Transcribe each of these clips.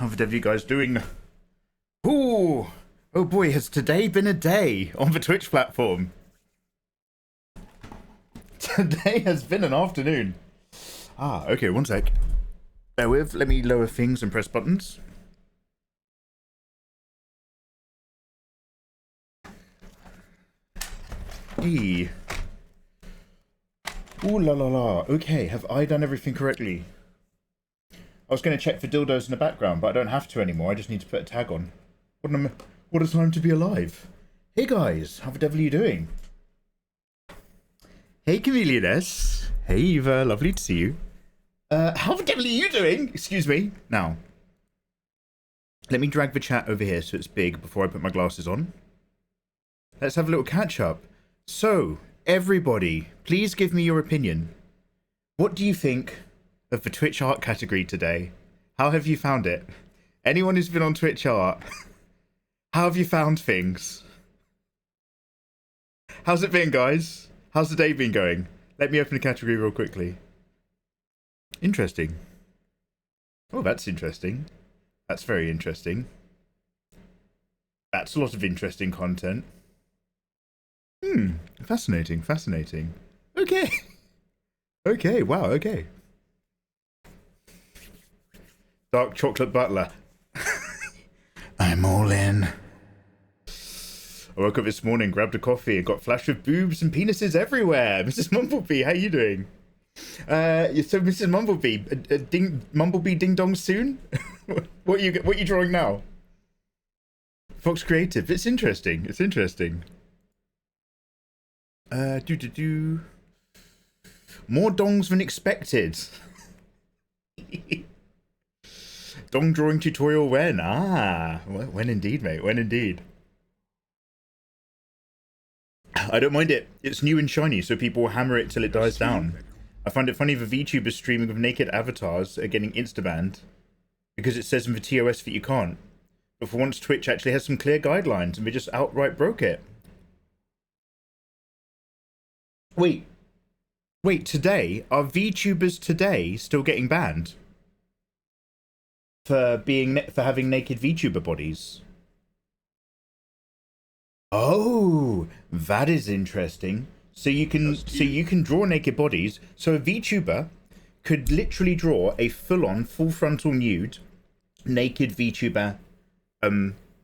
How are you guys doing? Ooh, oh boy, has today been a day on the Twitch platform? Today has been an afternoon. Ah, okay, one sec. Bear with, let me lower things and press buttons. Hey. Ooh la la la. Okay, have I done everything correctly? I was going to check for dildos in the background, but I don't have to anymore. I just need to put a tag on. What a time to be alive. Hey guys, how the devil are you doing? Hey Chameleoness. Hey Eva, lovely to see you. How the devil are you doing? Excuse me. Now, let me drag the chat over here so it's big before I put my glasses on. Let's have a little catch up. So, everybody, please give me your opinion. What do you think of the Twitch art category today? How have you found it? Anyone who's been on Twitch art, how have you found things? How's it been, guys? How's the day been going? Let me open the category real quickly. Interesting. Oh, that's interesting. That's very interesting. That's a lot of interesting content. Fascinating, fascinating. Okay. Okay, wow, okay. Dark chocolate butler. I'm all in. I woke up this morning, grabbed a coffee, and got flashed with boobs and penises everywhere. Mrs. Mumblebee, how you doing? So Mrs. Mumblebee, Mumblebee ding dong soon? What are you drawing now? Fox Creative. It's interesting. It's interesting. More dongs than expected. Dong drawing tutorial when? Ah, when indeed, mate. When indeed. I don't mind it. It's new and shiny, so people will hammer it till it dies down. I find it funny the VTubers streaming of naked avatars are getting insta-banned because it says in the TOS that you can't. But for once, Twitch actually has some clear guidelines and they just outright broke it. Wait, today? Are VTubers today still getting banned? For having naked VTuber bodies? Oh, that is interesting. So you can draw naked bodies. So a VTuber could literally draw a full frontal nude naked VTuber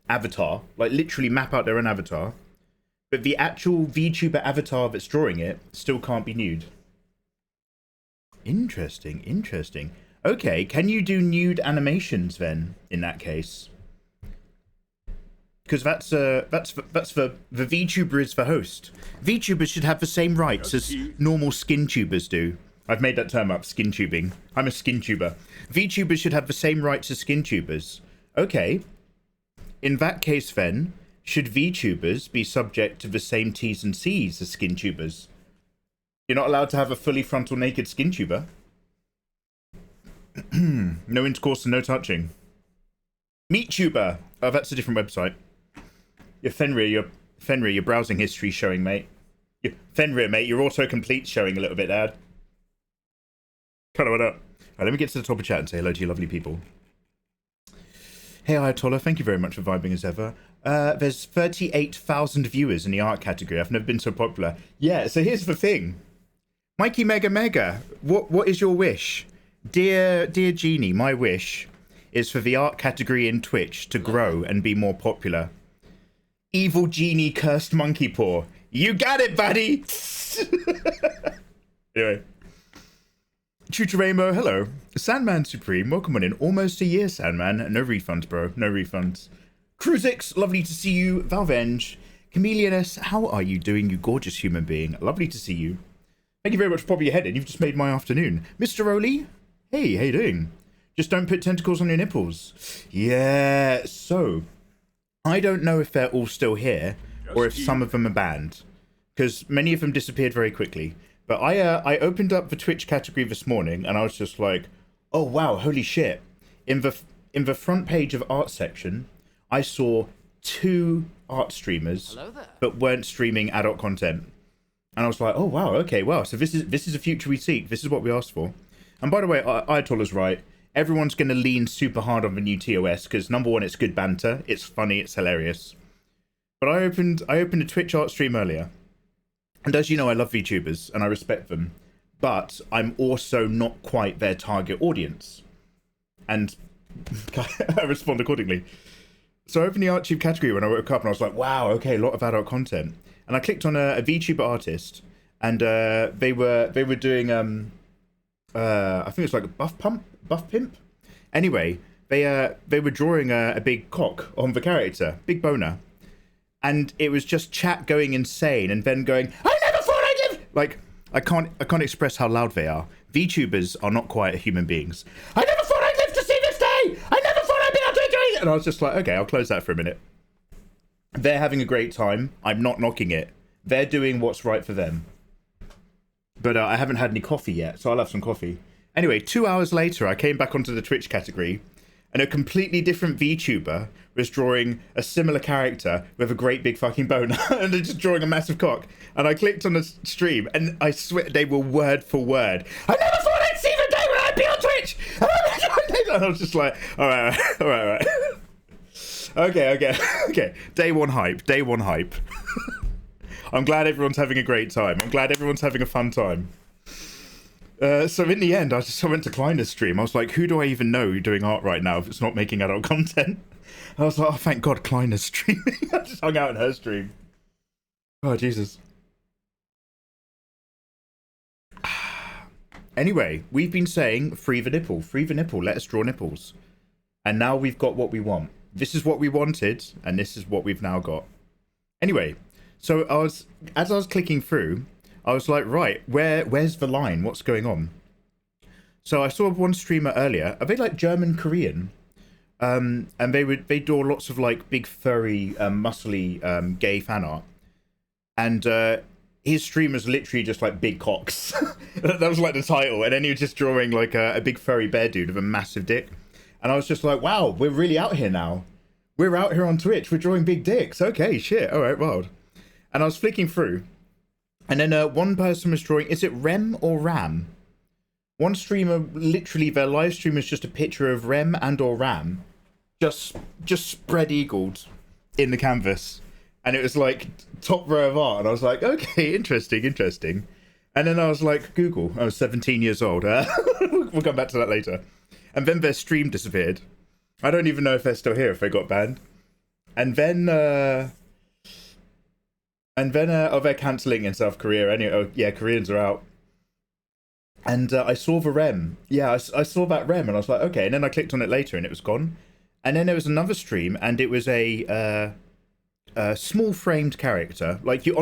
avatar, like literally map out their own avatar. But the actual VTuber avatar that's drawing it still can't be nude. Interesting, interesting. Okay, can you do nude animations then, in that case? Because that's the VTuber is the host. VTubers should have the same rights as normal skin tubers do. I've made that term up, skin tubing. I'm a skin tuber. VTubers should have the same rights as skin tubers. Okay. In that case then, should VTubers be subject to the same T's and C's as skin tubers? You're not allowed to have a fully frontal naked skin tuber. No intercourse and no touching. Meat tuber. Oh, that's a different website. Fenrir, your browsing history showing, mate. Fenrir, mate, your autocomplete showing a little bit, Dad. Cut it up. Alright, let me get to the top of chat and say hello to you lovely people. Hey Ayatollah, thank you very much for vibing as ever. There's 38,000 viewers in the art category. I've never been so popular. Yeah, so here's the thing. mikeymegamega, what is your wish? Dear Genie, my wish is for the art category in Twitch to grow and be more popular. Evil Genie cursed monkey paw. You got it, buddy! Anyway. Tutor Rainbow, hello. Sandman Supreme, welcome on in. Almost a year, Sandman. No refunds, bro. No refunds. Cruzix, lovely to see you. Valvenge. Chameleoness, how are you doing, you gorgeous human being? Lovely to see you. Thank you very much for popping your head in. You've just made my afternoon. Mr. Rowley, hey, how you doing? Just don't put tentacles on your nipples. Yeah, so I don't know if they're all still here or if some of them are banned, because many of them disappeared very quickly. But I opened up the Twitch category this morning and I was just like, oh wow, holy shit. In the front page of art section, I saw 2 art streamers but weren't streaming adult content. And I was like, oh wow, okay, wow. So this is a future we seek. This is what we asked for. And by the way, Ayatollah's right. everyone's going to lean super hard on the new TOS because number one, it's good banter, it's funny, it's hilarious. But I opened a Twitch art stream earlier, and as you know, I love VTubers and I respect them, but I'm also not quite their target audience, and I respond accordingly. So I opened the ArtTube category when I woke up, and I was like, "Wow, okay, a lot of adult content." And I clicked on a VTuber artist, and they were doing I think it's like a buff pimp. Anyway, they were drawing a big cock on the character, big boner. And it was just chat going insane, and then going, "I never thought I'd live!" Like, I can't express how loud they are. VTubers are not quiet human beings. "I never thought I'd live to see this day! I never thought I'd be able to do it!" And I was just like, okay, I'll close that for a minute. They're having a great time. I'm not knocking it. They're doing what's right for them. But I haven't had any coffee yet, so I'll have some coffee. Anyway, 2 hours later, I came back onto the Twitch category, and a completely different VTuber was drawing a similar character with a great big fucking boner, and they're just drawing a massive cock. And I clicked on the stream, and I swear they were word for word. "I never thought I'd see the day when I'd be on Twitch!" And I was just like, all right. Okay. Day one hype. I'm glad everyone's having a great time. I'm glad everyone's having a fun time. So in the end, I went to Kleiner's stream. I was like, who do I even know doing art right now if it's not making adult content? I was like, oh, thank God, Kleiner's streaming. I just hung out in her stream. Oh, Jesus. Anyway, we've been saying, free the nipple, let us draw nipples. And now we've got what we want. This is what we wanted, and this is what we've now got. Anyway, so as I was clicking through, I was like, right, where's the line? What's going on? So I saw one streamer earlier. Are they like German Korean? And they draw lots of like big furry, muscly, gay fan art. And his stream was literally just like big cocks. That was like the title. And then he was just drawing like a big furry bear dude with a massive dick. And I was just like, wow, we're really out here now. We're out here on Twitch. We're drawing big dicks. Okay, shit. All right, wild. And I was flicking through. And then one person was drawing, is it Rem or Ram? One streamer, literally their live stream is just a picture of Rem and or Ram, just spread eagled in the canvas. And it was like top row of art. And I was like, okay, interesting. And then I was like, Google, I was 17 years old. We'll come back to that later. And then their stream disappeared. I don't even know if they're still here, if they got banned. And then they're cancelling in South Korea. Anyway, oh, yeah, Koreans are out. And I saw the Rem. Yeah, I saw that Rem, and I was like, okay. And then I clicked on it later, and it was gone. And then there was another stream, and it was a small framed character. Like, you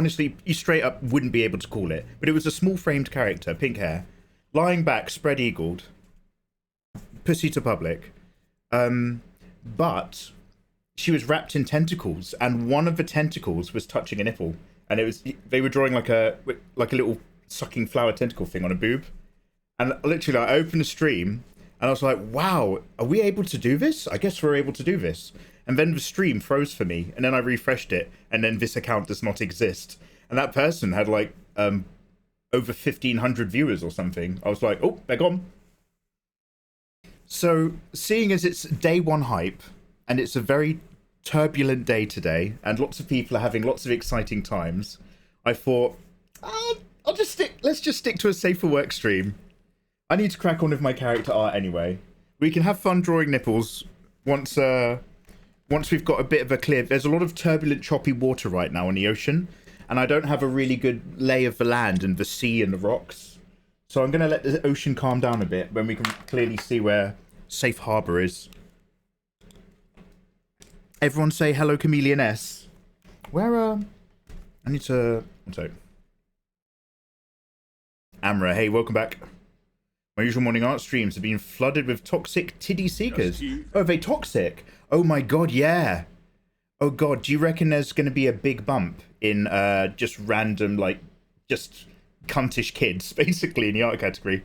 straight up wouldn't be able to call it. But it was a small framed character, pink hair, lying back, spread eagled, pussy to public. But she was wrapped in tentacles, and one of the tentacles was touching a nipple, and they were drawing like a little sucking flower tentacle thing on a boob. And literally, I opened the stream, and I was like, wow, are we able to do this? I guess we're able to do this. And then the stream froze for me, and then I refreshed it, and then this account does not exist. And that person had like over 1,500 viewers or something. I was like, oh, they're gone. So, seeing as it's day one hype, and it's a very turbulent day today, and lots of people are having lots of exciting times, I thought, let's just stick to a safer work stream. I need to crack on with my character art anyway. We can have fun drawing nipples once we've got a bit of a clear. There's a lot of turbulent, choppy water right now in the ocean, and I don't have a really good lay of the land and the sea and the rocks. So I'm going to let the ocean calm down a bit when we can clearly see where safe harbor is. Everyone say hello, Chameleon S. Where, I need to... One sec. Amra, hey, welcome back. My usual morning art streams have been flooded with toxic tiddy seekers. Oh, are they toxic? Oh my god, yeah. Oh god, do you reckon there's going to be a big bump in just random, like, just cuntish kids, basically, in the art category?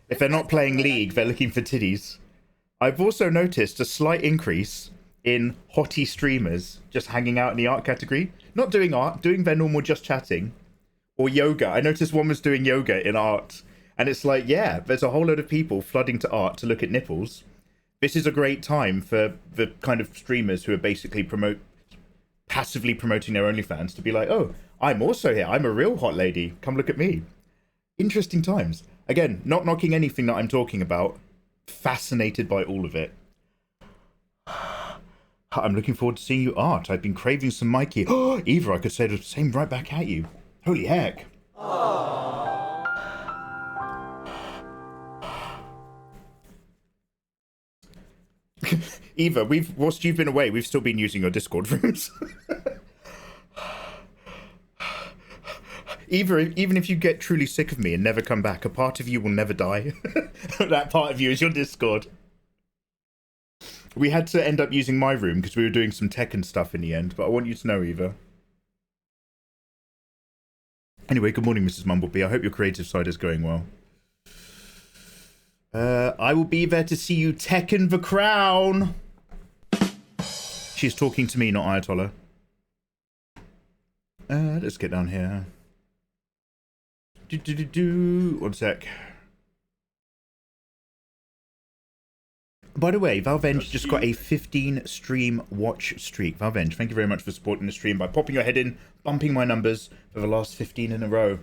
If they're not playing League, they're looking for tiddies. I've also noticed a slight increase in hottie streamers just hanging out in the art category. Not doing art, doing their normal just chatting. Or yoga. I noticed one was doing yoga in art. And it's like, yeah, there's a whole load of people flooding to art to look at nipples. This is a great time for the kind of streamers who are basically passively promoting their OnlyFans to be like, oh, I'm also here. I'm a real hot lady. Come look at me. Interesting times. Again, not knocking anything that I'm talking about. Fascinated by all of it. I'm looking forward to seeing you art. I've been craving some Mikey. Oh, Eva, I could say the same right back at you. Holy heck. Eva, whilst you've been away, we've still been using your Discord rooms. Eva, even if you get truly sick of me and never come back, a part of you will never die. That part of you is your Discord. We had to end up using my room because we were doing some Tekken stuff in the end, but I want you to know, Eva. Anyway, good morning, Mrs. Mumblebee. I hope your creative side is going well. I will be there to see you Tekken the Crown. She's talking to me, not Ayatollah. Let's get down here. One sec. By the way, Valvenge just got a 15 stream watch streak. Valvenge, thank you very much for supporting the stream by popping your head in, bumping my numbers for the last 15 in a row.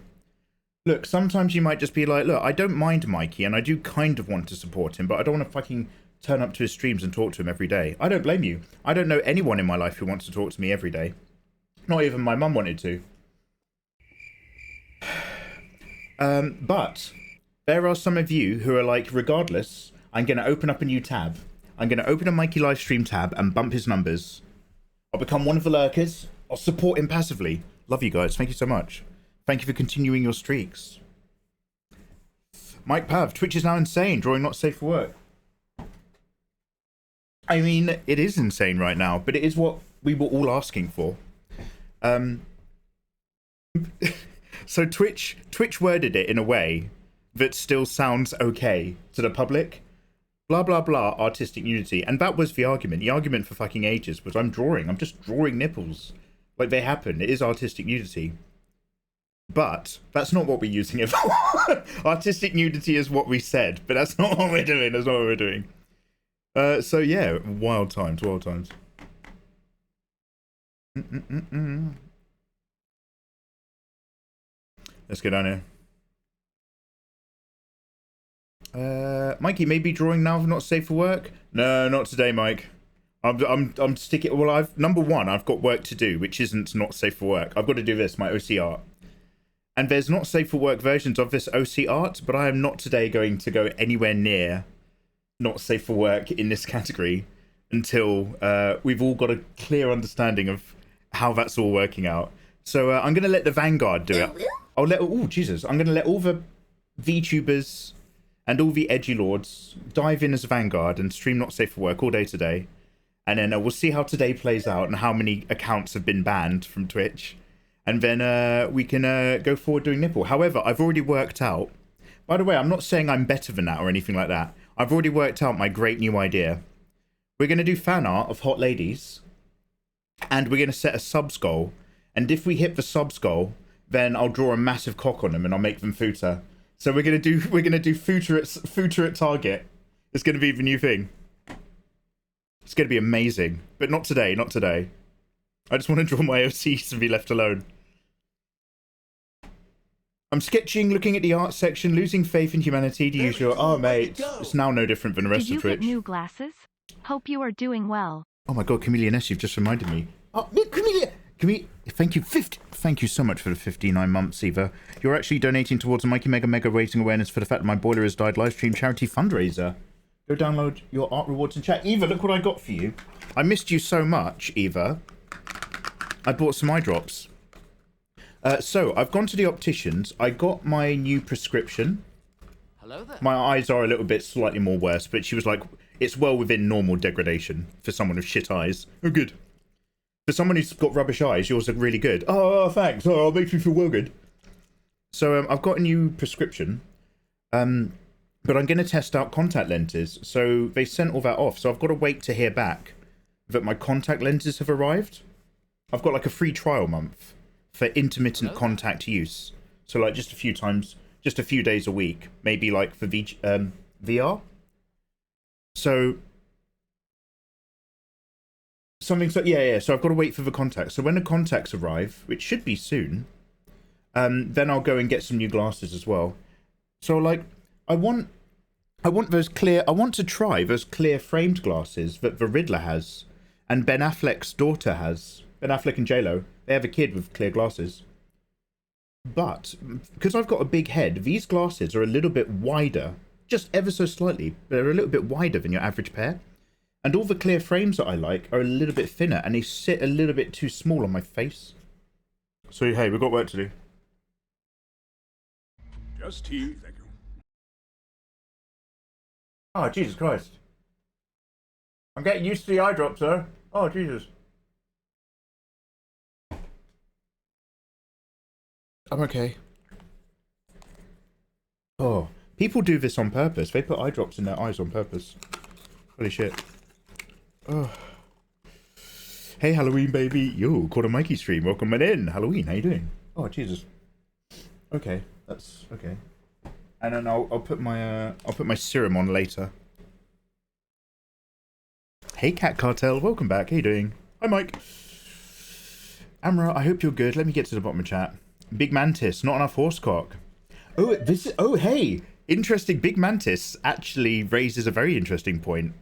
Look, sometimes you might just be like, look, I don't mind Mikey, and I do kind of want to support him, but I don't want to fucking turn up to his streams and talk to him every day. I don't blame you. I don't know anyone in my life who wants to talk to me every day. Not even my mum wanted to. But there are some of you who are like, regardless, I'm going to open up a new tab. I'm going to open a Mikey livestream tab and bump his numbers. I'll become one of the lurkers. I'll support him passively. Love you guys. Thank you so much. Thank you for continuing your streaks. Mike Pav, Twitch is now insane. Drawing not safe for work. I mean, it is insane right now, but it is what we were all asking for. So Twitch worded it in a way that still sounds okay to the public. Blah, blah, blah, artistic nudity. And that was the argument. The argument for fucking ages was I'm just drawing nipples. Like, they happen. It is artistic nudity. But that's not what we're using it for. Artistic nudity is what we said, but that's not what we're doing. That's not what we're doing. So yeah, wild times, wild times. Let's go down here. Mikey, maybe drawing now not safe for work? No, not today, Mike. I'm sticking. Well, number one, I've got work to do, which isn't not safe for work. I've got to do this, my OC art. And there's not safe for work versions of this OC art, but I am not today going to go anywhere near not safe for work in this category until we've all got a clear understanding of how that's all working out. So I'm going to let the Vanguard do it. I'm going to let all the VTubers and all the edgelords dive in as Vanguard and stream not safe for work all day today. And then we'll see how today plays out and how many accounts have been banned from Twitch. And then we can go forward doing nipple. However, I've already worked out... By the way, I'm not saying I'm better than that or anything like that. I've already worked out my great new idea. We're going to do fan art of hot ladies. And we're going to set a subs goal. And if we hit the subs goal, then I'll draw a massive cock on them and I'll make them futa. So we're going to do futa at target. It's going to be the new thing. It's going to be amazing. But not today, not today. I just want to draw my OCs and be left alone. I'm sketching, looking at the art section, losing faith in humanity. The usual. Oh, mate, it's now no different than the rest of Twitch. Did you get new glasses? Hope you are doing well. Oh my God, Chameleon S, you've just reminded me. Oh, Chameleon, thank you, thank you so much for the 59 months, Eva. You're actually donating towards a mikeymegamega raising awareness for the fact that my boiler has died livestream charity fundraiser. Go download your art rewards in chat. Eva, look what I got for you. I missed you so much, Eva. I bought some eye drops. So, I've gone to the opticians. I got my new prescription. Hello there. My eyes are a little bit slightly more worse, but she was like, it's well within normal degradation for someone with shit eyes. Oh, good. For someone who's got rubbish eyes, yours are really good. Oh, thanks. Oh, it makes me feel well good. So, I've got a new prescription. But I'm going to test out contact lenses. So, they sent all that off. So, I've got to wait to hear back that my contact lenses have arrived. I've got like a free trial month for intermittent contact use. So like just a few times just a few days a week, maybe like for VR. So something so yeah. So I've got to wait for the contacts. So when the contacts arrive, which should be soon, then I'll go and get some new glasses as well. So like I want those clear. I want to try those clear framed glasses that the Riddler has, and Ben Affleck's daughter has. Ben Affleck and J-Lo, they have a kid with clear glasses. But because I've got a big head, these glasses are a little bit wider, just ever so slightly. They're a little bit wider than your average pair. And all the clear frames that I like are a little bit thinner, and they sit a little bit too small on my face. So hey, we've got work to do. Just tea, thank you. Oh, Jesus Christ. I'm getting used to the eye drop, sir. Oh, Jesus. I'm okay. Oh, people do this on purpose. They put eye drops in their eyes on purpose. Holy shit. Oh. Hey, Halloween baby. Yo, caught a Mikey stream. Welcome in. Halloween, how you doing? Oh, Jesus. Okay, that's okay. And then I'll put my serum on later. Hey, Cat Cartel. Welcome back. How you doing? Hi, Mike. Amra, I hope you're good. Let me get to the bottom of chat. Big Mantis, not enough horsecock. Oh, hey, interesting. Big Mantis actually raises a very interesting point.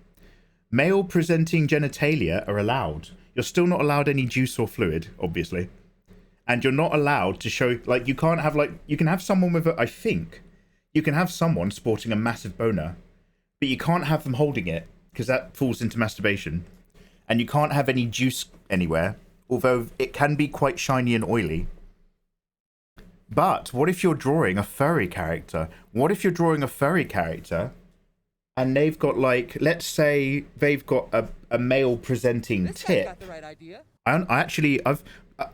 Male presenting genitalia are allowed. You're still not allowed any juice or fluid, obviously. And you're not allowed to show, like, you can't have, like, you can have someone with I think, you can have someone sporting a massive boner, but you can't have them holding it, because that falls into masturbation. And you can't have any juice anywhere, although it can be quite shiny and oily. But what if you're drawing a furry character? What if you're drawing a furry character and they've got, like, let's say they've got a male presenting tit. Got the right idea.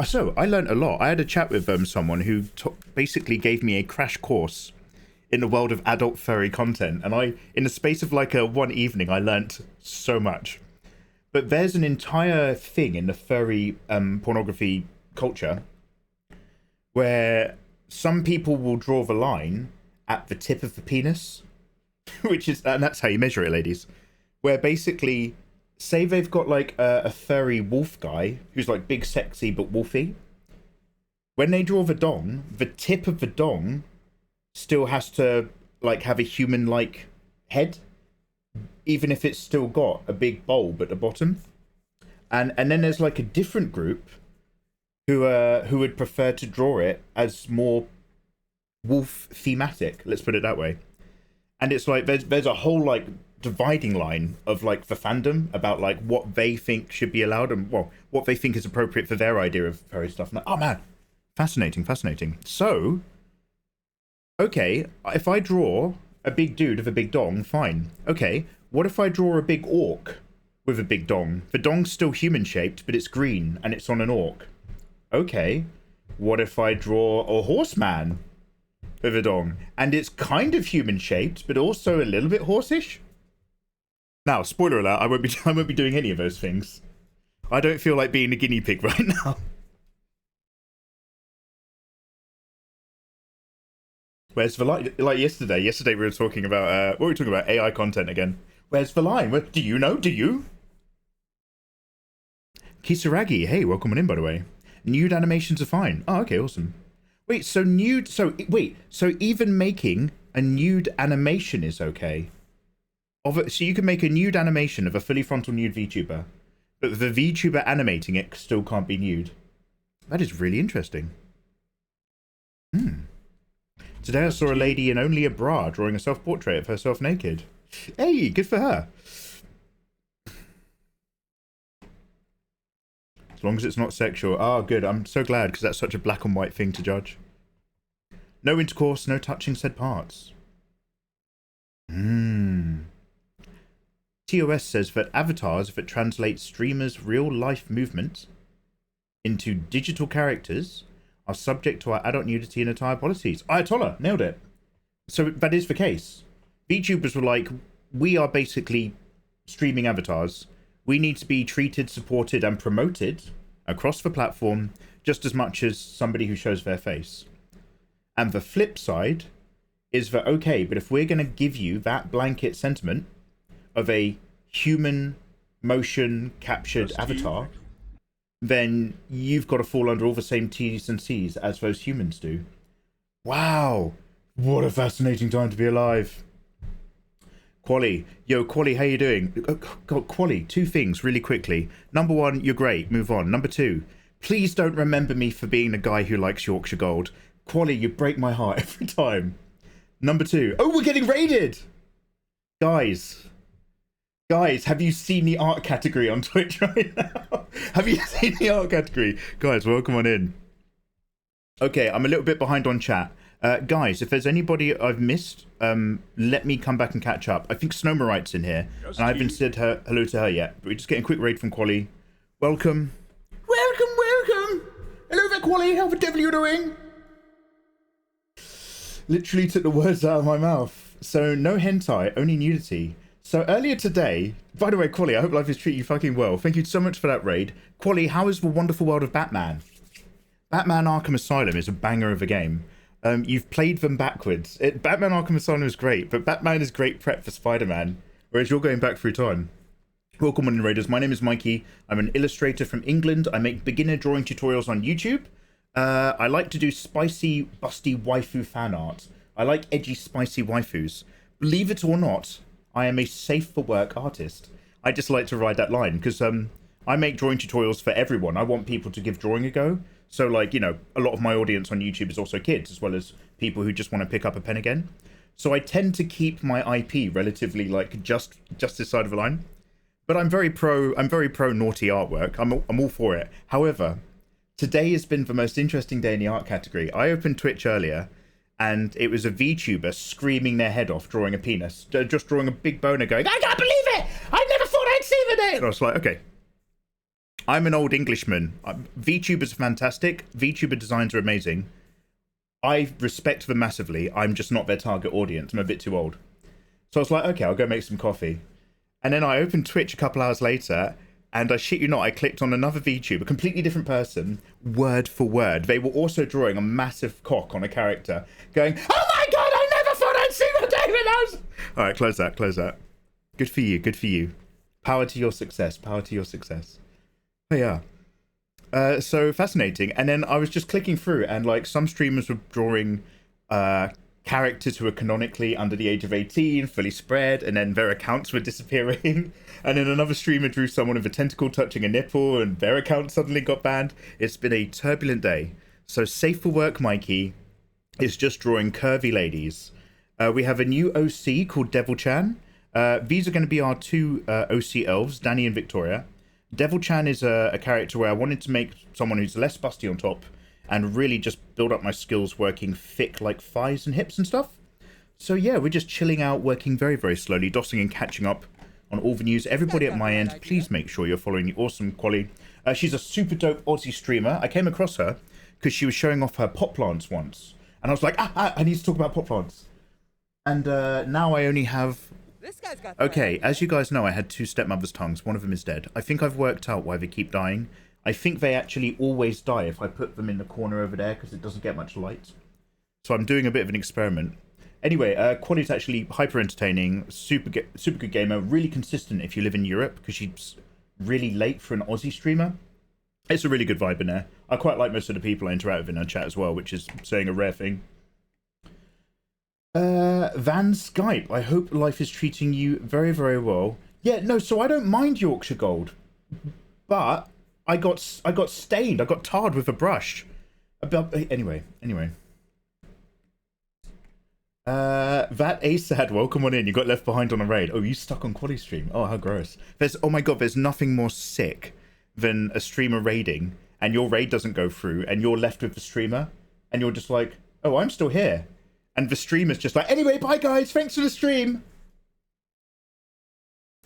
So I learned a lot. I had a chat with someone who basically gave me a crash course in the world of adult furry content. And in the space of like one evening, I learnt so much. But there's an entire thing in the furry pornography culture where some people will draw the line at the tip of the penis, and that's how you measure it, ladies. Where basically, say they've got like a furry wolf guy who's like big, sexy, but wolfy. When they draw the dong, the tip of the dong still has to like have a human-like head, even if it's still got a big bulb at the bottom. And then there's like a different group who would prefer to draw it as more wolf thematic, let's put it that way. And it's like there's a whole like dividing line of like the fandom about like what they think should be allowed and what they think is appropriate for their idea of furry stuff. And oh man, fascinating. So okay, if I draw a big dude with a big dong, fine. Okay, what if I draw a big orc with a big dong? The dong's still human shaped, but it's green and it's on an orc. Okay, what if I draw a horseman with a dong and it's kind of human shaped, but also a little bit horseish? Now, spoiler alert, I won't be doing any of those things. I don't feel like being a guinea pig right now. Where's the line? Like yesterday we were talking about, what were we talking about? AI content again. Where's the line? Do you know? Do you? Kisaragi, hey, welcome on in, by the way. Nude animations are fine. Oh, okay, awesome. Wait, so even making a nude animation is okay? So you can make a nude animation of a fully frontal nude VTuber, but the VTuber animating it still can't be nude. That is really interesting. Today I saw a lady in only a bra drawing a self-portrait of herself naked. Hey, good for her. As long as it's not sexual. Oh, good. I'm so glad, because that's such a black and white thing to judge. No intercourse, no touching said parts. TOS says that avatars that translate streamers' real-life movement into digital characters are subject to our adult nudity and attire policies. Ayatollah, nailed it. So that is the case. VTubers were like, we are basically streaming avatars. We need to be treated, supported, and promoted across the platform just as much as somebody who shows their face. And the flip side is that okay, but if we're going to give you that blanket sentiment of a human motion captured avatar, then you've got to fall under all the same T's and C's as those humans do. Wow, what a fascinating time to be alive. Quali, yo, Quali, how you doing? God, Quali, two things really quickly. Number one, you're great, move on. Number two, please don't remember me for being the guy who likes Yorkshire Gold. Quali, you break my heart every time. Number two, oh, we're getting raided! Guys, have you seen the art category on Twitch right now? Have you seen the art category? Guys, welcome on in. Okay, I'm a little bit behind on chat. Guys, if there's anybody I've missed, let me come back and catch up. I think Snowmarite's in here, and I haven't said hello to her yet. But we're just getting a quick raid from Quali. Welcome. Welcome. Hello there, Quali. How the devil are you doing? Literally took the words out of my mouth. So, no hentai, only nudity. So, earlier today, by the way, Quali, I hope life is treating you fucking well. Thank you so much for that raid. Quali, how is the wonderful world of Batman? Batman Arkham Asylum is a banger of a game. You've played them backwards. Batman Arkham Asylum is great, but Batman is great prep for Spider-Man, whereas you're going back through time. Welcome on in, Raiders. My name is Mikey. I'm an illustrator from England. I make beginner drawing tutorials on YouTube. I like to do spicy, busty waifu fan art. I like edgy, spicy waifus. Believe it or not, I am a safe-for-work artist. I just like to ride that line, because I make drawing tutorials for everyone. I want people to give drawing a go. So, like, you know, a lot of my audience on YouTube is also kids, as well as people who just want to pick up a pen again. So I tend to keep my IP relatively, like, just this side of the line. But I'm very pro naughty artwork. I'm all for it. However, today has been the most interesting day in the art category. I opened Twitch earlier, and it was a VTuber screaming their head off, drawing a penis. Just drawing a big boner going, I can't believe it! I never thought I'd see the day! And I was like, okay. I'm an old Englishman. VTubers are fantastic. VTuber designs are amazing. I respect them massively. I'm just not their target audience. I'm a bit too old. So I was like, okay, I'll go make some coffee. And then I opened Twitch a couple hours later, and I shit you not, I clicked on another VTuber, a completely different person, word for word. They were also drawing a massive cock on a character, going, oh my god, I never thought I'd see the day when I was... All right, close that. Good for you. Power to your success. Oh, yeah. So fascinating. And then I was just clicking through, and like some streamers were drawing characters who are canonically under the age of 18, fully spread, and then their accounts were disappearing. And then another streamer drew someone with a tentacle touching a nipple, and their account suddenly got banned. It's been a turbulent day. So Safe for Work Mikey is just drawing curvy ladies. We have a new OC called Devil-chan. These are going to be our two OC elves, Danny and Victoria. Devil-chan is a character where I wanted to make someone who's less busty on top and really just build up my skills working thick like thighs and hips and stuff. So yeah, we're just chilling out, working very, very slowly, dossing and catching up on all the news. Everybody at my end, please make sure you're following the awesome Quali. She's a super dope Aussie streamer. I came across her because she was showing off her pot plants once. And I was like, I need to talk about pot plants. And now I only have... Okay, as you guys know, I had two stepmother's tongues. One of them is dead. I think I've worked out why they keep dying. I think they actually always die if I put them in the corner over there because it doesn't get much light. So I'm doing a bit of an experiment. Anyway, Quali's actually hyper entertaining, super good gamer, really consistent if you live in Europe because she's really late for an Aussie streamer. It's a really good vibe in there. I quite like most of the people I interact with in her chat as well, which is saying a rare thing. Van Skype, I hope life is treating you very, very well. Yeah, no, so I don't mind Yorkshire Gold, but I got stained. I got tarred with a brush. Anyway. That ASAD, welcome on in. You got left behind on a raid. Oh, you stuck on Quali stream. Oh, how gross. Oh my god, there's nothing more sick than a streamer raiding and your raid doesn't go through and you're left with the streamer and you're just like, oh, I'm still here. And the streamer's just like, anyway, bye guys, thanks for the stream.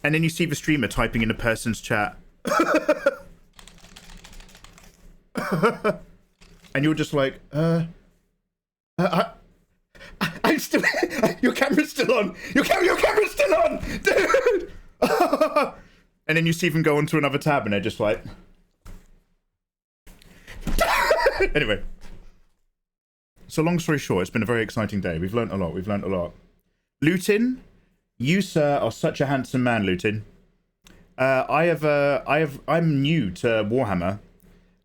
And then you see the streamer typing in a person's chat. And you're just like, I'm still, your camera's still on. Your camera's still on, dude. And then you see them go onto another tab and they're just like, So long story short, it's been a very exciting day. We've learnt a lot. We've learnt a lot. Lutin, you sir are such a handsome man, Lutin. I'm new to Warhammer,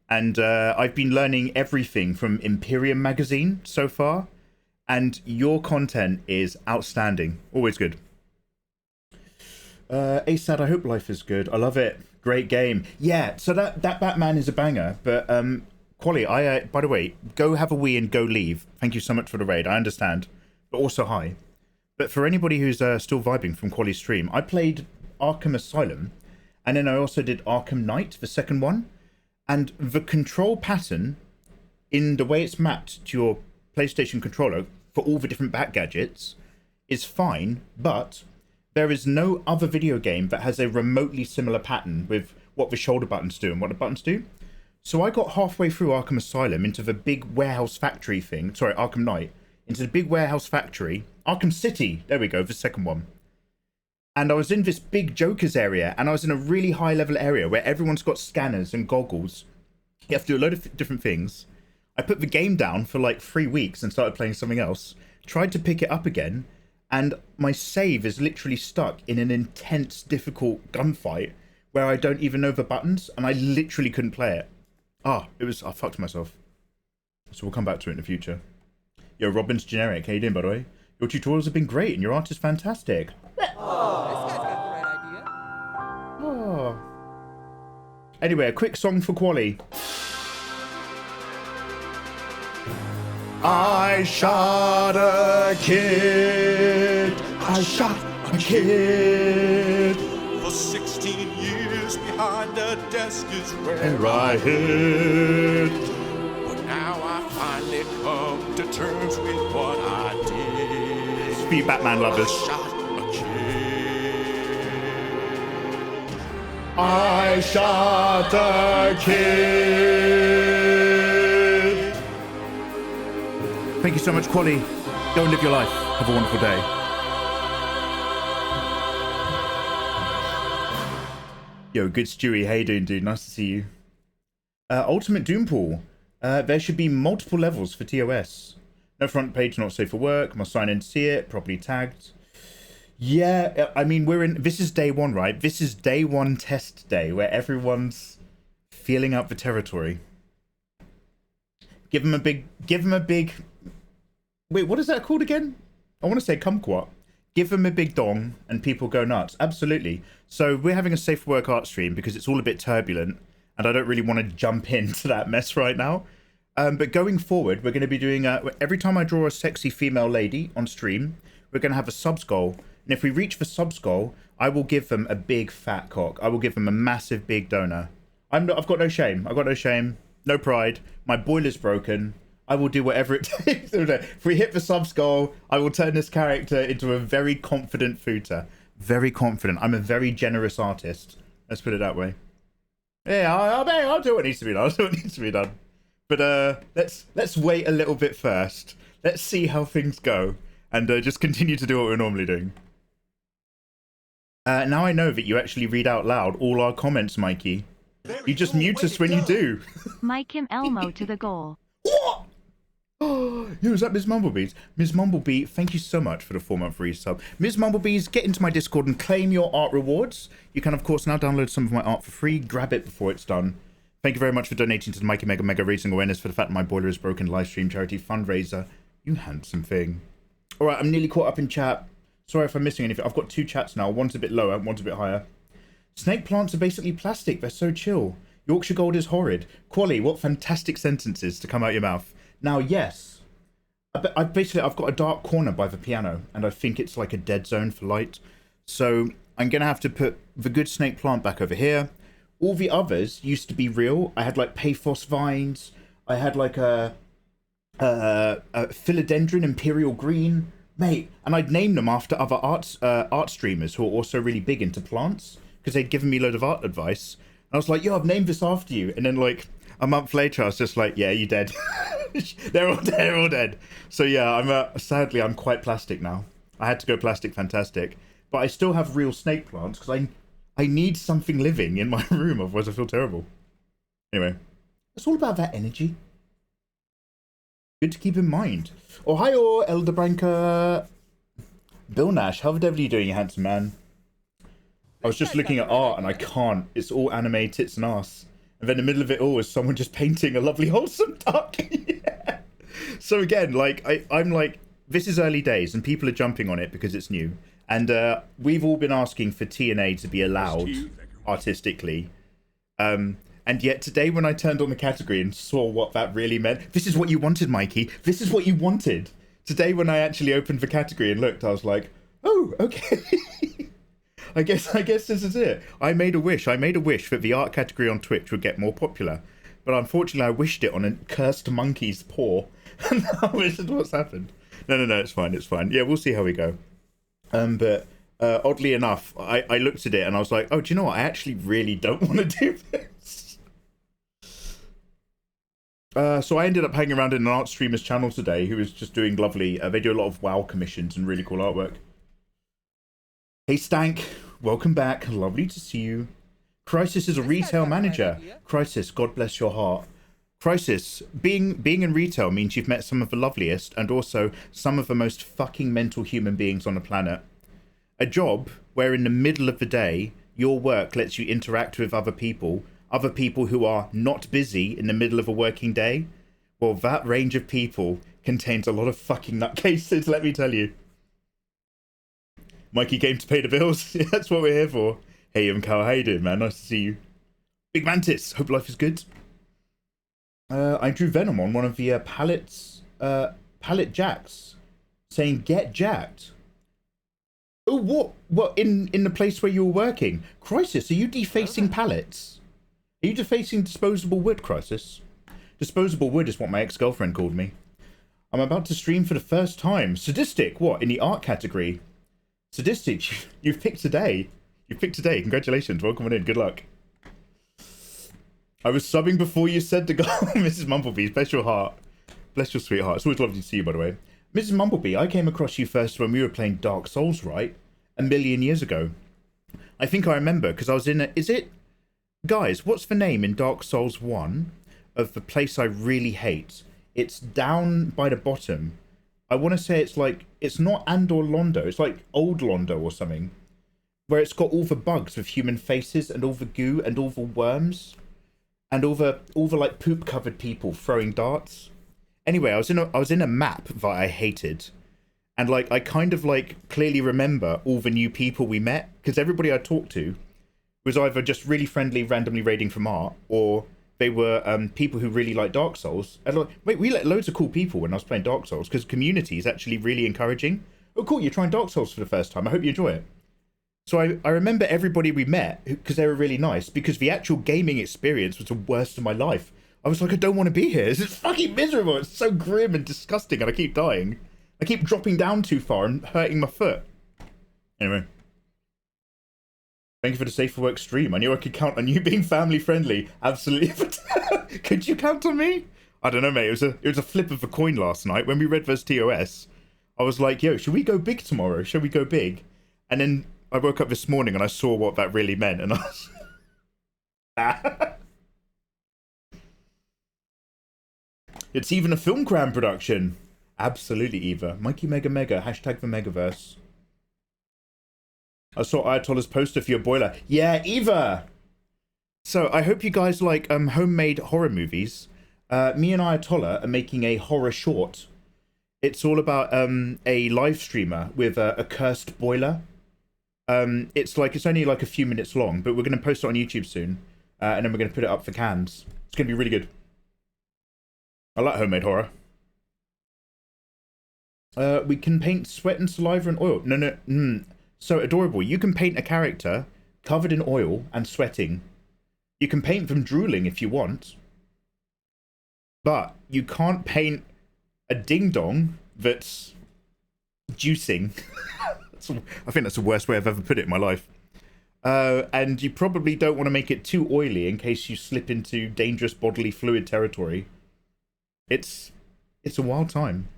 and I've been learning everything from Imperium magazine so far, and your content is outstanding. Always good. Asad, I hope life is good. I love it. Great game. Yeah, so that Batman is a banger, but Quali, by the way, go have a wee and go leave. Thank you so much for the raid. I understand, but also hi. But for anybody who's still vibing from Quali's stream, I played Arkham Asylum, and then I also did Arkham Knight, the second one, and the control pattern in the way it's mapped to your PlayStation controller for all the different bat gadgets is fine, but there is no other video game that has a remotely similar pattern with what the shoulder buttons do and what the buttons do. So I got halfway through Arkham Asylum into the big warehouse factory thing. Sorry, Arkham Knight. Into the big warehouse factory. Arkham City. There we go, the second one. And I was in this big Joker's area, and I was in a really high level area where everyone's got scanners and goggles. You have to do a load of different things. I put the game down for like 3 weeks and started playing something else. Tried to pick it up again, and my save is literally stuck in an intense, difficult gunfight where I don't even know the buttons, and I literally couldn't play it. I fucked myself. So we'll come back to it in the future. Yo, Robin's generic. How you doing, by the way? Your tutorials have been great, and your art is fantastic. Oh, this guy's got the right idea. Oh. Anyway, a quick song for Quali. I shot a kid. I shot a kid. For 16 years behind the desk is Where I hid. But now I finally come to terms with what I did. Speed Batman lovers. Shot a kid. I shot a kid. Thank you so much, Quali. Go and live your life. Have a wonderful day. Yo, good Stewie. How you doing, dude? Nice to see you. Ultimate Doompool. There should be multiple levels for TOS. No front page, not safe for work. Must sign in to see it. Properly tagged. Yeah, I mean, this is day one, right? This is day one test day where everyone's feeling out the territory. Give them a big, wait, what is that called again? I want to say kumquat. Give them a big dong and people go nuts. Absolutely. So we're having a safe work art stream because it's all a bit turbulent and I don't really want to jump into that mess right now. But going forward, we're going to be doing, every time I draw a sexy female lady on stream, we're going to have a subs goal. And if we reach the subs goal, I will give them a big fat cock. I will give them a massive big donor. I've got no shame. I've got no shame. No pride. My boiler's broken. I will do whatever it takes. If we hit the subs goal, I will turn this character into a very confident footer. Very confident. I'm a very generous artist. Let's put it that way. Yeah, I'll do what needs to be done. I'll do what needs to be done. But let's wait a little bit first. Let's see how things go. And just continue to do what we're normally doing. Now I know that you actually read out loud all our comments, Mikey. You just mute us when you do. Mike him Elmo to the goal. What? Oh, yo, is that Ms. Mumblebees? Ms. Mumblebee, thank you so much for the 4-month resub. Ms. Mumblebees, get into my Discord and claim your art rewards. You can, of course, now download some of my art for free. Grab it before it's done. Thank you very much for donating to the mikeymegamega raising awareness for the fact that my boiler is broken livestream charity fundraiser. You handsome thing. All right, I'm nearly caught up in chat. Sorry if I'm missing anything. I've got 2 chats now. One's a bit lower, one's a bit higher. Snake plants are basically plastic. They're so chill. Yorkshire Gold is horrid. Quali, what fantastic sentences to come out your mouth. Now, yes, I've got a dark corner by the piano, and I think it's like a dead zone for light. So I'm going to have to put the good snake plant back over here. All the others used to be real. I had like paphos vines. I had like a philodendron imperial green. Mate, and I'd name them after other art streamers who are also really big into plants because they'd given me a load of art advice. And I was like, yo, I've named this after you. And then like a month later, I was just like, yeah, you dead. They're all dead. They're all dead. So yeah, sadly, I'm quite plastic now. I had to go plastic fantastic. But I still have real snake plants because I need something living in my room. Otherwise, I feel terrible. Anyway, it's all about that energy. Good to keep in mind. Ohio, Elderbranca. Bill Nash, how the devil are you doing, you handsome man? I was just looking at art and I can't. It's all anime, tits and ass. And then in the middle of it all is someone just painting a lovely wholesome duck. Yeah. So again, like, I'm like, this is early days and people are jumping on it because it's new. And we've all been asking for TNA to be allowed artistically. And yet today when I turned on the category and saw what that really meant, this is what you wanted, Mikey. This is what you wanted. Today when I actually opened the category and looked, I was like, oh, okay. I guess this is it. I made a wish that the art category on Twitch would get more popular. But unfortunately I wished it on a cursed monkey's paw. And now this is what's happened. No, it's fine. Yeah, we'll see how we go. But oddly enough, I looked at it and I was like, oh, do you know what? I actually really don't want to do this. So I ended up hanging around in an art streamer's channel today who was just doing lovely. They do a lot of WoW commissions and really cool artwork. Hey Stank, welcome back. Lovely to see you. Crisis is a retail manager. Crisis, God bless your heart. Crisis, being in retail means you've met some of the loveliest and also some of the most fucking mental human beings on the planet. A job where in the middle of the day, your work lets you interact with other people who are not busy in the middle of a working day. Well, that range of people contains a lot of fucking nutcases, let me tell you. Mikey came to pay the bills. Yeah, that's what we're here for. Hey, Cal, how you doing, man? Nice to see you. Big Mantis, hope life is good. I drew Venom on one of the pallet jacks, saying "get jacked." Oh, what? In the place where you were working? Crisis, are you defacing pallets? Are you defacing disposable wood, Crisis? Disposable wood is what my ex-girlfriend called me. I'm about to stream for the first time. Sadistic, what? In the art category? Sadistic, you've picked today. You've picked today. Congratulations. Welcome on in. Good luck. I was subbing before you said to go. Mrs. Mumblebee, bless your heart. Bless your sweetheart. It's always lovely to see you, by the way. Mrs. Mumblebee, I came across you first when we were playing Dark Souls, right? A million years ago. I think I remember, because I was in a... Is it... Guys, what's the name in Dark Souls 1 of the place I really hate? It's down by the bottom. I want to say it's like... It's not Andor Londo. It's like Old Londo or something. Where it's got all the bugs with human faces and all the goo and all the worms. And all the like poop covered people throwing darts. Anyway, I was in a map that I hated, and like I kind of like clearly remember all the new people we met because everybody I talked to was either just really friendly, randomly raiding from art, or they were people who really like Dark Souls. And like, wait, we met loads of cool people when I was playing Dark Souls because community is actually really encouraging. Oh, cool! You're trying Dark Souls for the first time. I hope you enjoy it. So I remember everybody we met because they were really nice because the actual gaming experience was the worst of my life. I was like, I don't want to be here. This is fucking miserable. It's so grim and disgusting and I keep dying. I keep dropping down too far and hurting my foot. Anyway. Thank you for the Safe for Work stream. I knew I could count on you being family friendly. Absolutely. Could you count on me? I don't know, mate. It was a flip of a coin last night. When we read vs TOS, I was like, yo, should we go big tomorrow? Should we go big? And then I woke up this morning and I saw what that really meant, and I was... It's even a film cram production. Absolutely, Eva. mikeymegamega, hashtag the Megaverse. I saw Ayatollah's poster for your boiler. Yeah, Eva! So, I hope you guys like homemade horror movies. Me and Ayatollah are making a horror short. It's all about a live streamer with a cursed boiler. It's only like a few minutes long, but we're going to post it on YouTube soon, and then we're going to put it up for cans. It's going to be really good. I like homemade horror. We can paint sweat and saliva and oil. No. So adorable. You can paint a character covered in oil and sweating. You can paint them drooling if you want, but you can't paint a ding-dong that's juicing. I think that's the worst way I've ever put it in my life. And you probably don't want to make it too oily in case you slip into dangerous bodily fluid territory. It's a wild time.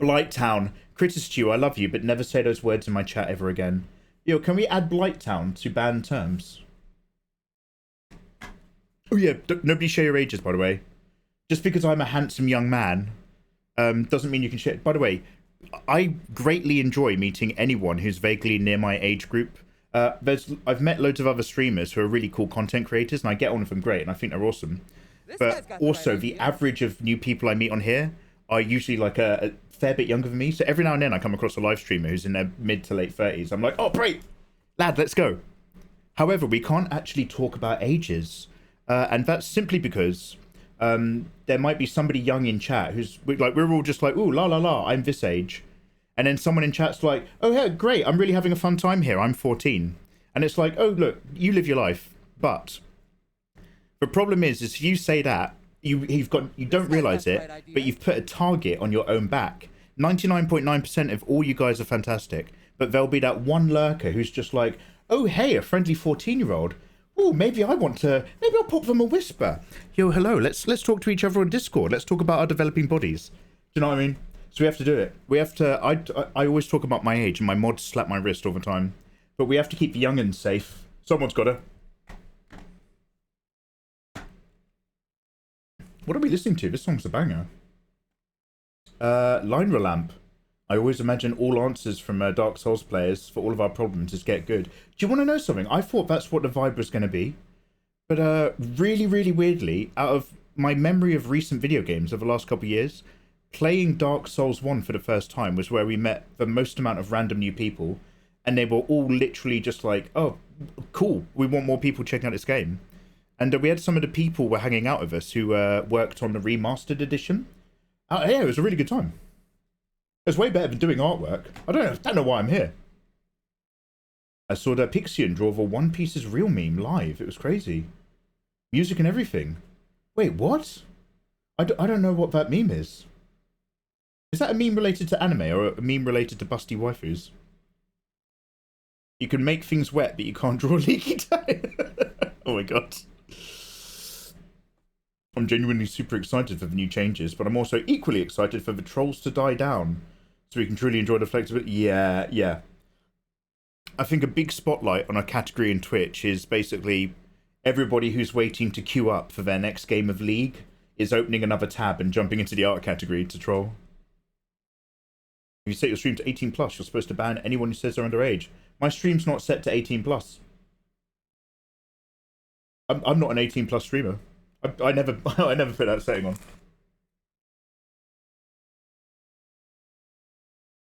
Blighttown. Critter I love you, but never say those words in my chat ever again. Yo, can we add Blighttown to banned terms? Oh yeah, nobody share your ages, by the way. Just because I'm a handsome young man doesn't mean you can share. By the way, I greatly enjoy meeting anyone who's vaguely near my age group. I've met loads of other streamers who are really cool content creators, and I get on with them great, and I think they're awesome. But also, the average of new people I meet on here are usually like a fair bit younger than me. So every now and then I come across a live streamer who's in their mid to late 30s. I'm like, oh, great, lad, let's go. However, we can't actually talk about ages. And that's simply because there might be somebody young in chat who's like, we're all just like, ooh, la, la, la, I'm this age. And then someone in chat's like, oh, yeah, great, I'm really having a fun time here. I'm 14. And it's like, oh, look, you live your life. But the problem is if you say that, you don't realize it, but you've put a target on your own back. 99.9% of all you guys are fantastic, but there'll be that one lurker who's just like, oh, hey, a friendly 14-year-old. Oh, maybe I'll pop them a whisper. Yo, hello, let's talk to each other on Discord. Let's talk about our developing bodies. Do you know what I mean? So we have to do it. We have to, I always talk about my age, and my mods slap my wrist all the time. But we have to keep the young'uns safe. Someone's got to. What are we listening to? This song's a banger. Line Relamp. I always imagine all answers from Dark Souls players for all of our problems is get good. Do you want to know something? I thought that's what the vibe was going to be. But really, really weirdly, out of my memory of recent video games over the last couple of years, playing Dark Souls 1 for the first time was where we met the most amount of random new people. And they were all literally just like, oh, cool, we want more people checking out this game. And we had some of the people were hanging out with us who worked on the remastered edition. Yeah, it was a really good time. It was way better than doing artwork. I don't know why I'm here. I saw the Pixian draw the One Piece is Real meme live. It was crazy. Music and everything. Wait, what? I don't know what that meme is. Is that a meme related to anime or a meme related to busty waifus? You can make things wet, but you can't draw leaky time. Oh my god. I'm genuinely super excited for the new changes, but I'm also equally excited for the trolls to die down so we can truly enjoy the flexibility. Yeah. I think a big spotlight on a category in Twitch is basically everybody who's waiting to queue up for their next game of League is opening another tab and jumping into the art category to troll. If you set your stream to 18+, you're supposed to ban anyone who says they're underage. My stream's not set to 18+. I'm not an 18+ streamer. I never put that setting on.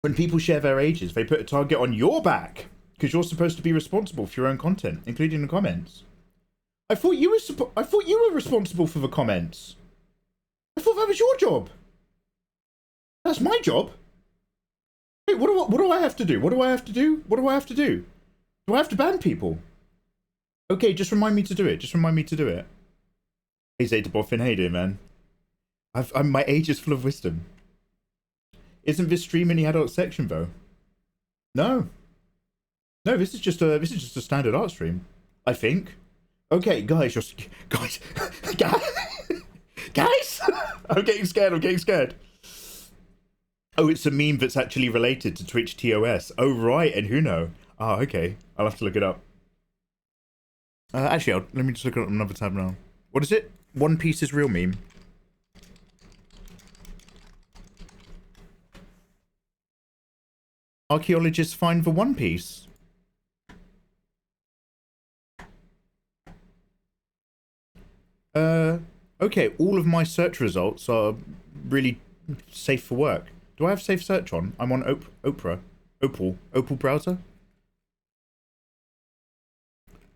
When people share their ages, they put a target on your back because you're supposed to be responsible for your own content, including the comments. I thought you were responsible for the comments. I thought that was your job. That's my job. Wait, what do I have to do? What do I have to do? What do I have to do? Do I have to ban people? Okay, just remind me to do it. Just remind me to do it. Hey Zeta Boffin, how you doing, man? My age is full of wisdom. Isn't this stream in the adult section though? No, this is just a standard art stream, I think. Okay, guys, guys, I'm getting scared. Oh, it's a meme that's actually related to Twitch TOS. Oh right, and who know? Ah, okay, I'll have to look it up. Actually, let me just look at another tab now. What is it? One Piece is Real meme. Archaeologists find the One Piece. Okay, all of my search results are really safe for work. Do I have safe search on? I'm on Opal browser.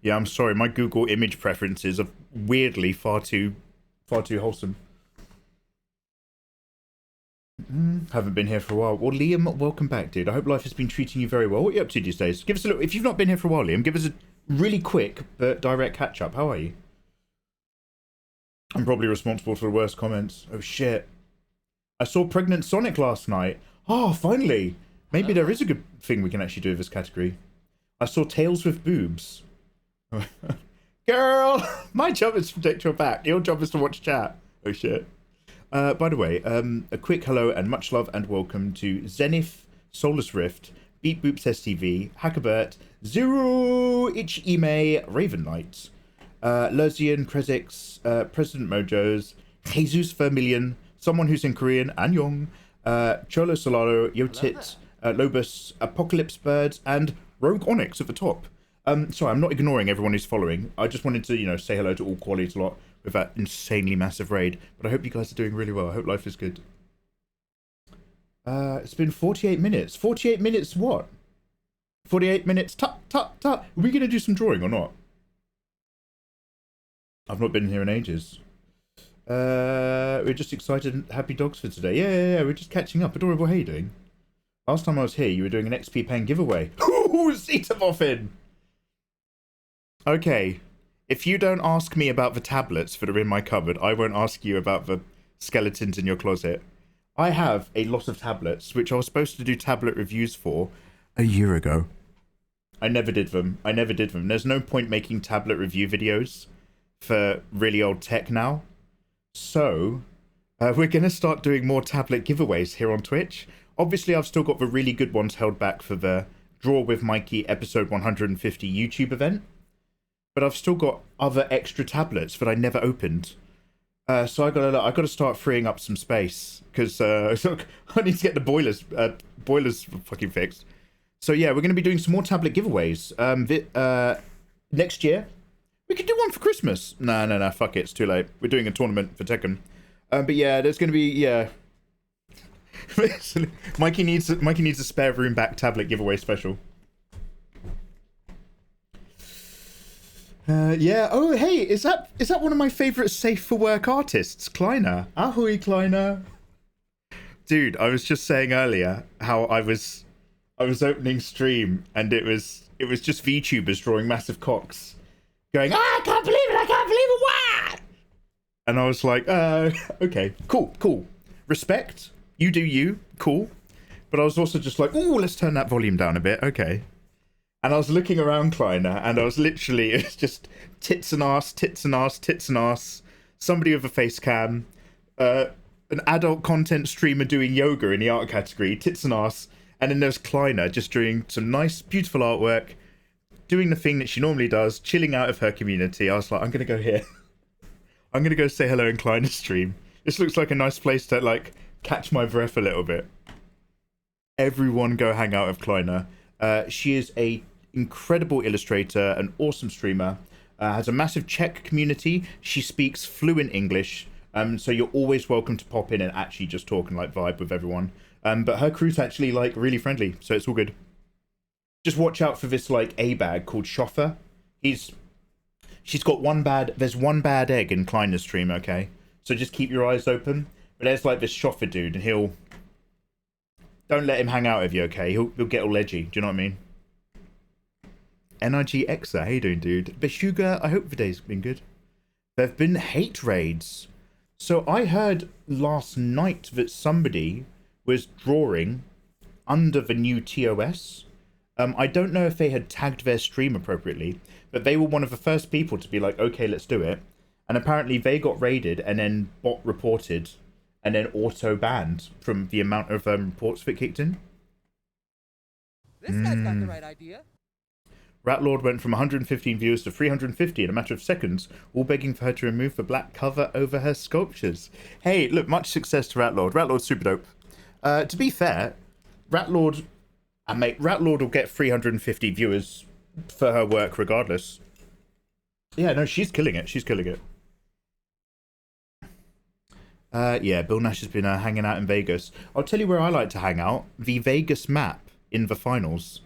Yeah, I'm sorry, my Google image preferences are weirdly far too wholesome. Haven't been here for a while. Well, Liam, welcome back, dude. I hope life has been treating you very well. What are you up to these days? Give us a look. If you've not been here for a while, Liam, give us a really quick but direct catch up. How are you? I'm probably responsible for the worst comments. Oh shit. I saw Pregnant Sonic last night. Oh, finally. Maybe there is a good thing we can actually do with this category. I saw Tails with boobs. Girl, my job is to protect your back. Your job is to watch chat. Oh shit. By the way, a quick hello and much love and welcome to Zenith, Solus Rift, Beat Boops STV, Hackabert, Zero, Ich Ime, Raven Knight, Lerzian, Krezix, President Mojos, Jesus Vermillion, someone who's in Korean, Anyong, Cholo Solaro, Yotit, Lobus, Apocalypse Birds, and Rogue Onyx at the top. Sorry, I'm not ignoring everyone who's following. I just wanted to, you know, say hello to all Qualities a lot with that insanely massive raid. But I hope you guys are doing really well. I hope life is good. It's been 48 minutes. 48 minutes what? 48 minutes. Tut, tut, tut. Are we going to do some drawing or not? I've not been here in ages. We're just excited and happy dogs for today. Yeah. We're just catching up. Adorable, how you doing? Last time I was here, you were doing an XP pen giveaway. Ooh, Zetaboffin! Okay. If you don't ask me about the tablets that are in my cupboard, I won't ask you about the skeletons in your closet. I have a lot of tablets, which I was supposed to do tablet reviews for a year ago. I never did them. There's no point making tablet review videos for really old tech now. So, we're going to start doing more tablet giveaways here on Twitch. Obviously, I've still got the really good ones held back for the Draw with Mikey episode 150 YouTube event. But I've still got other extra tablets that I never opened. So I gotta start freeing up some space because I need to get the boilers fucking fixed. So yeah, we're gonna be doing some more tablet giveaways. Next year, we could do one for Christmas. No, fuck it, it's too late. We're doing a tournament for Tekken. But yeah, there's gonna be Mikey needs a spare room back tablet giveaway special. Yeah. Oh, hey, is that one of my favorite safe for work artists, Kleiner? Ahoy, Kleiner. Dude, I was just saying earlier how I was opening stream and it was just VTubers drawing massive cocks, going, I can't believe it, what? And I was like, okay, cool, respect. You do you, cool. But I was also just like, ooh, let's turn that volume down a bit, okay. And I was looking around Kleiner, and I was literally, it's just tits and ass, somebody with a face cam, an adult content streamer doing yoga in the art category, tits and ass, and then there's Kleiner just doing some nice, beautiful artwork, doing the thing that she normally does, chilling out of her community. I was like, I'm going to go here. I'm going to go say hello in Kleiner's stream. This looks like a nice place to, like, catch my breath a little bit. Everyone go hang out with Kleiner. She is a incredible illustrator, an awesome streamer, has a massive Czech community. She speaks fluent English, so you're always welcome to pop in and actually just talk and like vibe with everyone. But her crew's actually like really friendly, so it's all good. Just watch out for this like A-bag called Schoffer. She's got there's one bad egg in Kleiner's stream, okay? So just keep your eyes open. But there's like this Schoffer dude, and don't let him hang out with you, okay? He'll get all edgy, do you know what I mean? NRG Exa, how you doing, dude? Beshuga, I hope the day's been good. There have been hate raids. So I heard last night that somebody was drawing under the new TOS. I don't know if they had tagged their stream appropriately, but they were one of the first people to be like, okay, let's do it. And apparently they got raided and then bot reported and then auto banned from the amount of reports that kicked in. This guy's got the right idea. Ratlord went from 115 viewers to 350 in a matter of seconds, all begging for her to remove the black cover over her sculptures. Hey, look, much success to Ratlord. Ratlord's super dope. To be fair, Ratlord will get 350 viewers for her work regardless. Yeah, no, she's killing it. Yeah, Bill Nash has been hanging out in Vegas. I'll tell you where I like to hang out. The Vegas map in the finals.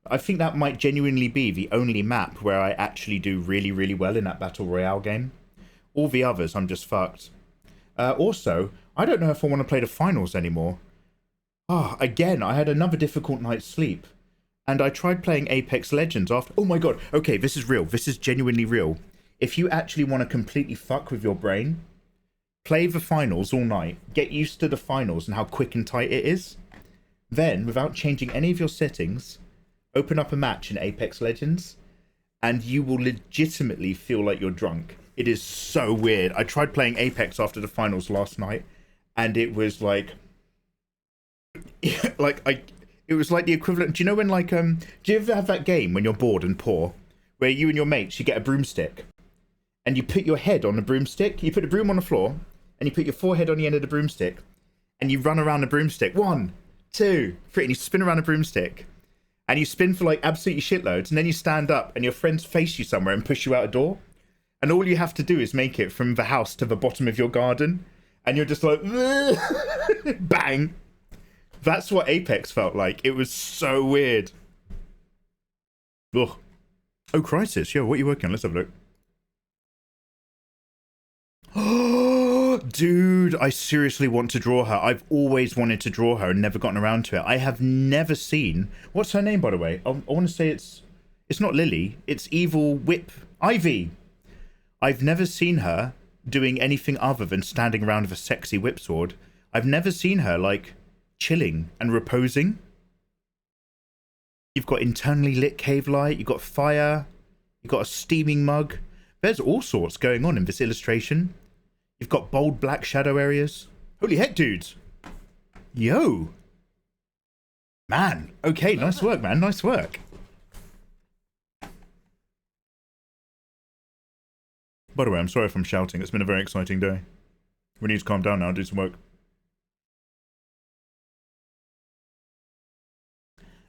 I think that might genuinely be the only map where I actually do really, really well in that Battle Royale game. All the others, I'm just fucked. Also, I don't know if I want to play the finals anymore. Again, I had another difficult night's sleep. And I tried playing Apex Legends after... Oh my god, okay, this is real. This is genuinely real. If you actually want to completely fuck with your brain, play the finals all night. Get used to the finals and how quick and tight it is. Then, without changing any of your settings, open up a match in Apex Legends, and you will legitimately feel like you're drunk. It is so weird. I tried playing Apex after the finals last night, and it was like... It was like the equivalent... Do you know when, like... do you ever have that game when you're bored and poor, where you and your mates, you get a broomstick, and you put your head on the broomstick, you put the broom on the floor, and you put your forehead on the end of the broomstick, and you run around a broomstick. 1, 2, 3, and you spin around a broomstick. And you spin for like absolutely shitloads, and then you stand up and your friends face you somewhere and push you out a door. And all you have to do is make it from the house to the bottom of your garden. And you're just like, bang. That's what Apex felt like. It was so weird. Ugh. Oh, Crisis. Yo, what are you working on? Let's have a look. Oh, dude, I seriously want to draw her. I've always wanted to draw her and never gotten around to it. I have never seen... What's her name, by the way? I want to say it's not Lily. It's Evil Whip... Ivy. I've never seen her doing anything other than standing around with a sexy whip sword. I've never seen her, like, chilling and reposing. You've got internally lit cave light. You've got fire. You've got a steaming mug. There's all sorts going on in this illustration. You've got bold black shadow areas. Holy heck, dudes. Yo. Man. Okay, nice work, man. Nice work. By the way, I'm sorry if I'm shouting. It's been a very exciting day. We need to calm down now and do some work.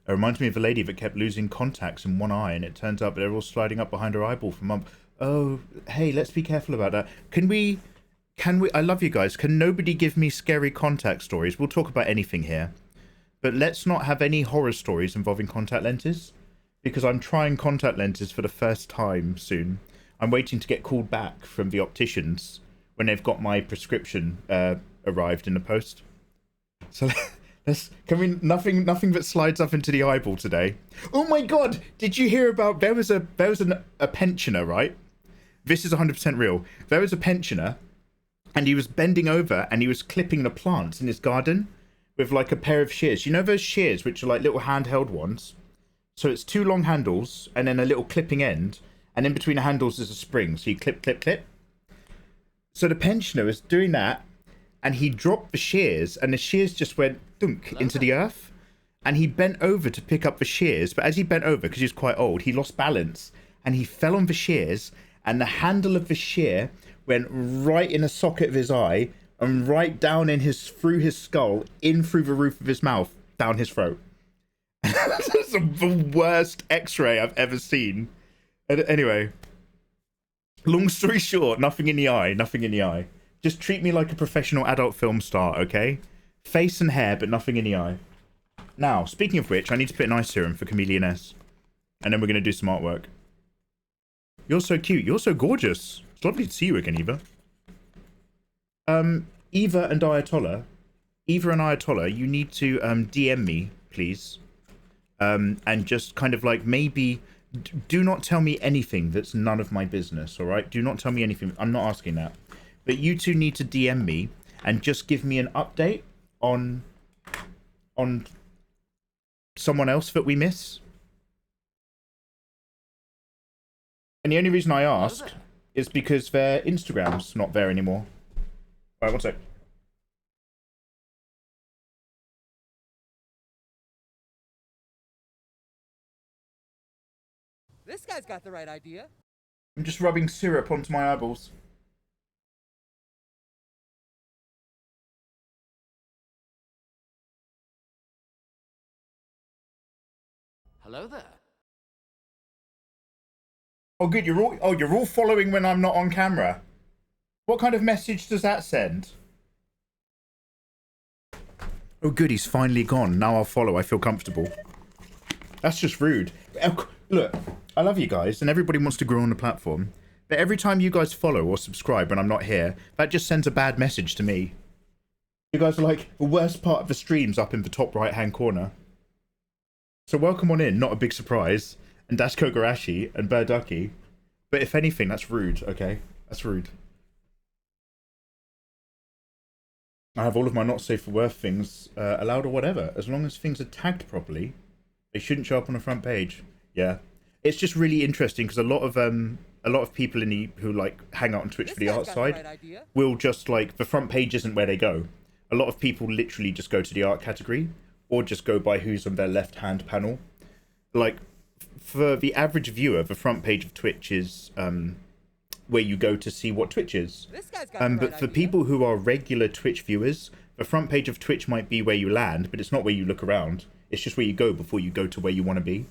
It reminds me of a lady that kept losing contacts in one eye, and it turns out they're all sliding up behind her eyeball for a month. Oh, hey, let's be careful about that. Can we, I love you guys. Can nobody give me scary contact stories? We'll talk about anything here. But let's not have any horror stories involving contact lenses, because I'm trying contact lenses for the first time soon. I'm waiting to get called back from the opticians when they've got my prescription arrived in the post. So can we nothing that slides up into the eyeball today? Oh my god! Did you hear about there was a pensioner, right? This is 100% real. There was a pensioner, and he was bending over and he was clipping the plants in his garden with like a pair of shears. You know those shears which are like little handheld ones? So it's 2 long handles and then a little clipping end. And in between the handles is a spring, so you clip, clip, clip. So the pensioner was doing that, and he dropped the shears, and the shears just went dunk into the earth. And he bent over to pick up the shears, but as he bent over, because he was quite old, he lost balance, and he fell on the shears, and the handle of the shear went right in the socket of his eye, and right down in through his skull, in through the roof of his mouth, down his throat. That's the worst X-ray I've ever seen. Anyway, long story short, nothing in the eye, nothing in the eye. Just treat me like a professional adult film star, okay? Face and hair, but nothing in the eye. Now, speaking of which, I need to put an eye serum for Chameleon S. And then we're going to do some artwork. You're so cute. You're so gorgeous. It's lovely to see you again, Eva. Eva and Ayatollah, you need to DM me, please. And just kind of like maybe... Do not tell me anything that's none of my business, all right? Do not tell me anything. I'm not asking that. But you two need to DM me and just give me an update on someone else that we miss. And the only reason I ask is because their Instagram's not there anymore. All right, one sec. This guy's got the right idea. I'm just rubbing syrup onto my eyeballs. Hello there. Oh, good. You're all following when I'm not on camera. What kind of message does that send? Oh, good. He's finally gone. Now I'll follow. I feel comfortable. That's just rude. Look, I love you guys, and everybody wants to grow on the platform. But every time you guys follow or subscribe when I'm not here, that just sends a bad message to me. You guys are like the worst part of the streams up in the top right-hand corner. So welcome on in, not a big surprise. And Dash Kogarashi and Burducky. But if anything, that's rude, okay? That's rude. I have all of my not safe for work things allowed or whatever. As long as things are tagged properly, they shouldn't show up on the front page. Yeah. It's just really interesting because a lot of people who like hang out on Twitch for the art side will just like, the front page isn't where they go. A lot of people literally just go to the art category or just go by who's on their left-hand panel. Like, for the average viewer, the front page of Twitch is where you go to see what Twitch is. But for people who are regular Twitch viewers, the front page of Twitch might be where you land, but it's not where you look around. It's just where you go before you go to where you want to be.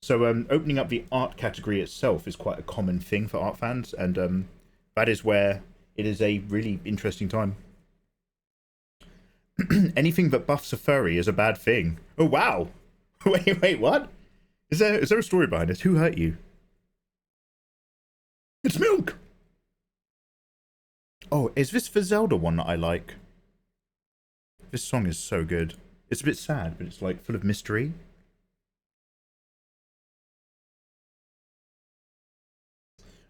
So opening up the art category itself is quite a common thing for art fans, and that is where it is a really interesting time. Anything that buffs a furry is a bad thing. Oh, wow. Wait, what? Is there a story behind it? Who hurt you? It's milk! Oh, is this the Zelda one that I like? This song is so good. It's a bit sad, but it's like full of mystery.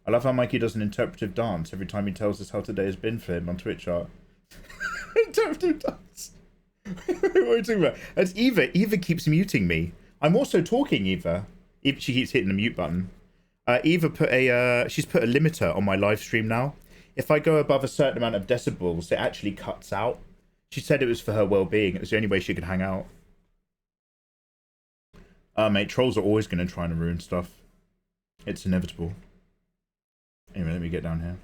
I love how Mikey does an interpretive dance every time he tells us how today has been for him on Twitch art. Interpretive dance. What are you talking about? That's Eva. Eva keeps muting me. I'm also talking, Eva. She keeps hitting the mute button. Eva put she's put a limiter on my live stream now. If I go above a certain amount of decibels, it actually cuts out. She said it was for her well-being. It was the only way she could hang out. Mate, trolls are always going to try and ruin stuff. It's inevitable. Anyway, let me get down here.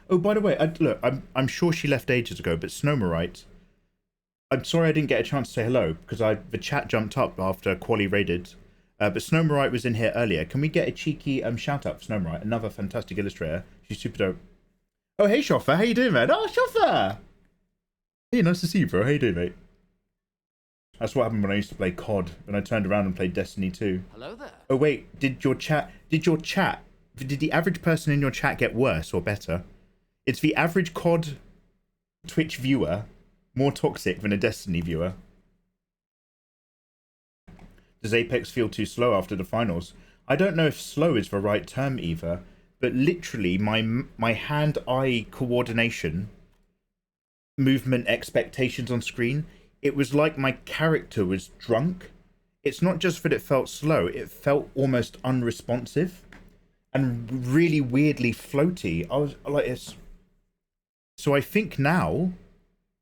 Oh, by the way, look, I'm sure she left ages ago, but Snowmarite, I'm sorry I didn't get a chance to say hello, because the chat jumped up after Quali raided. But Snowmarite was in here earlier. Can we get a cheeky shout-out for Snowmarite? Another fantastic illustrator. She's super dope. Oh, hey, Shoffer. How you doing, man? Oh, Shoffer! Hey, nice to see you, bro. How you doing, mate? That's what happened when I used to play COD, when I turned around and played Destiny 2. Hello there. Oh, wait. Did the average person in your chat get worse or better? It's the average COD Twitch viewer more toxic than a Destiny viewer. Does Apex feel too slow after the finals? I don't know if slow is the right term either, but literally my hand-eye coordination, movement expectations on screen, it was like my character was drunk. It's not just that it felt slow, it felt almost unresponsive and really weirdly floaty. I was like, so I think now,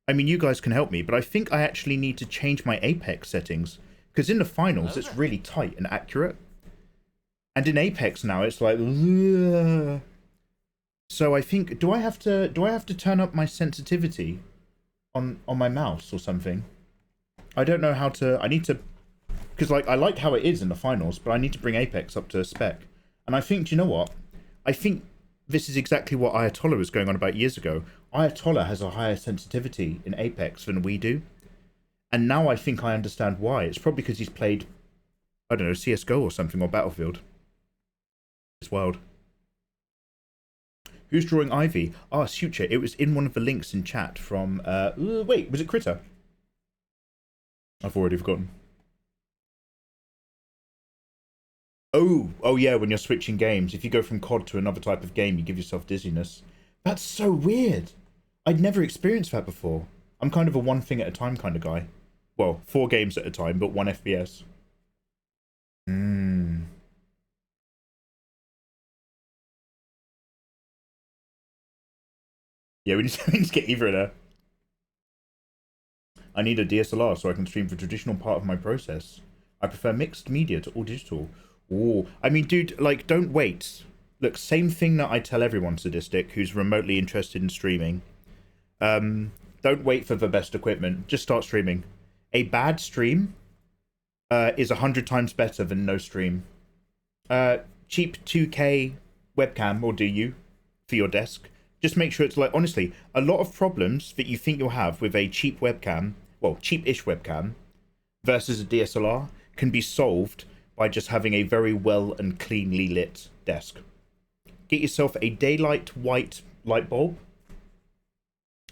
I mean, you guys can help me, but I think I actually need to change my Apex settings, because in the finals it's really tight and accurate, and in Apex now it's like, ugh. So I think, do I have to turn up my sensitivity on my mouse or something? I don't know how to. I need to, because like I like how it is in the finals, but I need to bring Apex up to spec. And I think, do you know what? I think this is exactly what Ayatollah was going on about years ago. Ayatollah has a higher sensitivity in Apex than we do. And now I think I understand why. It's probably because he's played, I don't know, CSGO or something, or Battlefield. It's wild. Who's drawing Ivy? Ah, Suture. It was in one of the links in chat from, wait, was it Critter? I've already forgotten. Oh yeah, when you're switching games, if you go from COD to another type of game, you give yourself dizziness. That's so weird. I'd never experienced that before. I'm kind of a one thing at a time kind of guy. Well, 4 games at a time, but 1 FPS. Yeah, we need to get Eva in there. I need a DSLR so I can stream the traditional part of my process. I prefer mixed media to all digital. Oh, I mean, dude, like, don't wait. Look, same thing that I tell everyone, Sadistic, who's remotely interested in streaming. Don't wait for the best equipment. Just start streaming. A bad stream is 100 times better than no stream. Cheap 2K webcam, or do you, for your desk. Just make sure it's like, honestly, a lot of problems that you think you'll have with a cheap webcam, well, cheap-ish webcam, versus a DSLR can be solved by just having a very well and cleanly lit desk. Get yourself a daylight white light bulb.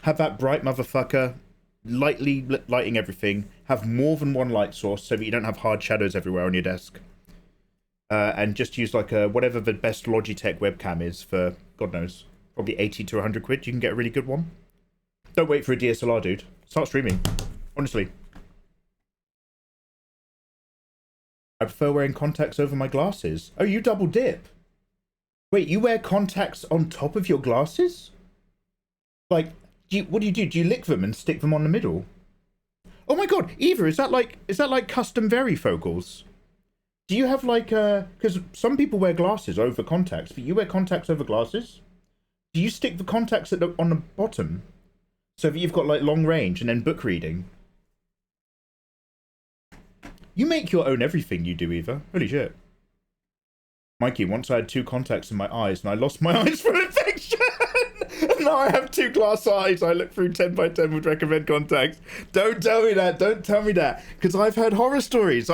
Have that bright motherfucker lightly lighting everything. Have more than one light source so that you don't have hard shadows everywhere on your desk. And just use like a, whatever the best Logitech webcam is for, God knows, probably 80 to 100 quid. You can get a really good one. Don't wait for a DSLR, dude. Start streaming. Honestly. I prefer wearing contacts over my glasses. Oh, you double dip. Wait, you wear contacts on top of your glasses? Like, what do? Do you lick them and stick them on the middle? Oh my god, Eva, is that like custom varifocals? Do you have like because some people wear glasses over contacts, but you wear contacts over glasses? Do you stick the contacts on the bottom? So that you've got like long range and then book reading? You make your own everything, you do, Eva. Holy shit. Mikey, once I had 2 contacts in my eyes and I lost my eyes from infection. And now I have 2 glass eyes. I look through 10 by 10 would recommend contacts. Don't tell me that. Don't tell me that. Because I've heard horror stories.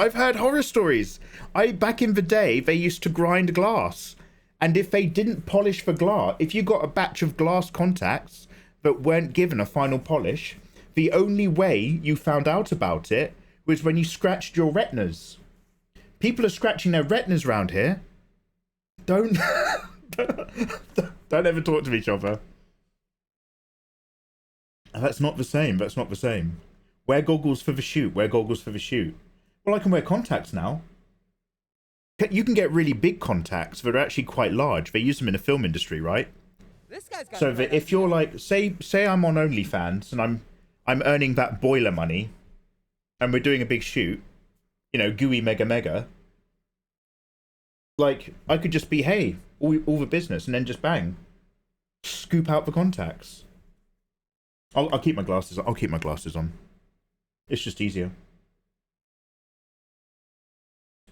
Back in the day, they used to grind glass. And if they didn't polish the glass, if you got a batch of glass contacts that weren't given a final polish, the only way you found out about it was when you scratched your retinas. People are scratching their retinas around here. Don't don't ever talk to me, Chopper. That's not the same. That's not the same. Wear goggles for the shoot. Wear goggles for the shoot. Well, I can wear contacts now. You can get really big contacts that are actually quite large. They use them in the film industry, right? This guy's got So that if you're like, say I'm on OnlyFans and I'm earning that boiler money, and we're doing a big shoot, you know, gooey mega mega. Like, I could just be, hey, all the business, and then just bang, scoop out the contacts. I'll keep my glasses on. I'll keep my glasses on. It's just easier.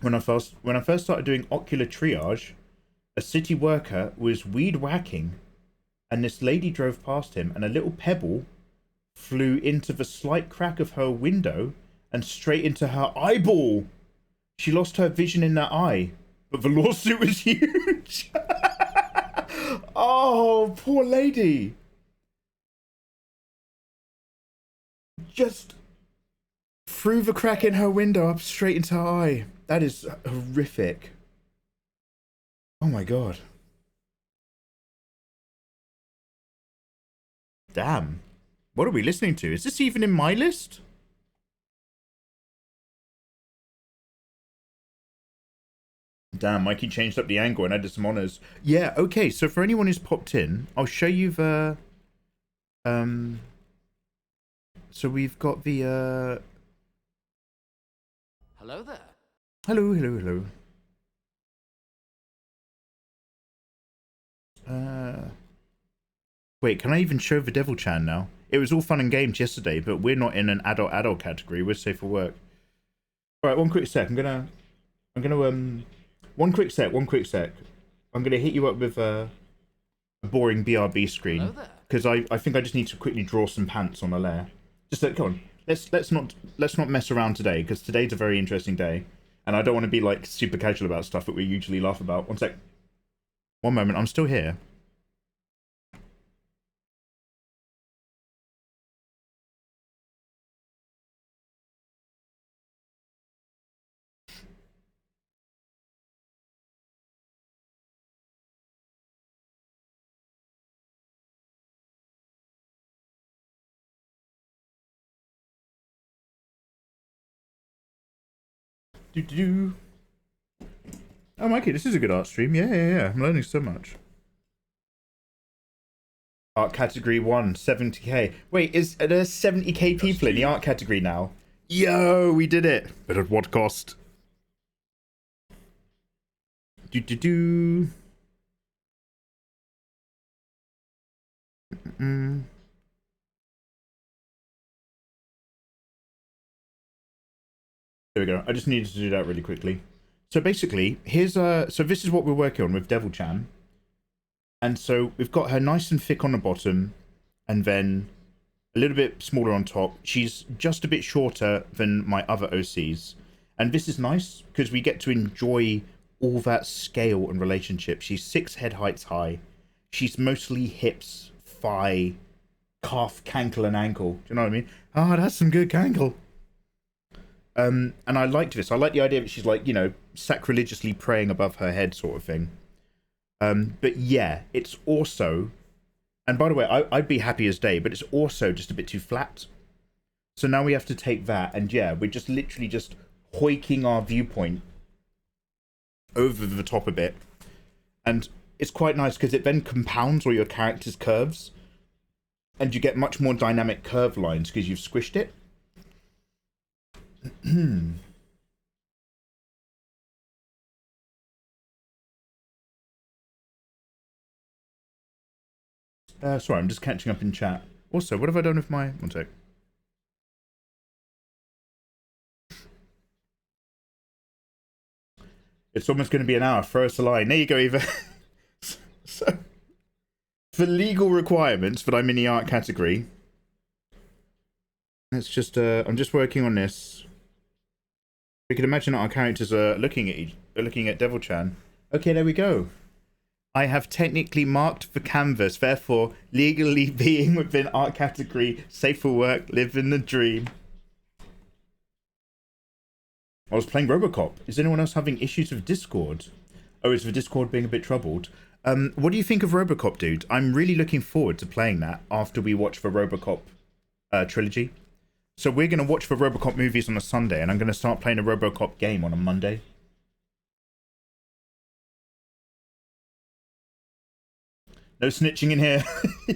When I first started doing ocular triage, a city worker was weed whacking, and this lady drove past him, and a little pebble flew into the slight crack of her window and straight into her eyeball. She lost her vision in that eye. But the lawsuit was huge. Oh, poor lady. Just through the crack in her window up straight into her eye. That is horrific. Oh my god. Damn. What are we listening to? Is this even in my list? Damn, Mikey changed up the angle and added some honors. Yeah, okay, so for anyone who's popped in, I'll show you the... So we've got the... Hello there. Hello, hello, hello. Wait, can I even show the Devil Chan now? It was all fun and games yesterday, but we're not in an adult category. We're safe for work. All right, one quick sec. I'm gonna one quick sec. I'm gonna hit you up with a boring BRB screen because I think I just need to quickly draw some pants on a layer. Just come on. Let's not mess around today because today's a very interesting day, and I don't want to be like super casual about stuff that we usually laugh about. One sec. One moment. I'm still here. Oh, Mikey, this is a good art stream. Yeah. I'm learning so much. Art category 1, 70k. Wait, are there 70k people in the art category now? Yo, we did it. But at what cost? There we go. I just needed to do that really quickly. So basically, here's so this is what we're working on with Devil Chan. And so we've got her nice and thick on the bottom, and then a little bit smaller on top. She's just a bit shorter than my other OCs. And this is nice because we get to enjoy all that scale and relationship. She's 6 head heights high. She's mostly hips, thigh, calf, cankle, and ankle. Do you know what I mean? Oh, that's some good cankle. And I liked this. I like the idea that she's like, you know, sacrilegiously praying above her head sort of thing. But yeah, it's also, and by the way, I'd be happy as day, but it's also just a bit too flat. So now we have to take that, and yeah, we're just literally just hoiking our viewpoint over the top a bit. And it's quite nice because it then compounds all your character's curves, and you get much more dynamic curve lines because you've squished it. Sorry, I'm just catching up in chat. Also, what have I done with my... One sec. It's almost going to be an hour. Throw us a line. There you go, Eva. So, for legal requirements, but I'm in the art category. Let's just... I'm just working on this. We can imagine that our characters are looking at Devil-chan. Okay, there we go. I have technically marked the canvas, therefore legally being within art category, safe for work, living the dream. I was playing Robocop. Is anyone else having issues with Discord? Oh, is the Discord being a bit troubled? What do you think of Robocop, dude? I'm really looking forward to playing that after we watch the Robocop trilogy. So we're going to watch the Robocop movies on a Sunday, and I'm going to start playing a Robocop game on a Monday. No snitching in here.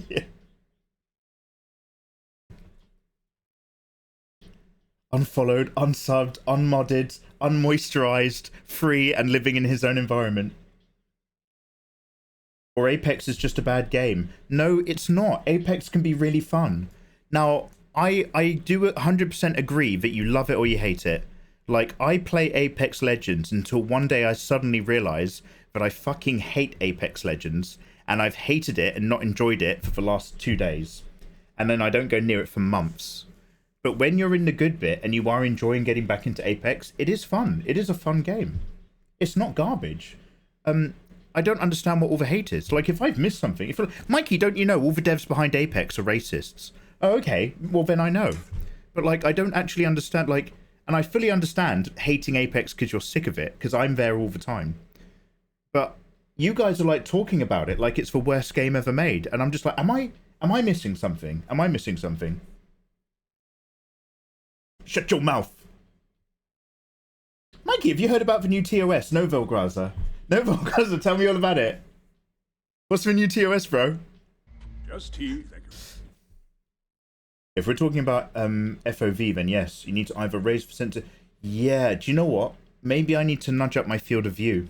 Yeah. Unfollowed, unsubbed, unmodded, unmoisturized, free, and living in his own environment. Or Apex is just a bad game. No, it's not. Apex can be really fun. Now, I do 100% agree that you love it or you hate it. Like, I play Apex Legends until one day I suddenly realize that I fucking hate Apex Legends. And I've hated it and not enjoyed it for the last 2 days. And then I don't go near it for months. But when you're in the good bit and you are enjoying getting back into Apex, it is fun. It is a fun game. It's not garbage. I don't understand what all the hate is. Like, if I've missed something... Mikey, don't you know all the devs behind Apex are racists? Oh, okay. Well, then I know. But, like, I don't actually understand, like... And I fully understand hating Apex because you're sick of it, because I'm there all the time. But... you guys are like talking about it like it's the worst game ever made, and I'm just like, am I missing something? Am I missing something? Shut your mouth, Mikey. Have you heard about the new TOS? No Volgraza. No Volgraza. Tell me all about it. What's the new TOS, bro? Just tea, thank you. If we're talking about FOV, then yes, you need to either raise the center. Yeah. Do you know what? Maybe I need to nudge up my field of view.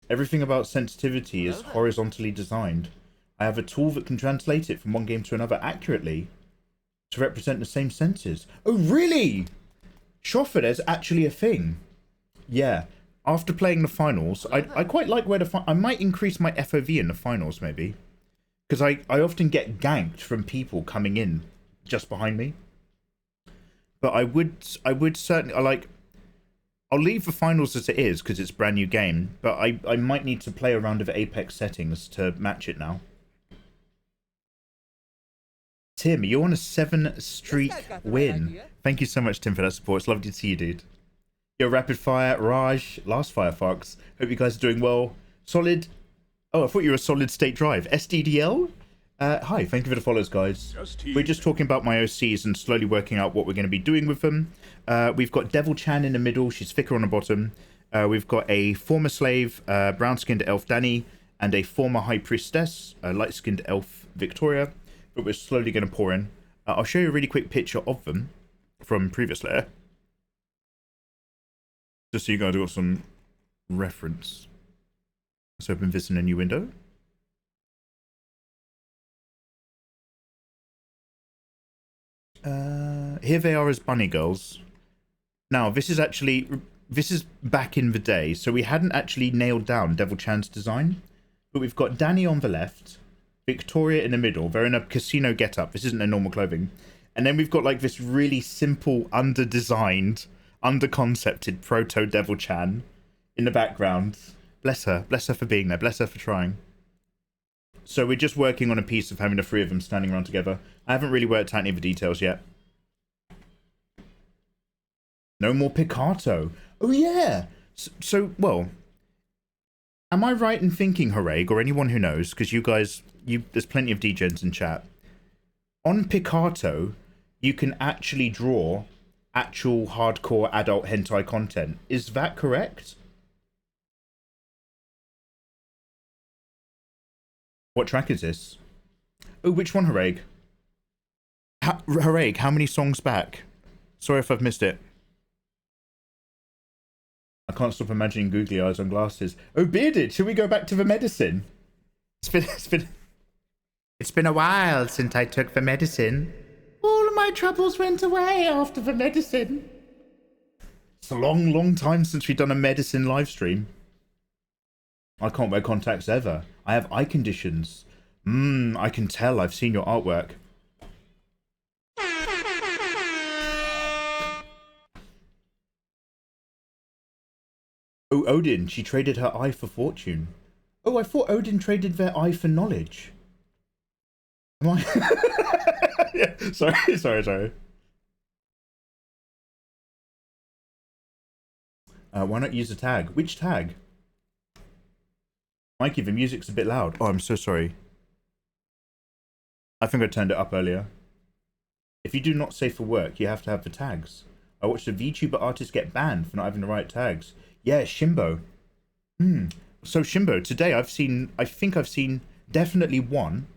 Everything about sensitivity is horizontally designed. I have a tool that can translate it from one game to another accurately to represent the same senses. Oh, really? Shoffer, there's actually a thing. Yeah. After playing the finals, I quite like where I might increase my FOV in the finals, maybe. Because I often get ganked from people coming in just behind me. But I would certainly... I'll leave the finals as it is because it's a brand new game, but I might need to play around with Apex settings to match it now. Tim, you're on a 7-streak win. Right. Thank you so much, Tim, for that support. It's lovely to see you, dude. Yo, Rapid Fire, Raj, Last Firefox. Hope you guys are doing well. Solid. Oh, I thought you were a solid state drive. SDDL? Hi, thank you for the follows, guys. We're just talking about my OCs and slowly working out what we're going to be doing with them. We've got Devil-chan in the middle. She's thicker on the bottom. We've got a former slave, brown-skinned elf Danny, and a former high priestess, light-skinned elf Victoria. But we're slowly going to pour in. I'll show you a really quick picture of them from previous layer. Just so you guys have got some reference. Let's open this in a new window. Here they are as bunny girls. Now, this is back in the day, so we hadn't actually nailed down Devil-chan's design. But we've got Danny on the left, Victoria in the middle. They're in a casino getup. This isn't their normal clothing. And then we've got like this really simple, under-designed, under-concepted proto-Devil-chan in the background. Bless her for being there. Bless her for trying. So we're just working on a piece of having the three of them standing around together. I haven't really worked out any of the details yet. No more Picato. Oh, yeah. So, well, am I right in thinking, Hareg, or anyone who knows, because you guys, there's plenty of degens in chat. On Picato, you can actually draw actual hardcore adult hentai content. Is that correct? What track is this? Oh, which one, Hareg? Hareg, how many songs back? Sorry if I've missed it. I can't stop imagining googly eyes on glasses. Oh, bearded, should we go back to the medicine? It's been It's been a while since I took the medicine. All of my troubles went away after the medicine. It's a long, long time since we've done a medicine live stream. I can't wear contacts ever. I have eye conditions. I can tell. I've seen your artwork. Oh, Odin. She traded her eye for fortune. Oh, I thought Odin traded their eye for knowledge. Am I? Yeah, sorry. Why not use a tag? Which tag? Mikey, the music's a bit loud. Oh, I'm so sorry. I think I turned it up earlier. If you do not say for work, you have to have the tags. I watched a VTuber artist get banned for not having the right tags. Yeah, Shimbo. So Shimbo, today I think I've seen definitely one,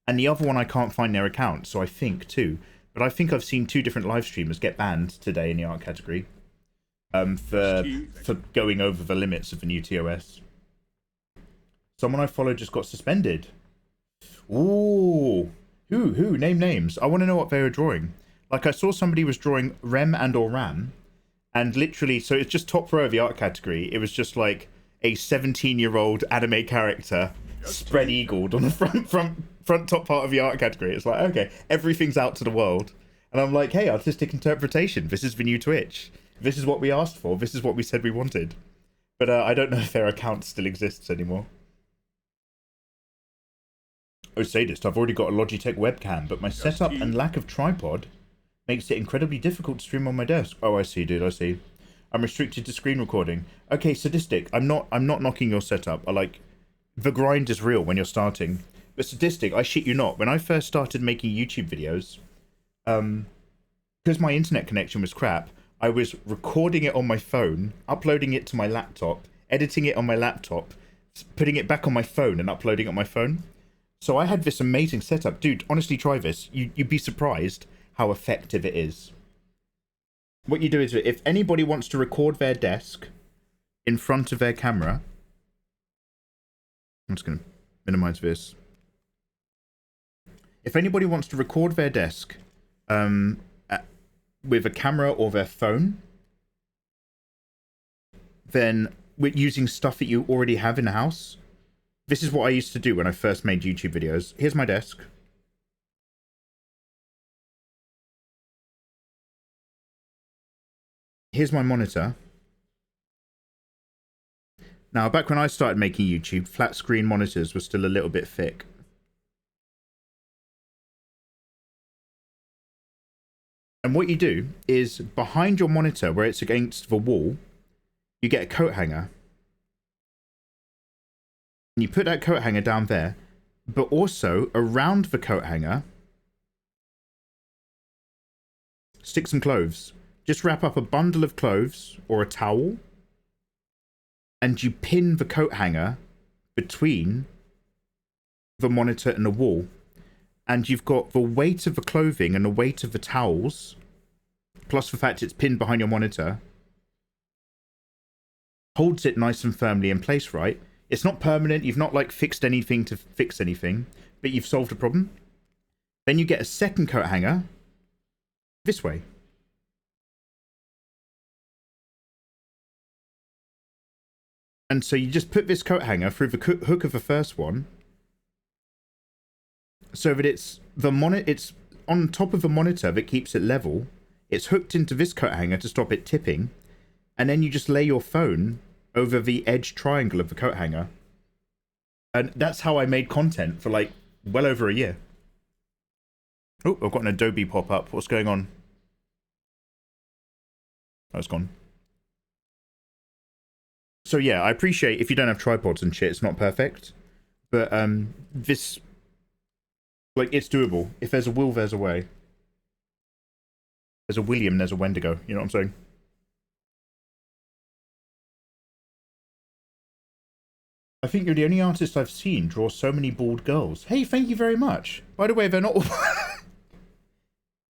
and the other one I can't find their account, so I think two. But I think I've seen two different live streamers get banned today in the art category. For going over the limits of the new TOS. Someone I follow just got suspended. Ooh. Who? Name names. I want to know what they were drawing. Like, I saw somebody was drawing Rem and or Ram, and literally, so it's just top row of the art category. It was just like a 17-year-old anime character spread eagled on the front top part of the art category. It's like, okay, everything's out to the world. And I'm like, hey, artistic interpretation. This is the new Twitch. This is what we asked for. This is what we said we wanted. But I don't know if their account still exists anymore. Oh, sadist, I've already got a Logitech webcam, but my setup and lack of tripod makes it incredibly difficult to stream on my desk. Oh, I see, dude, I see. I'm restricted to screen recording. Okay, sadistic, I'm not knocking your setup. The grind is real when you're starting. But sadistic, I shit you not. When I first started making YouTube videos, because my internet connection was crap, I was recording it on my phone, uploading it to my laptop, editing it on my laptop, putting it back on my phone and uploading it on my phone. So I had this amazing setup. Dude, honestly, try this. You'd be surprised how effective it is. What you do is, if anybody wants to record their desk in front of their camera, I'm just going to minimize this. If anybody wants to record their desk with a camera or their phone, then with using stuff that you already have in the house, this is what I used to do when I first made YouTube videos. Here's my desk. Here's my monitor. Now, back when I started making YouTube, flat screen monitors were still a little bit thick. And what you do is, behind your monitor, where it's against the wall, you get a coat hanger. And you put that coat hanger down there, but also around the coat hanger, stick some clothes. Just wrap up a bundle of clothes or a towel, and you pin the coat hanger between the monitor and the wall. And you've got the weight of the clothing and the weight of the towels, plus the fact it's pinned behind your monitor, holds it nice and firmly in place, right? It's not permanent. You've not, like, fixed anything to fix anything, but you've solved a problem. Then you get a second coat hanger this way. And so you just put this coat hanger through the hook of the first one, so that it's on top of the monitor that keeps it level. It's hooked into this coat hanger to stop it tipping, and then you just lay your phone over the edge triangle of the coat hanger. And that's how I made content for, like, well over a year. Oh, I've got an Adobe pop up. What's going on? Oh, it's gone. So yeah, I appreciate if you don't have tripods and shit, it's not perfect. But this, like, it's doable. If there's a will, there's a way. There's a William, there's a Wendigo. You know what I'm saying? I think you're the only artist I've seen draw so many bald girls. Hey, thank you very much. By the way, they're not all...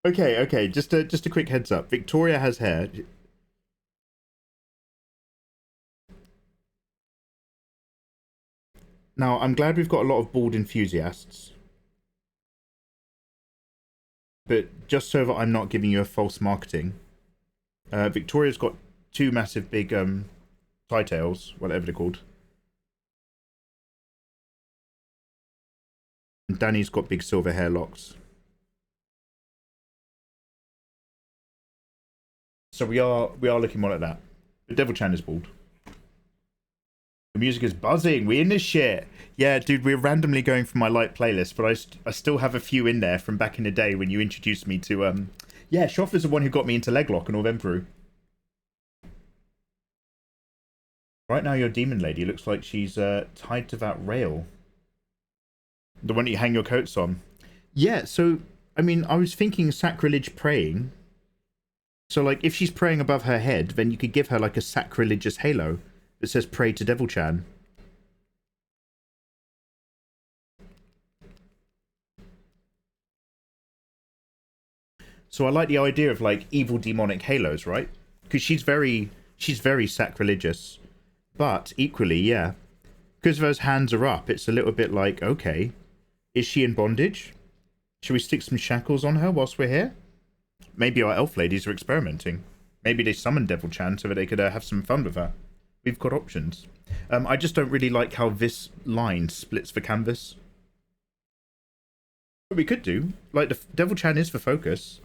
Okay, just a quick heads up. Victoria has hair. Now, I'm glad we've got a lot of bald enthusiasts. But just so that I'm not giving you a false marketing, Victoria's got two massive big tie tails, whatever they're called. And Danny's got big silver hair locks. So we are looking more like that. But Devil Chan is bald. The music is buzzing. We in this shit. Yeah, dude, we're randomly going from my light playlist, but I still have a few in there from back in the day when you introduced me to yeah, Shoff is the one who got me into Leglock and all them through. Right now your demon lady looks like she's tied to that rail. The one that you hang your coats on. Yeah, so I mean I was thinking sacrilege praying. So like if she's praying above her head, then you could give her like a sacrilegious halo that says pray to Devil Chan. So I like the idea of like evil demonic halos, right? Because she's very sacrilegious. But equally, yeah, because those hands are up, it's a little bit like, okay, is she in bondage? Should we stick some shackles on her whilst we're here? Maybe our elf ladies are experimenting. Maybe they summoned Devil Chan so that they could have some fun with her. We've got options. I just don't really like how this line splits the canvas. But we could do, like, the Devil Chan is the focus.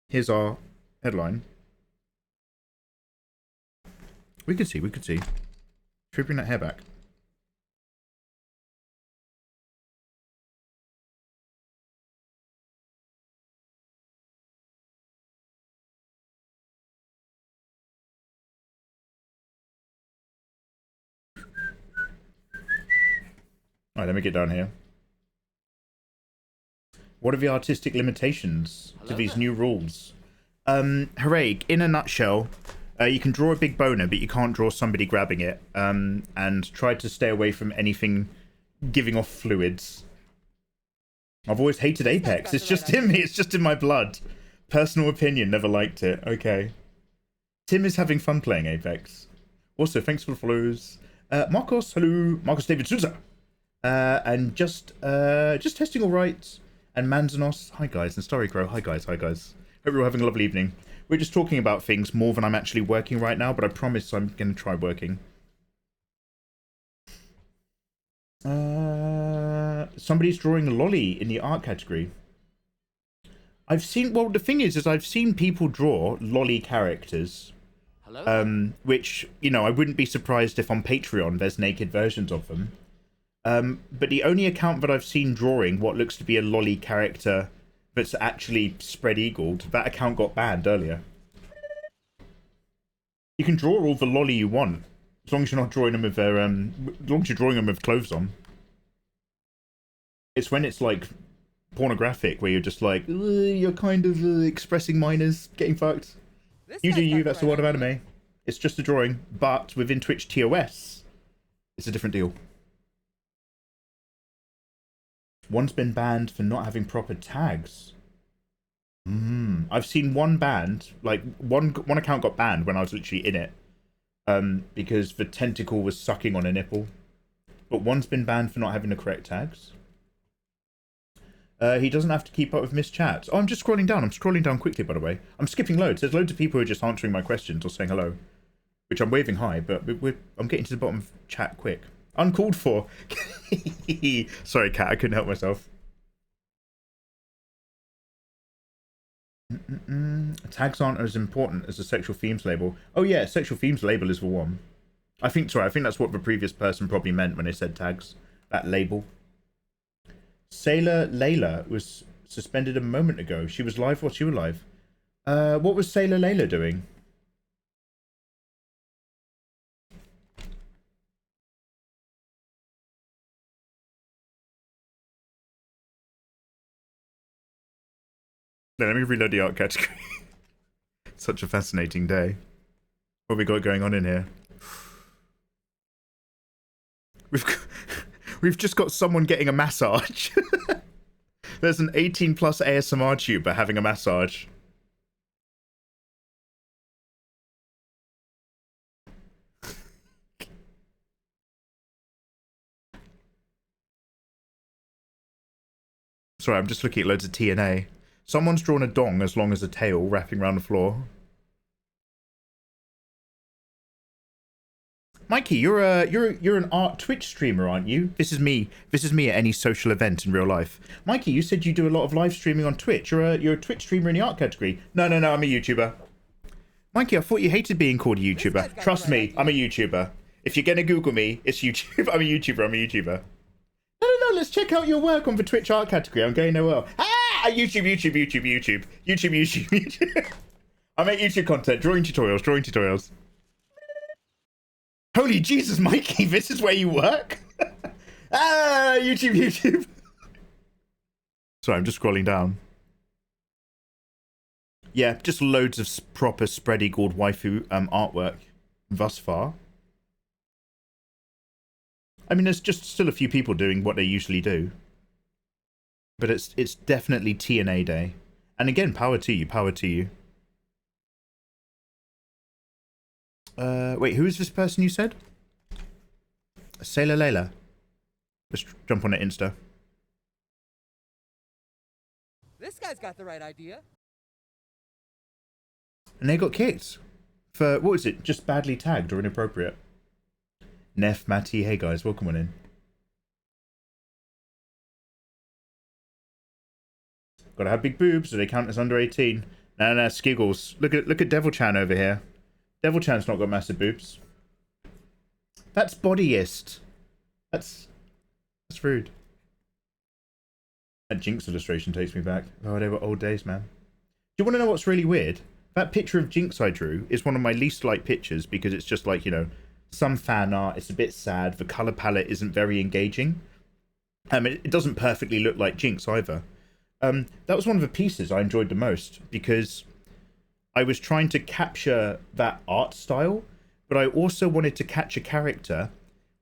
Here's our headline. We could see. Should we bring that hair back? Alright, let me get down here. What are the artistic limitations to these new rules? Hooray, in a nutshell, you can draw a big boner, but you can't draw somebody grabbing it. And try to stay away from anything giving off fluids. I've always hated Apex. It's just in me. It's just in my blood. Personal opinion, never liked it. Okay. Tim is having fun playing Apex. Also, thanks for the follows. Marcos, hello. Marcos David Souza. And just testing all right. And Manzanos, hi guys. And Starry Crow, hi guys. Hope you're all having a lovely evening. We're just talking about things more than I'm actually working right now, but I promise I'm going to try working. Somebody's drawing lolly in the art category. I've seen, well, the thing is I've seen people draw lolly characters. Hello? Which, you know, I wouldn't be surprised if on Patreon there's naked versions of them. But the only account that I've seen drawing what looks to be a lolly character that's actually spread-eagled, that account got banned earlier. You can draw all the lolly you want, as long as you're not drawing them with their, as long as you're drawing them with clothes on. It's when it's like pornographic, where you're just like, you're kind of expressing minors getting fucked. You do you, that's the world of anime. It's just a drawing, but within Twitch TOS, it's a different deal. One's been banned for not having proper tags. I've seen one banned, like one account got banned when I was literally in it, because the tentacle was sucking on a nipple. But one's been banned for not having the correct tags. He doesn't have to keep up with missed chats. Oh, I'm just scrolling down. I'm scrolling down quickly, by the way. I'm skipping loads. There's loads of people who are just answering my questions or saying hello, which I'm waving hi, but I'm getting to the bottom of chat quick. Uncalled for. Sorry, Kat, I couldn't help myself. Tags aren't as important as the sexual themes label. Oh yeah, sexual themes label is the one. I think that's what the previous person probably meant when they said tags. That label. Sailor Layla was suspended a moment ago. She was live while you were live. What was Sailor Layla doing? Let me reload the art category. Such a fascinating day. What have we got going on in here? We've just got someone getting a massage. There's an 18+ ASMR tuber having a massage. Sorry, I'm just looking at loads of TNA. Someone's drawn a dong as long as a tail wrapping around the floor. Mikey, you're an art Twitch streamer, aren't you? This is me. This is me at any social event in real life. Mikey, you said you do a lot of live streaming on Twitch. You're a Twitch streamer in the art category. No, I'm a YouTuber. Mikey, I thought you hated being called a YouTuber. Trust me, I'm a YouTuber. If you're gonna Google me, it's YouTube. I'm a YouTuber. No, let's check out your work on the Twitch art category. I'm going nowhere. YouTube. I make YouTube content, drawing tutorials. Holy Jesus, Mikey, this is where you work? YouTube. Sorry, I'm just scrolling down. Yeah, just loads of proper spread-eagled waifu artwork thus far. I mean, there's just still a few people doing what they usually do. But it's definitely TNA day. And again, power to you. Wait, who is this person you said? Sailor Layla. Let's jump on it Insta. This guy's got the right idea. And they got kicked. For, what was it? Just badly tagged or inappropriate? Neff, Matty, hey guys, welcome on in. Gotta have big boobs, so they count as under 18. No, skiggles. Look at Devil Chan over here. Devil Chan's not got massive boobs. That's bodyist. That's rude. That Jinx illustration takes me back. Oh, they were old days, man. Do you want to know what's really weird? That picture of Jinx I drew is one of my least liked pictures because it's just like, you know, some fan art. It's a bit sad. The color palette isn't very engaging. It doesn't perfectly look like Jinx either. That was one of the pieces I enjoyed the most because I was trying to capture that art style, but I also wanted to catch a character.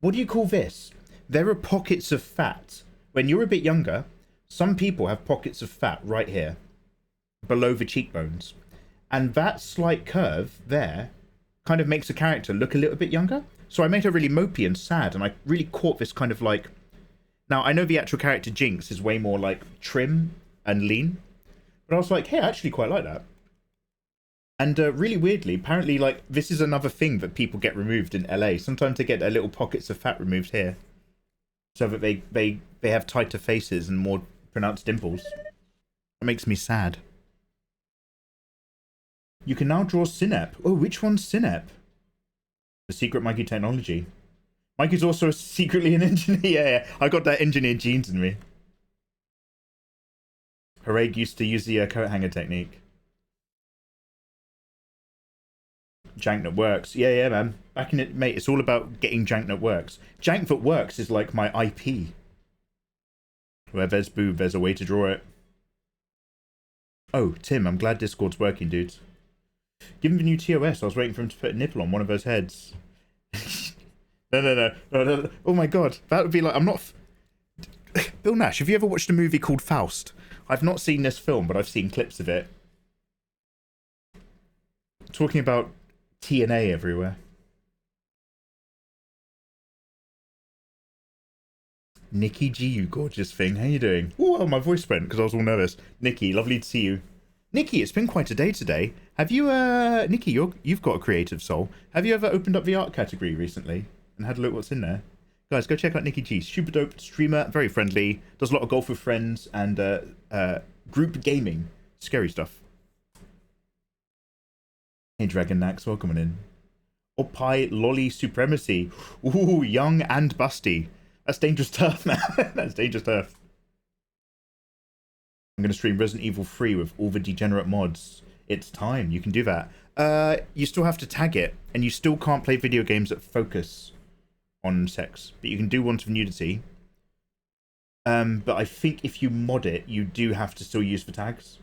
What do you call this? There are pockets of fat. When you're a bit younger, some people have pockets of fat right here, below the cheekbones. And that slight curve there kind of makes a character look a little bit younger. So I made her really mopey and sad, and I really caught this kind of like... Now, I know the actual character Jinx is way more like trim and lean, but I was like, hey, I actually quite like that. And really weirdly, apparently, like, this is another thing that people get removed in LA. Sometimes they get their little pockets of fat removed here, so that they have tighter faces and more pronounced dimples. That makes me sad. You can now draw Synep. Oh, which one's Synep? The secret Mikey technology. Mikey's also secretly an engineer. Yeah, I got that engineer genes in me. Hooray used to use the coat hanger technique. Jank that works. Yeah, man. Back in it, mate, it's all about getting jank that works. Jank that works is like my IP. Where there's boob, there's a way to draw it. Oh, Tim, I'm glad Discord's working, dudes. Give him the new TOS. I was waiting for him to put a nipple on one of those heads. No. Oh my god. That would be like, I'm not... Bill Nash, have you ever watched a movie called Faust? I've not seen this film, but I've seen clips of it. Talking about TNA everywhere. Nikki G, you gorgeous thing. How you doing? Oh, my voice went because I was all nervous. Nikki, lovely to see you. Nikki, it's been quite a day today. Have you, Nikki, you've got a creative soul. Have you ever opened up the art category recently and had a look what's in there? Guys, go check out Nikki G. Super dope streamer, very friendly, does a lot of golf with friends and group gaming. Scary stuff. Hey, Dragon Nax, welcome in. Opie Lolly Supremacy. Ooh, young and busty. That's dangerous turf, man. That's dangerous turf. I'm going to stream Resident Evil 3 with all the degenerate mods. It's time. You can do that. You still have to tag it, and you still can't play video games that focus on sex. But you can do ones with nudity. But I think if you mod it, you do have to still use the tags.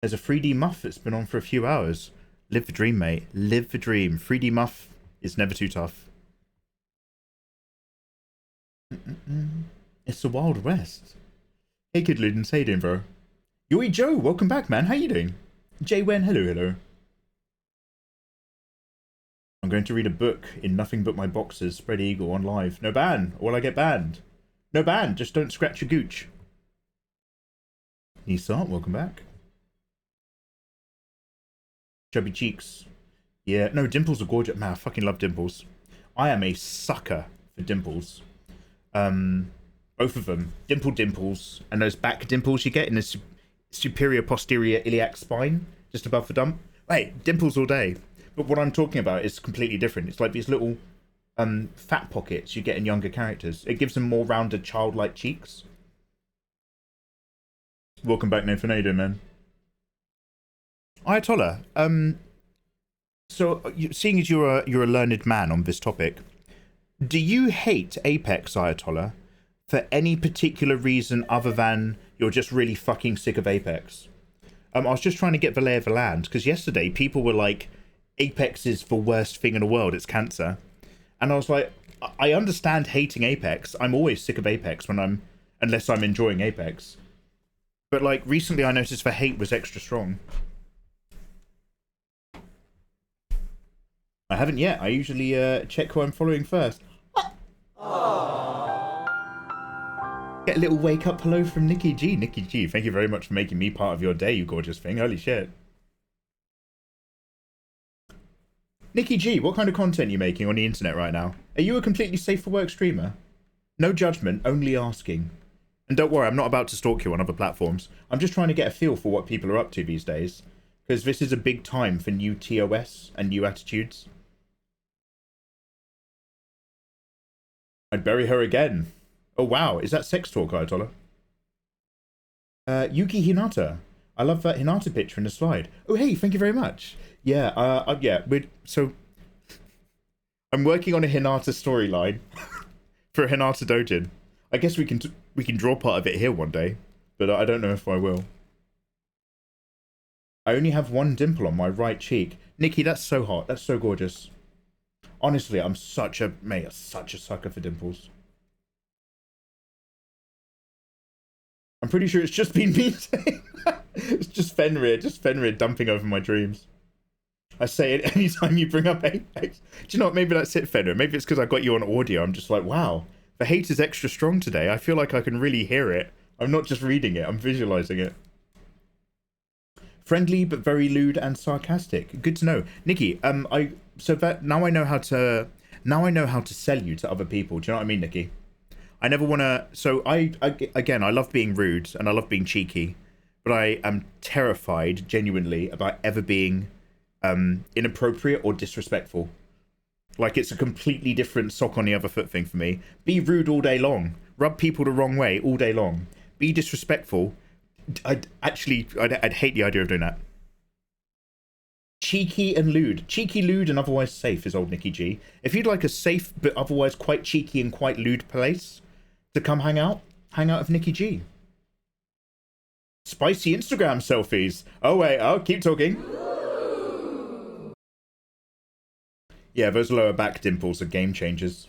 There's a 3D muff that's been on for a few hours. Live the dream, mate. Live the dream. 3D muff is never too tough. It's the Wild West. Hey, Kid Ludens, how you doing, bro? Yoi Joe, welcome back, man. How you doing? Jay Wen, hello. I'm going to read a book in nothing but my boxes. Spread eagle on live. No ban. Or will I get banned? No ban, just don't scratch your gooch. Nissan, welcome back. Chubby cheeks. Yeah, no, dimples are gorgeous. Man, I fucking love dimples. I am a sucker for dimples. Both of them. Dimples, and those back dimples you get in the superior posterior iliac spine, just above the dump. Wait, dimples all day. But what I'm talking about is completely different. It's like these little fat pockets you get in younger characters. It gives them more rounded, childlike cheeks. Welcome back, Nathan. How you doing, man? Ayatollah, so seeing as you're a learned man on this topic, do you hate Apex, Ayatollah, for any particular reason other than you're just really fucking sick of Apex? I was just trying to get the lay of the land, because yesterday people were like, Apex is the worst thing in the world, it's cancer. And I was like, I understand hating Apex. I'm always sick of Apex unless I'm enjoying Apex. But like recently I noticed the hate was extra strong. I haven't yet. I usually check who I'm following first. Get a little wake up hello from Nikki G. Nikki G, thank you very much for making me part of your day, you gorgeous thing. Holy shit. Nikki G, what kind of content are you making on the internet right now? Are you a completely safe for work streamer? No judgment, only asking. And don't worry, I'm not about to stalk you on other platforms. I'm just trying to get a feel for what people are up to these days. Because this is a big time for new TOS and new attitudes. I'd bury her again. Oh wow, is that sex talk, Ayatollah? Yuki Hinata. I love that Hinata picture in the slide. Oh hey, thank you very much. Yeah, so I'm working on a Hinata storyline for a Hinata Dojin. I guess we can draw part of it here one day, but I don't know if I will. I only have one dimple on my right cheek. Nikki, that's so hot. That's so gorgeous. Honestly, I'm such a sucker for dimples. I'm pretty sure it's just been me saying that. It's just Fenrir dumping over my dreams. I say it anytime you bring up Apex. Do you know what? Maybe that's it, Fenrir. Maybe it's because I got you on audio. I'm just like, wow, the hate is extra strong today. I feel like I can really hear it. I'm not just reading it. I'm visualizing it. Friendly but very lewd and sarcastic. Good to know, Nikki. Now I know how to sell you to other people. Do you know what I mean, Nikki? I never want to. So I love being rude and I love being cheeky, but I am terrified, genuinely, about ever being inappropriate or disrespectful. Like it's a completely different sock on the other foot thing for me. Be rude all day long. Rub people the wrong way all day long. Be disrespectful. I'd hate the idea of doing that. Cheeky and lewd. Cheeky, lewd, and otherwise safe is old Nikki G. If you'd like a safe but otherwise quite cheeky and quite lewd place to come hang out with Nikki G. Spicy Instagram selfies. Oh wait, I'll keep talking. Yeah, those lower back dimples are game changers.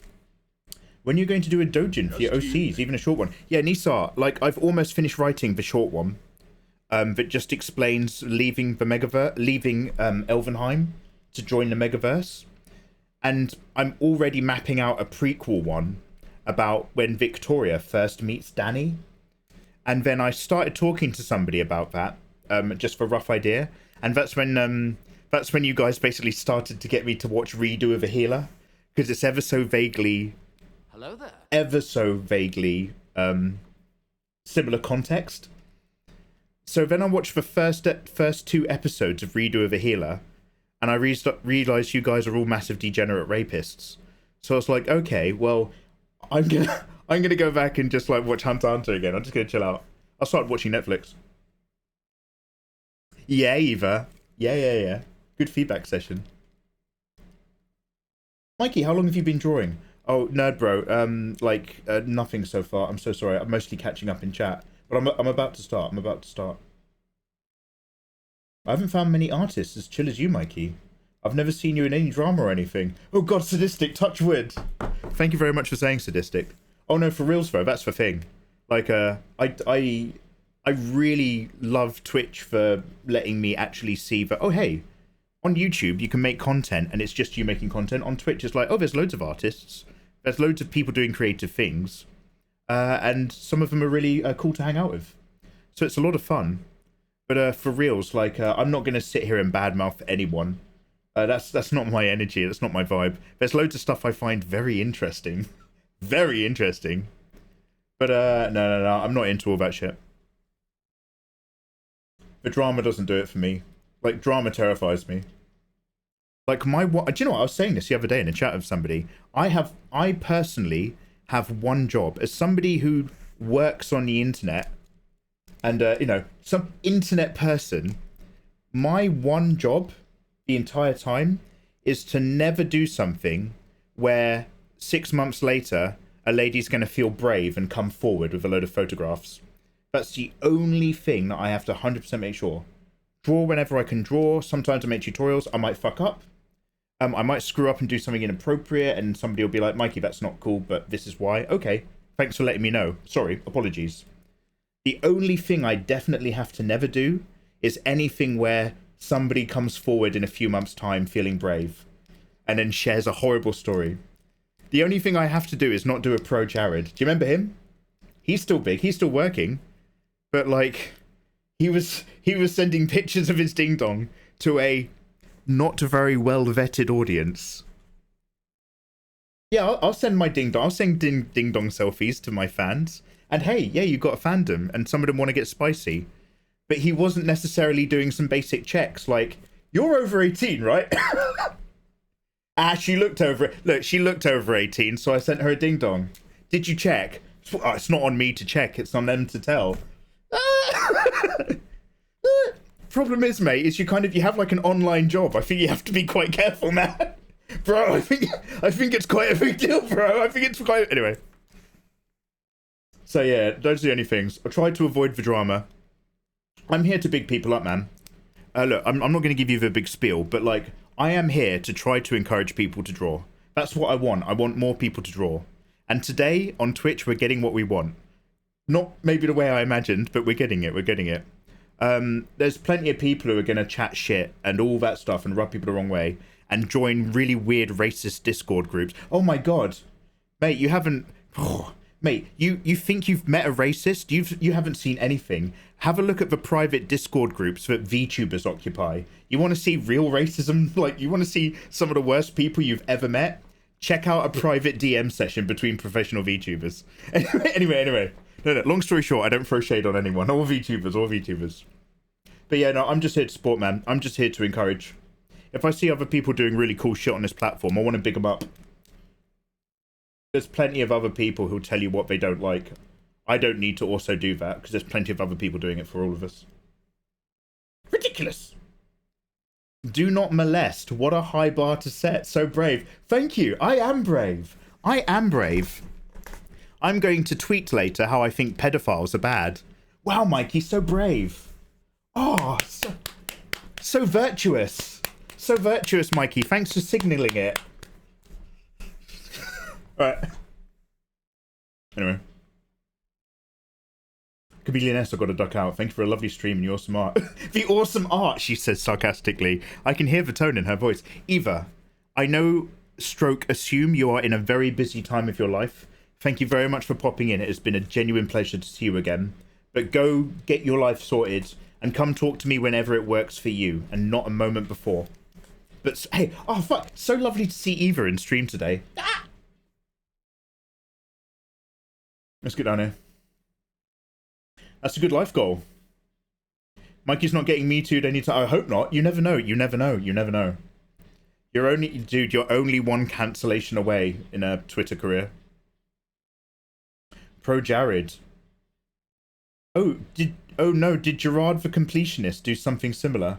When are you going to do a dojin for your OCs, even a short one? Yeah, Nisa, like I've almost finished writing the short one. That just explains leaving Elvenheim to join the Megaverse. And I'm already mapping out a prequel one about when Victoria first meets Danny. And then I started talking to somebody about that, just for a rough idea. And that's when you guys basically started to get me to watch Redo of a Healer. Because it's ever so vaguely similar context. So then I watched the first two episodes of Redo of a Healer, and I realized you guys are all massive degenerate rapists. So I was like, okay, well, I'm gonna go back and just like watch Hunter x Hunter again. I'm just gonna chill out. I'll start watching Netflix. Yeah, Eva. Yeah. Good feedback session. Mikey, how long have you been drawing? Oh, nerd bro. Nothing so far. I'm so sorry. I'm mostly catching up in chat. But I'm about to start. I haven't found many artists as chill as you, Mikey. I've never seen you in any drama or anything. Oh god, sadistic, touch wood. Thank you very much for saying sadistic. Oh no, for reals though, that's the thing. Like, I really love Twitch for letting me actually see that, oh hey, on YouTube you can make content and it's just you making content. On Twitch it's like, oh, there's loads of artists. There's loads of people doing creative things. and some of them are really cool to hang out with. So it's a lot of fun. But for reals, like, I'm not going to sit here and badmouth anyone. That's not my energy. That's not my vibe. There's loads of stuff I find very interesting. Very interesting. But no. I'm not into all that shit. The drama doesn't do it for me. Like, drama terrifies me. Like, do you know what? I was saying this the other day in a chat with somebody. I personally have one job. As somebody who works on the internet, and, you know, some internet person, my one job the entire time is to never do something where 6 months later, a lady's going to feel brave and come forward with a load of photographs. That's the only thing that I have to 100% make sure. Draw whenever I can draw. Sometimes I make tutorials. I might fuck up. I might screw up and do something inappropriate, and somebody will be like, Mikey, that's not cool, but this is why. Okay, thanks for letting me know. Sorry, apologies. The only thing I definitely have to never do is anything where somebody comes forward in a few months' time feeling brave and then shares a horrible story. The only thing I have to do is not do a pro Jared. Do you remember him? He's still big. He's still working. But, like, he was sending pictures of his ding-dong to a not very well-vetted audience. Yeah, I'll send my ding-dong. I'll send ding-dong selfies to my fans. And hey, yeah, you got a fandom, and some of them want to get spicy. But he wasn't necessarily doing some basic checks, like, you're over 18, right? She looked over it. Look, she looked over 18, so I sent her a ding-dong. Did you check? Oh, it's not on me to check, it's on them to tell. Problem is, mate, is you have like an online job. I think you have to be quite careful, man. Bro, I think it's quite a big deal, bro. I think it's quite... Anyway. So yeah, those are the only things. I try to avoid the drama. I'm here to big people up, man. Look, I'm not going to give you the big spiel, but like, I am here to try to encourage people to draw. That's what I want. I want more people to draw. And today, on Twitch, we're getting what we want. Not maybe the way I imagined, but we're getting it. We're getting it. There's plenty of people who are going to chat shit and all that stuff and rub people the wrong way and join really weird racist Discord groups. Oh my god. Mate, you haven't... Oh, mate, you think you've met a racist? You haven't seen anything. Have a look at the private Discord groups that VTubers occupy. You want to see real racism? Like, you want to see some of the worst people you've ever met? Check out a private DM session between professional VTubers. Anyway. No, long story short, I don't throw shade on anyone. All VTubers. But yeah, no, I'm just here to support, man. I'm just here to encourage. If I see other people doing really cool shit on this platform, I want to big them up. There's plenty of other people who'll tell you what they don't like. I don't need to also do that, because there's plenty of other people doing it for all of us. Ridiculous. Do not molest. What a high bar to set. So brave. Thank you. I am brave. I'm going to tweet later how I think pedophiles are bad. Wow, Mikey, so brave. Oh, so virtuous. So virtuous, Mikey. Thanks for signaling it. Alright. Anyway. Chameleoness, I've got to duck out. Thank you for a lovely stream and your awesome art. The awesome art, she says sarcastically. I can hear the tone in her voice. Eva, I know / assume you are in a very busy time of your life. Thank you very much for popping in. It has been a genuine pleasure to see you again. But go get your life sorted and come talk to me whenever it works for you and not a moment before. But hey, oh fuck, so lovely to see Eva in stream today. Ah! Let's get down here. That's a good life goal. Mikey's not getting me too'd anytime. I hope not. You never know. You're only one cancellation away in a Twitter career. Pro Jared. Oh no, did Gerard the Completionist do something similar?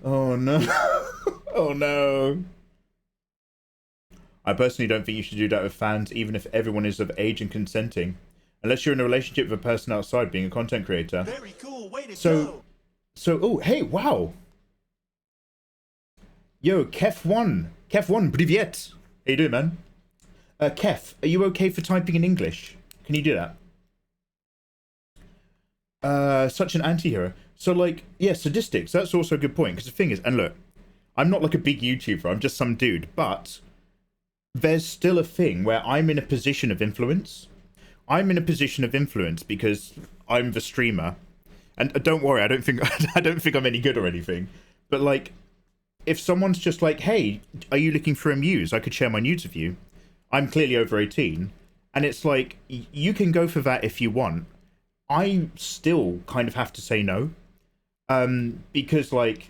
Oh no. Oh no. I personally don't think you should do that with fans, even if everyone is of age and consenting. Unless you're in a relationship with a person outside being a content creator. Very cool way to go. Oh, hey, wow. Yo, Kef1, привет. How you doing, man? Kef, are you okay for typing in English? Can you do that? Such an anti-hero. So, like, yeah, sadistics, that's also a good point. Because the thing is, and look, I'm not like a big YouTuber, I'm just some dude. But there's still a thing where I'm in a position of influence I'm in a position of influence because I'm the streamer. And don't worry, I don't think I'm any good or anything. But like, if someone's just like, hey, are you looking for a muse? I could share my nudes with you. I'm clearly over 18. And it's like, you can go for that if you want. I still kind of have to say no. Because like,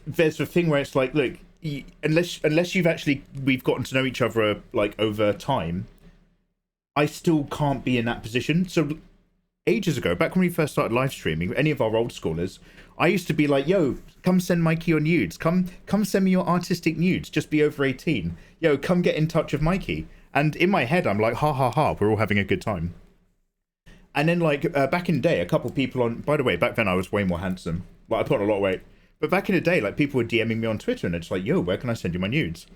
there's the thing where it's like, look, unless we've gotten to know each other like over time, I still can't be in that position. So ages ago, back when we first started live streaming, any of our old schoolers, I used to be like, yo, come send Mikey your nudes. Come send me your artistic nudes. Just be over 18. Yo, come get in touch with Mikey. And in my head, I'm like, ha ha ha, we're all having a good time. And then like back in the day, a couple people on, by the way, back then I was way more handsome. Like I put on a lot of weight. But back in the day, like people were DMing me on Twitter and it's like, yo, where can I send you my nudes?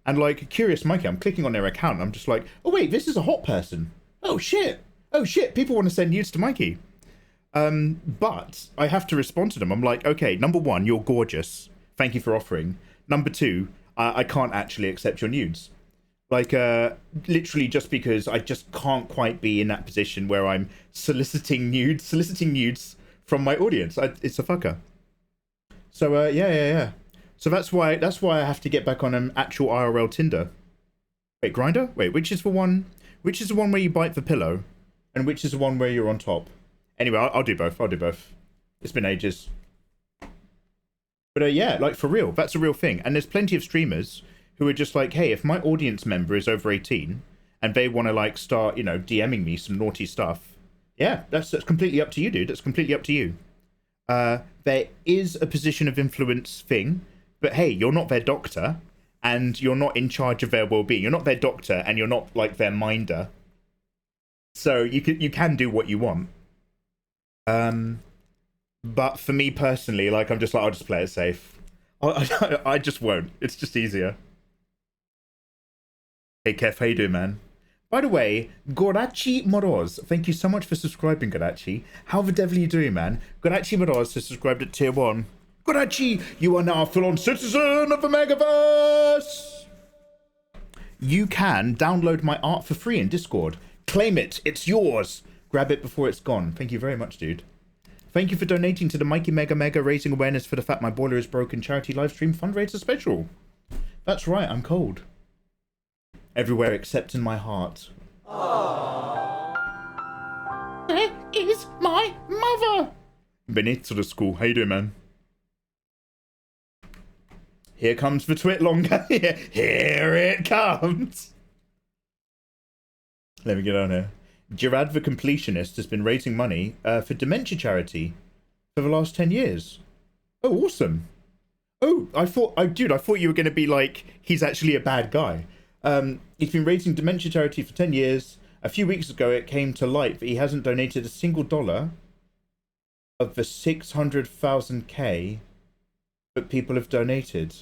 And like, Curious Mikey, I'm clicking on their account and I'm just like, oh wait, this is a hot person. Oh shit, people want to send nudes to Mikey. But I have to respond to them. I'm like, okay, number one, you're gorgeous. Thank you for offering. Number two, I can't actually accept your nudes. Like, literally just because I just can't quite be in that position where I'm soliciting nudes from my audience. It's a fucker. So, yeah. So that's why I have to get back on an actual IRL Tinder. Wait, Grindr? Wait, which is the one where you bite the pillow? And which is the one where you're on top? Anyway, I'll do both. It's been ages. But yeah, like for real, that's a real thing. And there's plenty of streamers who are just like, hey, if my audience member is over 18 and they want to like start, you know, DMing me some naughty stuff, yeah, that's completely up to you, dude. That's completely up to you. There is a position of influence thing, but hey, you're not their doctor and you're not in charge of their well-being. You're not their doctor and you're not like their minder. So you can do what you want. But for me personally, like I'm just like, I'll just play it safe. I just won't. It's just easier. Hey Kev, how you doing, man? By the way, Gorachi Moroz, thank you so much for subscribing, Gorachi. How the devil are you doing, man? Gorachi Moroz has subscribed at tier 1. Gorachi, you are now a full-on citizen of the Megaverse! You can download my art for free in Discord. Claim it, it's yours. Grab it before it's gone. Thank you very much, dude. Thank you for donating to the mikeymegamega raising awareness for the fact my boiler is broken charity livestream fundraiser special. That's right, I'm cold. Everywhere except in my heart. Aww. Where is my mother? Benito to the school. How you doing, man? Here comes the twit longer. Here it comes. Let me get on here. Gerard the Completionist has been raising money for dementia charity for the last 10 years. Oh, awesome. Oh, I thought you were going to be like, he's actually a bad guy. He's been raising dementia charity for 10 years. A few weeks ago, it came to light that he hasn't donated a single dollar of the 600,000K that people have donated.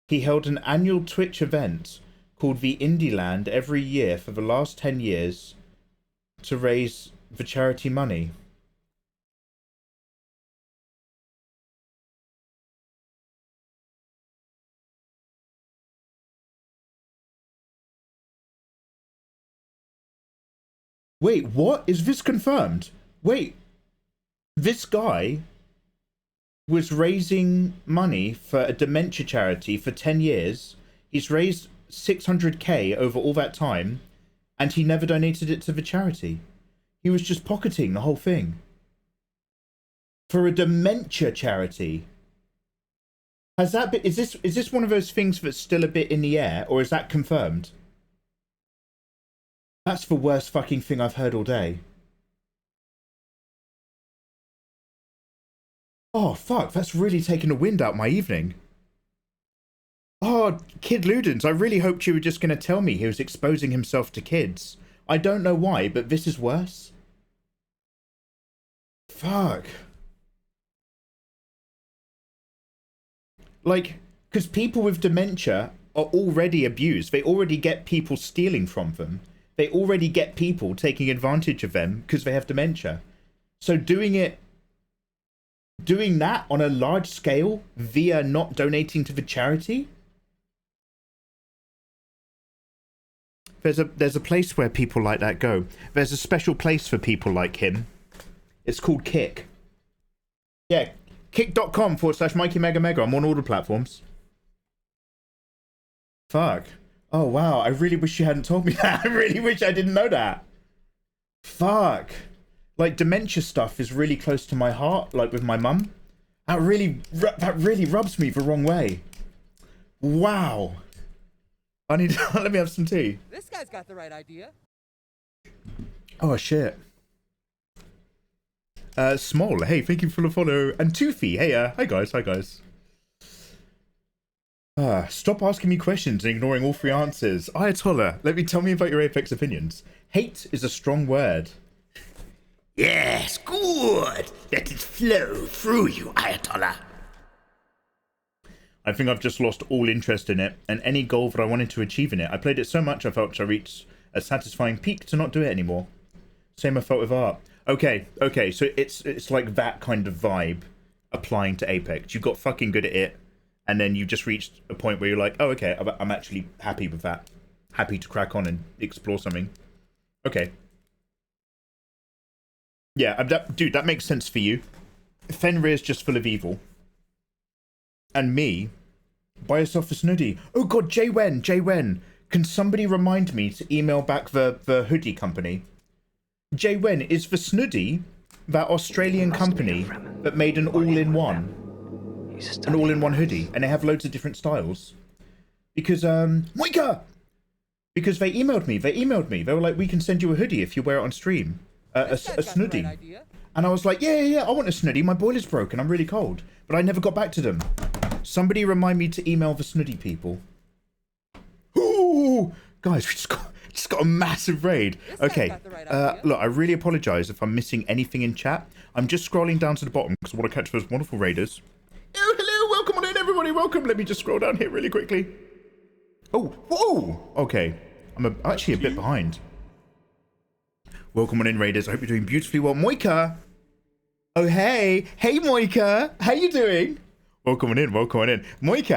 He held an annual Twitch event called the Indie Land every year for the last 10 years to raise the charity money. Wait, what? Is this confirmed? Wait, this guy was raising money for a dementia charity for 10 years. He's raised 600K over all that time, and he never donated it to the charity. He was just pocketing the whole thing. For a dementia charity. Has that been, is this one of those things that's still a bit in the air, or is that confirmed? That's the worst fucking thing I've heard all day. Oh, fuck, that's really taken the wind out my evening. Oh, Kid Ludens, I really hoped you were just going to tell me he was exposing himself to kids. I don't know why, but this is worse. Fuck. Like, because people with dementia are already abused. They already get people stealing from them. They already get people taking advantage of them because they have dementia. So doing that on a large scale via not donating to the charity? There's a place where people like that go. There's a special place for people like him. It's called Kick. Yeah, kick.com/mikeymegamega. I'm on all the platforms. Fuck. Oh, wow. I really wish you hadn't told me that. I really wish I didn't know that. Fuck. Like, dementia stuff is really close to my heart, like with my mum. That really rubs me the wrong way. Wow. I need to... Let me have some tea. This guy's got the right idea. Oh, shit. Small, hey, thank you for the follow. And Toothy, hey, hi guys. Stop asking me questions and ignoring all three answers. Ayatollah, tell me about your Apex opinions. Hate is a strong word. Yes, good. Let it flow through you, Ayatollah. I think I've just lost all interest in it and any goal that I wanted to achieve in it. I played it so much I felt I reached a satisfying peak to not do it anymore. Same I felt with art. Okay, so it's like that kind of vibe applying to Apex. You got fucking good at it, and then you just reached a point where you're like, oh, okay, I'm actually happy with that. Happy to crack on and explore something. Okay. Yeah, dude, that makes sense for you. Fenrir's just full of evil. And me, buy yourself a snooty. Oh god, Jwen, can somebody remind me to email back the hoodie company? Jwen, is the Snuddy that Australian company that made an all-in-one? An all-in-one hoodie, and they have loads of different styles. Because, Moika! Because they emailed me. They were like, we can send you a hoodie if you wear it on stream. A Snuddy. Right, and I was like, yeah, I want a Snuddy. My boiler's broken. I'm really cold. But I never got back to them. Somebody remind me to email the Snuddy people. Ooh! Guys, we just got a massive raid. Okay, look, I really apologise if I'm missing anything in chat. I'm just scrolling down to the bottom because I want to catch those wonderful raiders. Oh, hello, welcome on in, everybody, welcome. Let me just scroll down here really quickly. Oh, whoa! Okay, I'm actually a bit behind. Welcome on in, raiders. I hope you're doing beautifully well. Moika! Oh, hey! Hey, Moika! How you doing? Welcome on in. Moika,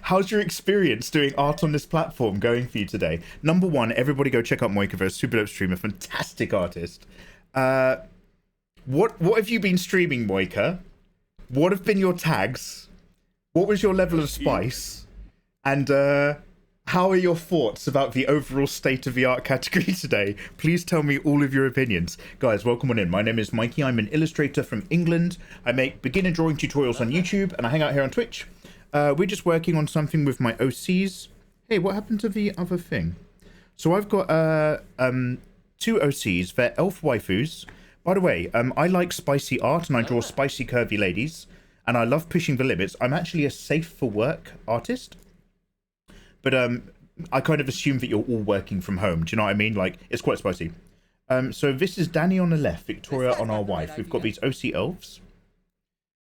how's your experience doing art on this platform going for you today? Number one, everybody go check out Moika, super dope streamer, fantastic artist. What have you been streaming, Moika? What have been your tags? What was your level of spice? And how are your thoughts about the overall state of the art category today? Please tell me all of your opinions. Guys, welcome on in. My name is Mikey. I'm an illustrator from England. I make beginner drawing tutorials on YouTube, and I hang out here on Twitch. We're just working on something with my OCs. Hey, what happened to the other thing? So I've got 2 OCs. They're elf waifus. By the way, I like spicy art and I draw spicy curvy ladies. And I love pushing the limits. I'm actually a safe for work artist. But I kind of assume that you're all working from home. Do you know what I mean? Like, it's quite spicy. So this is Danny on the left, Victoria on our wife. We've got these OC elves.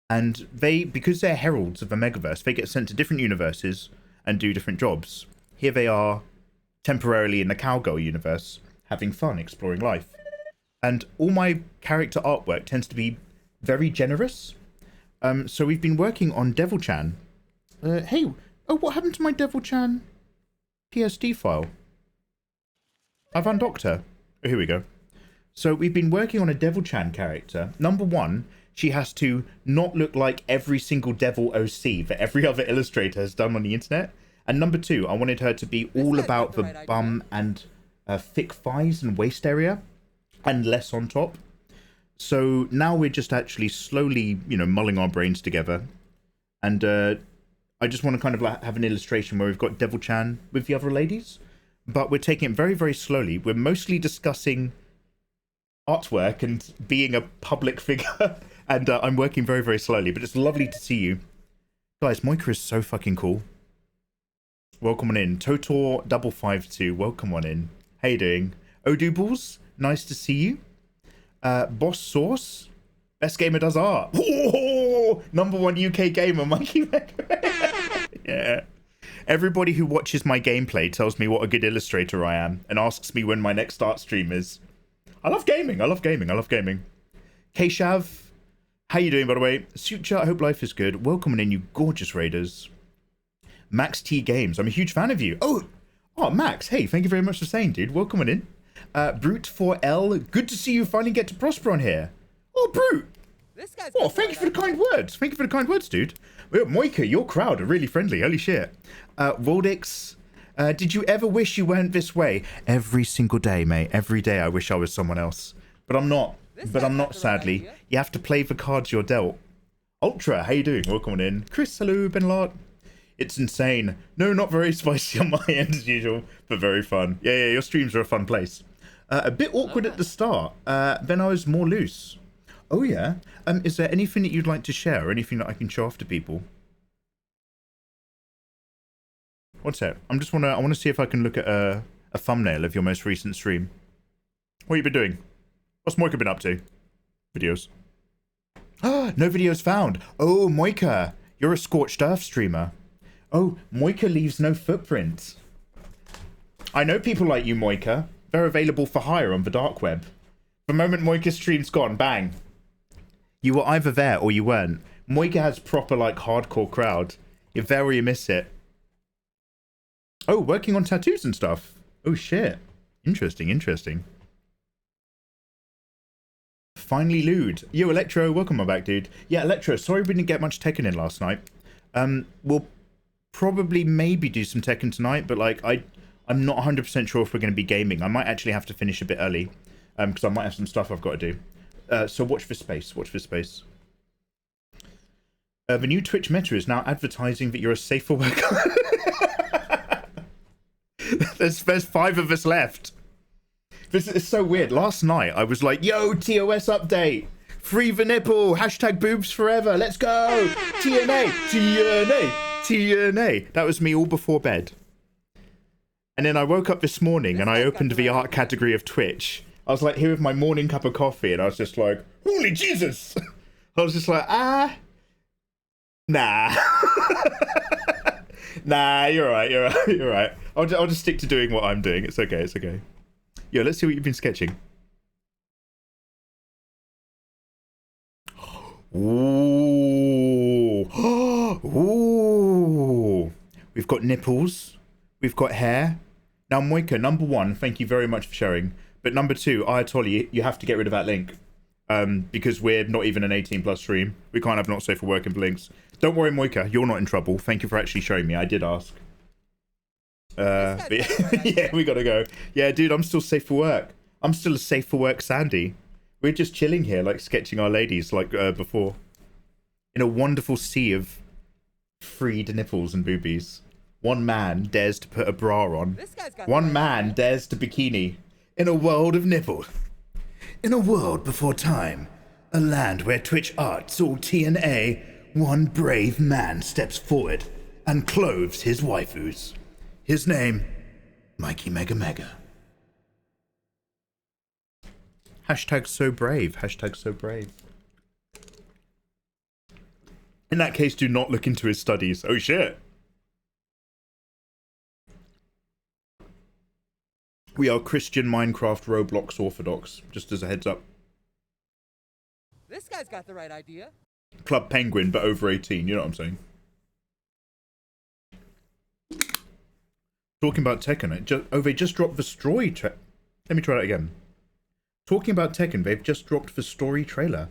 And because they're heralds of the Megaverse, they get sent to different universes and do different jobs. Here they are, temporarily in the Cowgirl universe, having fun, exploring life. And all my character artwork tends to be very generous. So we've been working on Devil-chan. Hey, what happened to my Devil-chan PSD file? I've undocked her. Oh, here we go. So we've been working on a Devil-chan character. Number one, she has to not look like every single devil OC that every other illustrator has done on the internet. And number two, I wanted her to be all about the bum and thick thighs and waist area and less on top. So now we're just actually slowly, mulling our brains together. And I just want to kind of have an illustration where we've got Devil-chan with the other ladies. But we're taking it very, very slowly. We're mostly discussing artwork and being a public figure. And I'm working very, very slowly, but it's lovely to see you. Guys, Moika is so fucking cool. Welcome on in. Totor552, welcome on in. How you doing? Odoobles, nice to see you. Boss Sauce, best gamer does art. Whoa! Number one UK gamer, Mikey. Yeah. Everybody who watches my gameplay tells me what a good illustrator I am and asks me when my next art stream is. I love gaming. Keshav, how you doing, by the way? Suture, I hope life is good. Welcome in, you gorgeous raiders. Max T Games, I'm a huge fan of you. Oh, Oh, Max, hey, thank you very much for saying, dude. Welcome on in. Brute4L, good to see you finally get to prosper on here. Oh, Brute. This guy's Oh, got the thank you right for the idea. kind words. Thank you for the kind words, dude. Moika, your crowd are really friendly. Holy shit. Woldix, did you ever wish you weren't this way? Every single day, mate. Every day I wish I was someone else. But I'm not. This But guy's I'm got not, the right sadly. idea. You have to play the cards you're dealt. Ultra, how you doing? Welcome on in. Chris, hello, Ben Lart. It's insane. No, not very spicy on my end as usual, but very fun. Yeah, your streams are a fun place. A bit awkward at the start. Then I was more loose. Oh yeah. Is there anything that you'd like to share or anything that I can show off to people? What's that? I want to see if I can look at a thumbnail of your most recent stream. What have you been doing? What's Moika been up to? Videos. No videos found. Oh, Moika, you're a scorched earth streamer. Oh, Moika leaves no footprint. I know people like you, Moika. They're available for hire on the dark web. The moment Moika's stream's gone, bang. You were either there or you weren't. Moika has proper, like, hardcore crowd. You're there or you miss it. Oh, working on tattoos and stuff. Oh, shit. Interesting. Finally lewd. Yo, Electro, welcome back, dude. Yeah, Electro, sorry we didn't get much Tekken in last night. We'll probably maybe do some Tekken tonight, but, like, I'm not 100% sure if we're going to be gaming. I might actually have to finish a bit early, because I might have some stuff I've got to do. So watch for space. The new Twitch meta is now advertising that you're a safe for work. There's 5 of us left. This is so weird. Last night I was like, yo, TOS update. Free the nipple. Hashtag boobs forever. Let's go. TNA. That was me all before bed. And then I woke up this morning and I opened the art category of Twitch. I was like here with my morning cup of coffee and I was just like, holy Jesus. I was just like, nah. Nah, you're right. I'll just stick to doing what I'm doing. It's okay. Yo, let's see what you've been sketching. Ooh. Ooh. We've got nipples. We've got hair. Now, Moika, number 1, thank you very much for sharing. But number 2, Ayatollah, you have to get rid of that link. Because we're not even an 18+ stream. We can't have not safe for work and links. Don't worry, Moika, you're not in trouble. Thank you for actually showing me. I did ask. But yeah, we gotta go. Yeah, dude, I'm still safe for work. I'm still a safe for work Sandy. We're just chilling here, like sketching our ladies like before. In a wonderful sea of freed nipples and boobies. One man dares to put a bra on. One man dares to bikini. In a world of nipples. In a world before time, a land where Twitch art's all TNA, one brave man steps forward and clothes his waifus. His name, mikeymegamega. Hashtag so brave. In that case, do not look into his studies. Oh shit. We are Christian Minecraft Roblox Orthodox, just as a heads up. This guy's got the right idea. Club Penguin, but over 18, you know what I'm saying? Talking about Tekken, they just dropped the story Let me try that again. Talking about Tekken, they've just dropped the story trailer.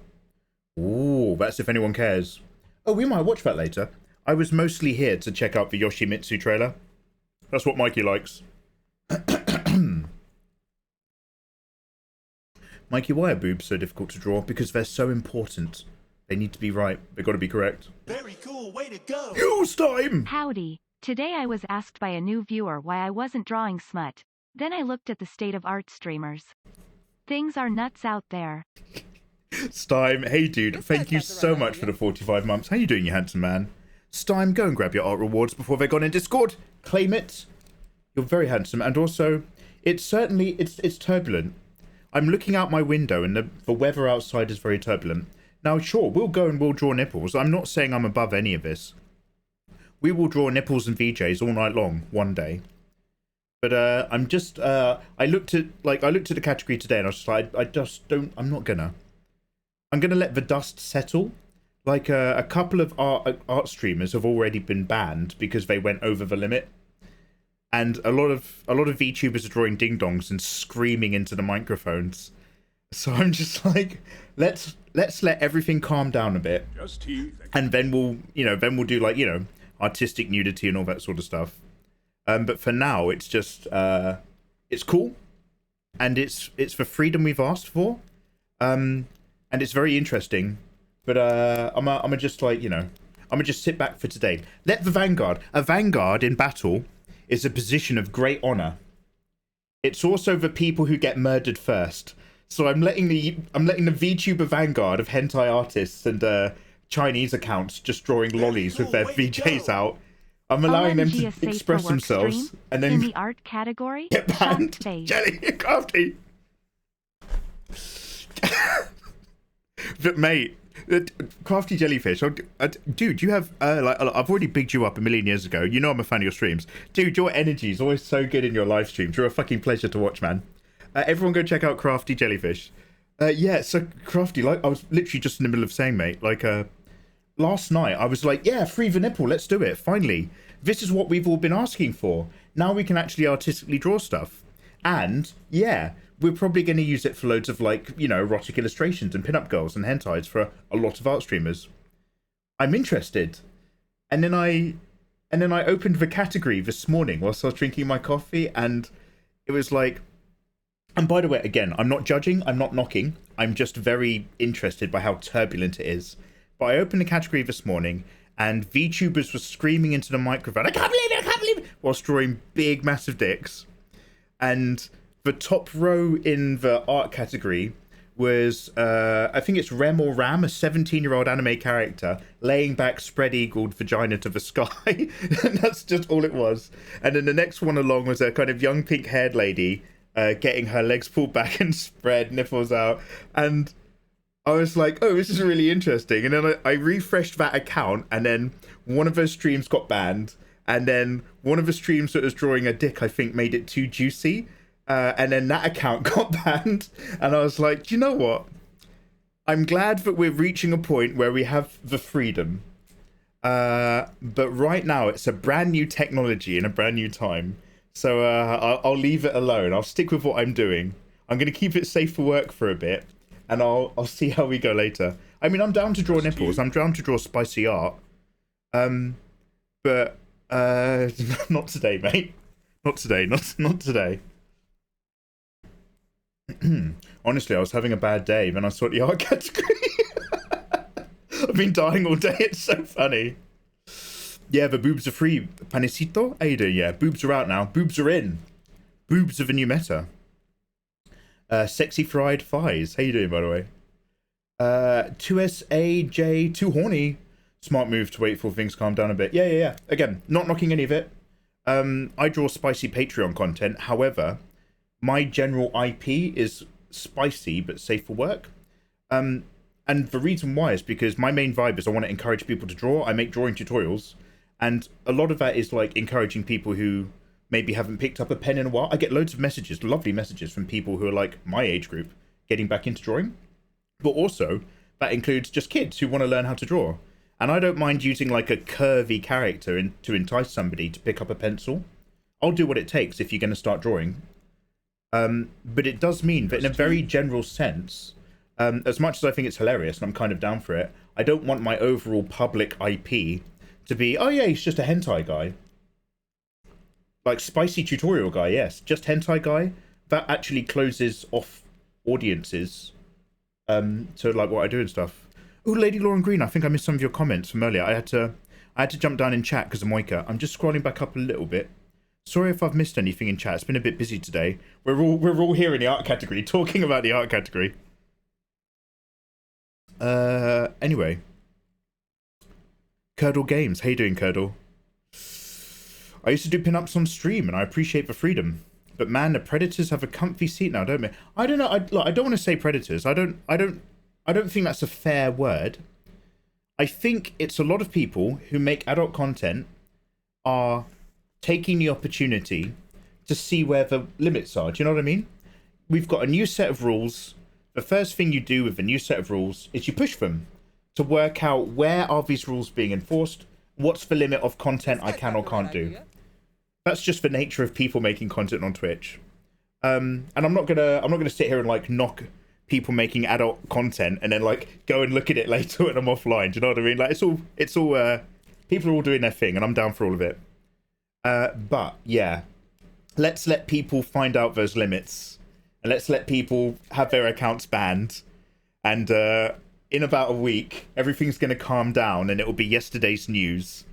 Ooh, that's if anyone cares. Oh, we might watch that later. I was mostly here to check out the Yoshimitsu trailer. That's what Mikey likes. Mikey, why are boobs so difficult to draw? Because they're so important. They need to be right. They've got to be correct. Very cool, way to go. Use time! Howdy. Today I was asked by a new viewer why I wasn't drawing smut. Then I looked at the state of art streamers. Things are nuts out there. Stime, hey dude, thank you so much for the 45 months. How you doing, you handsome man? Stime, go and grab your art rewards before they're gone in Discord. Claim it. You're very handsome. And also, it's turbulent. I'm looking out my window and the weather outside is very turbulent. Now, sure, we'll go and we'll draw nipples. I'm not saying I'm above any of this. We will draw nipples and VJs all night long, one day. But I'm just, I looked at the category today and I was just like, I'm not gonna. I'm gonna let the dust settle. Like a couple of art streamers have already been banned because they went over the limit. and a lot of VTubers are drawing ding dongs and screaming into the microphones. So I'm just like, let's let everything calm down a bit, and then we'll do like, you know, artistic nudity and all that sort of stuff. But for now, it's just it's cool, and it's the freedom we've asked for, and it's very interesting. But I'm just like, you know, I'm gonna just sit back for today. Let the vanguard. A vanguard in battle is a position of great honor. It's also the people who get murdered first. So I'm letting the VTuber vanguard of hentai artists and Chinese accounts just drawing lollies with their VJs out. I'm allowing them to express themselves, and then in the art category, get banned. Jelly, crafty. But mate, crafty jellyfish. Dude, you have like, I've already bigged you up a million years ago. You know I'm a fan of your streams, dude. Your energy is always so good in your live streams. You're a fucking pleasure to watch, man. Everyone go check out Crafty Jellyfish. Yeah, so Crafty, like I was literally just in the middle of saying, mate, like last night I was like, yeah, free the nipple, let's do it. Finally, this is what we've all been asking for. Now we can actually artistically draw stuff. And yeah, we're probably going to use it for loads of, like, you know, erotic illustrations and pinup girls and hentais for a lot of art streamers. I'm interested. And then I opened the category this morning whilst I was drinking my coffee, and it was like, and by the way, again, I'm not judging, I'm not knocking, I'm just very interested by how turbulent it is. But I opened the category this morning, and VTubers were screaming into the microphone, I can't believe it, whilst drawing big, massive dicks. And the top row in the art category was, I think it's Rem or Ram, a 17-year-old anime character, laying back spread-eagled vagina to the sky. And that's just all it was. And then the next one along was a kind of young pink-haired lady, getting her legs pulled back and spread, nipples out, and I was like, oh, this is really interesting. And then I refreshed that account, and then one of those streams got banned, and then one of the streams that was drawing a dick, I think, made it too juicy, and then that account got banned. And I was like, do you know what, I'm glad that we're reaching a point where we have the freedom, but right now it's a brand new technology in a brand new time. So I'll leave it alone. I'll stick with what I'm doing. I'm going to keep it safe for work for a bit, and I'll see how we go later. I mean, I'm down to draw nipples. I'm down to draw spicy art. But not today, mate. Not today. Not today. Honestly, I was having a bad day when I saw the art category. I've been dying all day. It's so funny. Yeah, the boobs are free. Panicito? How you doing? Yeah, boobs are out now. Boobs are in. Boobs are the new meta. Sexy fried thighs. How you doing, by the way? 2SAJ, too horny. Smart move to wait for things to calm down a bit. Yeah. Again, not knocking any of it. I draw spicy Patreon content. However, my general IP is spicy but safe for work. And the reason why is because my main vibe is I want to encourage people to draw. I make drawing tutorials. And a lot of that is like encouraging people who maybe haven't picked up a pen in a while. I get loads of messages, lovely messages from people who are like my age group getting back into drawing. But also that includes just kids who want to learn how to draw. And I don't mind using like a curvy character to entice somebody to pick up a pencil. I'll do what it takes if you're going to start drawing. But it does mean that in a very general sense, as much as I think it's hilarious and I'm kind of down for it, I don't want my overall public IP to be, oh yeah, he's just a hentai guy. Like spicy tutorial guy, yes. Just hentai guy. That actually closes off audiences to like what I do and stuff. Oh, Lady Lauren Green, I think I missed some of your comments from earlier. I had to jump down in chat because of Moika. I'm just scrolling back up a little bit. Sorry if I've missed anything in chat. It's been a bit busy today. We're all here in the art category, talking about the art category. Anyway. Curdle Games. How you doing, Curdle? I used to do pinups on stream, and I appreciate the freedom. But man, the predators have a comfy seat now, don't they? I don't know. I don't want to say predators. I don't think that's a fair word. I think it's a lot of people who make adult content are taking the opportunity to see where the limits are. Do you know what I mean? We've got a new set of rules. The first thing you do with a new set of rules is you push them to work out where are these rules being enforced, what's the limit of content I can or can't do. That's just the nature of people making content on Twitch. And I'm not gonna sit here and like knock people making adult content and then like go and look at it later when I'm offline. Do you know what I mean? Like it's all people are all doing their thing, and I'm down for all of it. But yeah, let's let people find out those limits, and let's let people have their accounts banned. And in about a week, everything's gonna calm down, and it will be yesterday's news.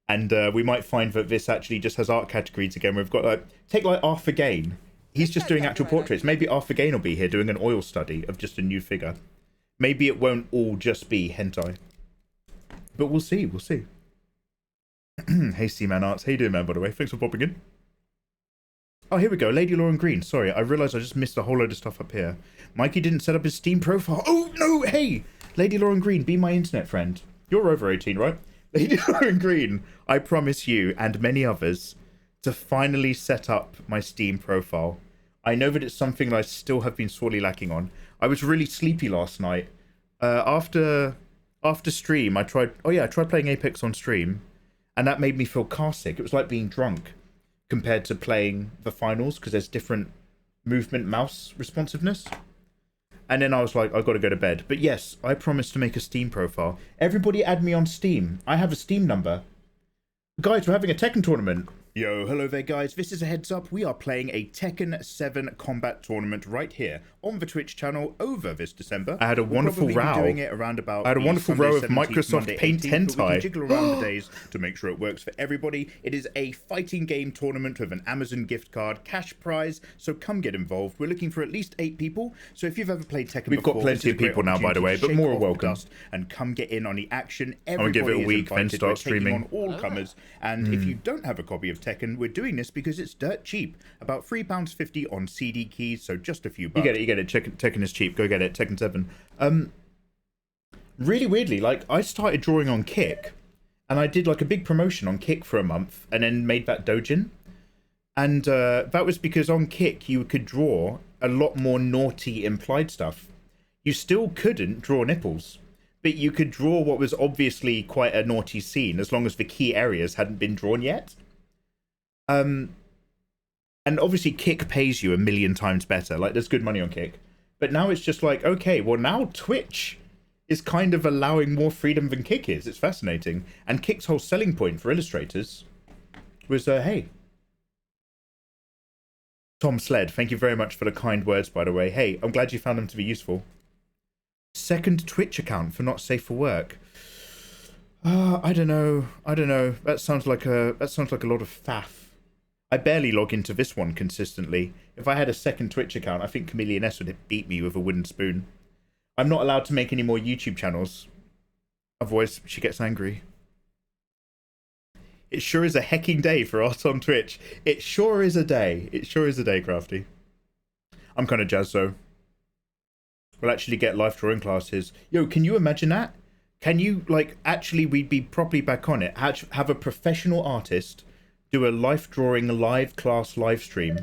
And we might find that this actually just has art categories again. We've got like take like Arthur Gain. He's just doing actual portraits. Maybe Arthur Gain will be here doing an oil study of just a new figure. Maybe it won't all just be hentai. But we'll see, we'll see. Hey, Seaman Arts. How you doing, man, by the way? Thanks for popping in. Oh, here we go. Lady Lauren Green. Sorry, I realised I just missed a whole load of stuff up here. Mikey didn't set up his Steam profile. Oh, no, hey! Lady Lauren Green, be my internet friend. You're over 18, right? Lady Lauren Green, I promise you, and many others, to finally set up my Steam profile. I know that it's something that I still have been sorely lacking on. I was really sleepy last night. After stream, I tried playing Apex on stream, and that made me feel car sick. It was like being drunk compared to playing the finals, because there's different movement mouse responsiveness. And then I was like, I've got to go to bed. But yes, I promised to make a Steam profile. Everybody add me on Steam. I have a Steam number. Guys, we're having a Tekken tournament. Yo, hello there, guys. This is a heads up. We are playing a Tekken 7 combat tournament right here on the Twitch channel over this December. I had a wonderful row. Doing it around about. I had a wonderful row of Microsoft Paint hentai. We can jiggle around the days to make sure it works for everybody. It is a fighting game tournament with an Amazon gift card, cash prize. So come get involved. We're looking for at least 8 people. So if you've ever played Tekken before, we've got plenty of people now, by the way, but more are welcome. And come get in on the action. Everybody give it a week, then start streaming on all comers. And if you don't have a copy of Tekken, we're doing this because it's dirt cheap, about £3.50 on CD keys, so just a few bucks. You get it. Tekken is cheap. Go get it. Tekken 7. Really weirdly, like I started drawing on Kick, and I did like a big promotion on Kick for a month, and then made that doujin. And that was because on Kick you could draw a lot more naughty implied stuff. You still couldn't draw nipples, but you could draw what was obviously quite a naughty scene as long as the key areas hadn't been drawn yet. And obviously Kick pays you 1,000,000 times better. Like, there's good money on Kick. But now it's just like, okay, well, now Twitch is kind of allowing more freedom than Kick is. It's fascinating. And Kick's whole selling point for illustrators was, hey. Tom Sled, thank you very much for the kind words, by the way. Hey, I'm glad you found them to be useful. Second Twitch account for not safe for work. I don't know. That sounds like a lot of faff. I barely log into this one consistently. If I had a second Twitch account, I think Chameleon S would beat me with a wooden spoon. I'm not allowed to make any more YouTube channels. Otherwise, she gets angry. It sure is a hecking day for us on Twitch. It sure is a day. It sure is a day, Crafty. I'm kind of jazzed, though. We'll actually get live drawing classes. Yo, can you imagine that? Can you, like, actually, we'd be properly back on it. Have a professional artist do a life drawing live class live stream,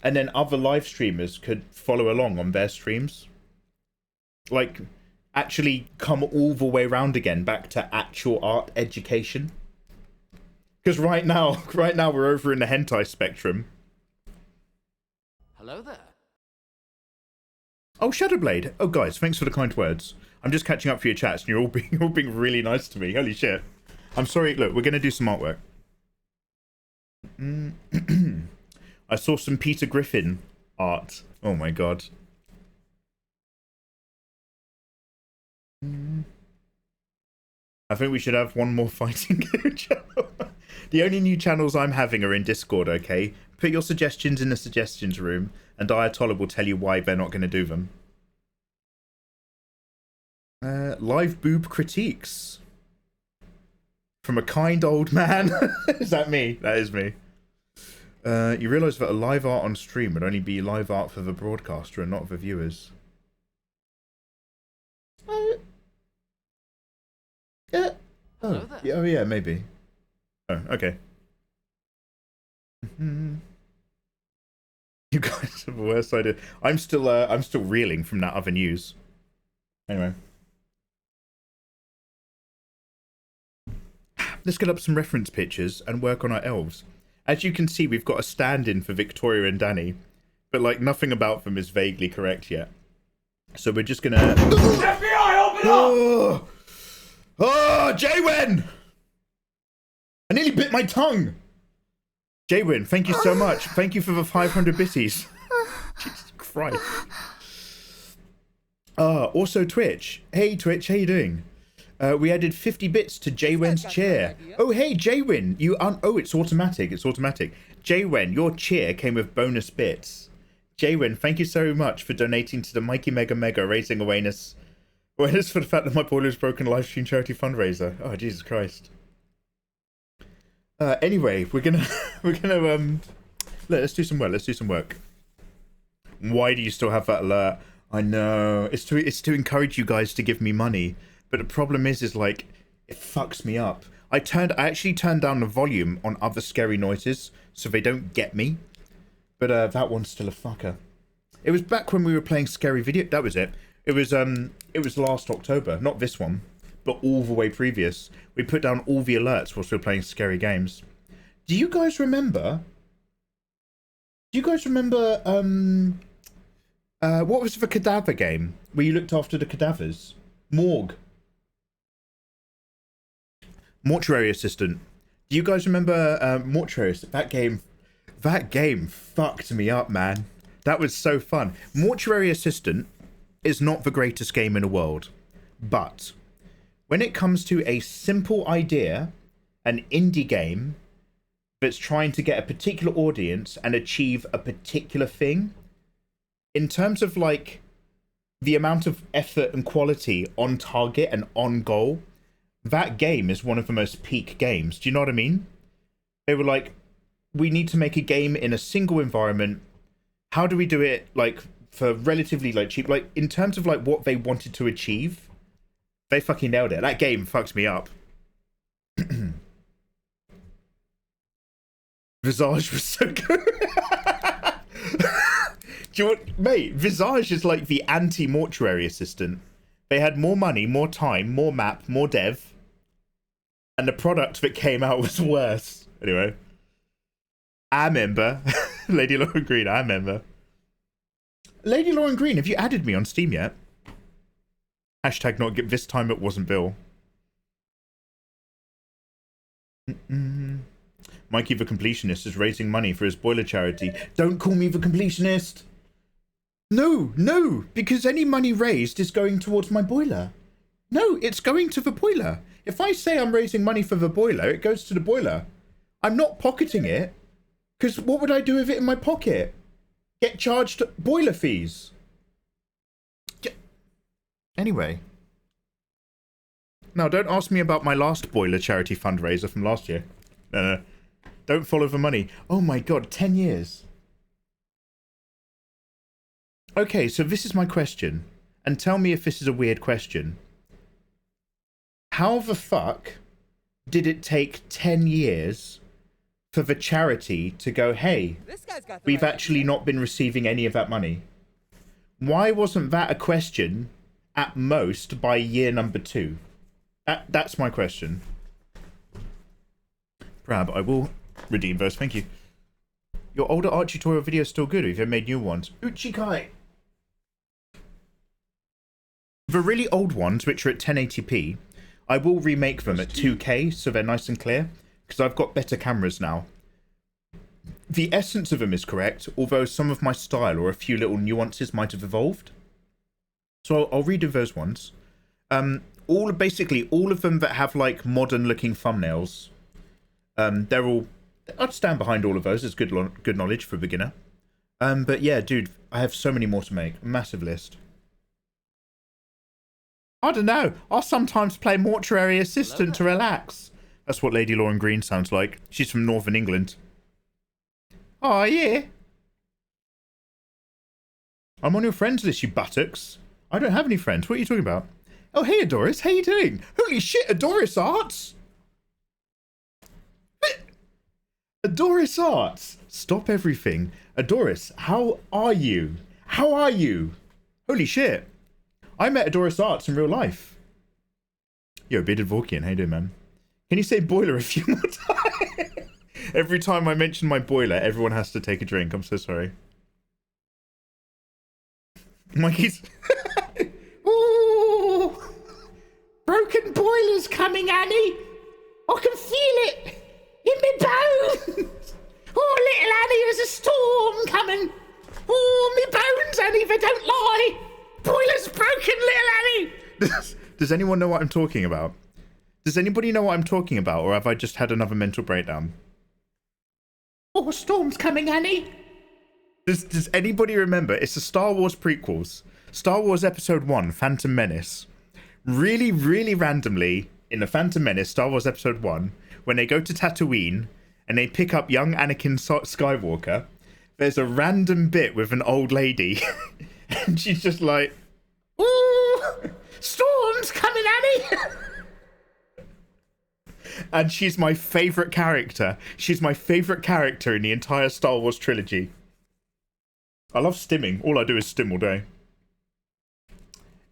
and then other live streamers could follow along on their streams. Like, actually come all the way around again back to actual art education. Because right now we're over in the hentai spectrum. Hello there. Oh, Shadowblade. Oh, guys, thanks for the kind words. I'm just catching up for your chats, and you're all being really nice to me. Holy shit. I'm sorry. Look, we're going to do some artwork. I saw some Peter Griffin art. Oh my god. I think we should have one more fighting game channel. The only new channels I'm having are in Discord, okay? Put your suggestions in the suggestions room, and Ayatollah will tell you why they're not going to do them. Live boob critiques. From a kind old man. Is that me? That is me. You realise that a live art on stream would only be live art for the broadcaster and not for viewers. Oh, yeah, maybe. Oh, okay. You guys have the worst idea. I'm still reeling from that other news. Anyway. Let's get up some reference pictures and work on our elves. As you can see, we've got a stand-in for Victoria and Danny, but like nothing about them is vaguely correct yet. So we're just gonna... FBI, open up! Oh, Jaywin! I nearly bit my tongue! Jaywin, thank you so much. Thank you for the 500 bitties. Jesus Christ. Also Twitch. Hey Twitch, how you doing? We added 50 bits to Jaywin's chair. Oh, hey, Jaywin. Oh, it's automatic. It's automatic. Jaywin, your cheer came with bonus bits. Jaywin, thank you so much for donating to the mikeymegamega, raising awareness for the fact that my boiler is broken live stream charity fundraiser. Oh, Jesus Christ. Anyway, we're gonna let's do some work. Let's do some work. Why do you still have that alert? I know it's to encourage you guys to give me money. But the problem is like, it fucks me up. I actually turned down the volume on other scary noises so they don't get me. But that one's still a fucker. It was back when we were playing scary video. That was it. It was last October, not this one, but all the way previous. We put down all the alerts whilst we were playing scary games. Do you guys remember? What was the cadaver game where you looked after the cadavers? Mortuary Assistant. Do you guys remember Mortuary Assistant? That game fucked me up, man. That was so fun. Mortuary Assistant is not the greatest game in the world, but when it comes to a simple idea, an indie game that's trying to get a particular audience and achieve a particular thing, in terms of like the amount of effort and quality on target and on goal, that game is one of the most peak games. Do you know what I mean? They were like, we need to make a game in a single environment. How do we do it like for relatively like cheap? Like in terms of like what they wanted to achieve, they fucking nailed it. That game fucked me up. Visage was so good. Do you want, mate, Visage is like the anti-mortuary assistant. They had more money, more time, more map, more dev. And the product that came out was worse. Anyway. I remember. Lady Lauren Green, I remember. Lady Lauren Green, have you added me on Steam yet? Hashtag not get this time it wasn't Bill. Mikey the Completionist is raising money for his boiler charity. Don't call me the Completionist. No, because any money raised is going towards my boiler. No, it's going to the boiler. If I say I'm raising money for the boiler, it goes to the boiler. I'm not pocketing it, because what would I do with it in my pocket? Get charged boiler fees. Anyway. Now, don't ask me about my last boiler charity fundraiser from last year. No. Don't follow the money. Oh my god, 10 years. Okay, so this is my question. And tell me if this is a weird question. How the fuck did it take 10 years for the charity to go, hey, we've actually not been receiving any of that money? Why wasn't that a question at most by year number 2? That's my question. Brab, I will redeem those, thank you. Your older art tutorial videos still good, or have you made new ones? Uchikai! The really old ones, which are at 1080p, I will remake them at 2K, so they're nice and clear, because I've got better cameras now. The essence of them is correct, although some of my style or a few little nuances might have evolved. So I'll redo those ones. Basically all of them that have like modern looking thumbnails, they're all, I'd stand behind all of those as good knowledge for a beginner. But yeah, dude, I have so many more to make. Massive list. I don't know. I'll sometimes play Mortuary Assistant to relax. That's what Lady Lauren Green sounds like. She's from Northern England. Oh, yeah. I'm on your friends list, you buttocks. I don't have any friends. What are you talking about? Oh, hey, Adoris. How you doing? Holy shit, Adoris Arts. Adoris Arts. Stop everything. Adoris, how are you? How are you? Holy shit. I met Adoris Arts in real life. Yo, Bearded Vorkian, how you doing, man? Can you say boiler a few more times? Every time I mention my boiler, everyone has to take a drink. I'm so sorry. Mikey's... Ooh! Broken boiler's coming, Annie! I can feel it! In my bones! Oh, little Annie, there's a storm coming! Oh, my bones, Annie, they don't lie! Boiler's broken, little Annie! Does anyone know what I'm talking about? Does anybody know what I'm talking about, or have I just had another mental breakdown? Oh, storm's coming, Annie! Does anybody remember? It's the Star Wars prequels. Star Wars Episode 1, Phantom Menace. Really, really randomly, in the Phantom Menace, Star Wars Episode 1, when they go to Tatooine, and they pick up young Anakin Skywalker, there's a random bit with an old lady, and she's just like, Ooh! Storm's coming, Annie! and she's my favourite character. She's my favourite character in the entire Star Wars trilogy. I love stimming. All I do is stim all day.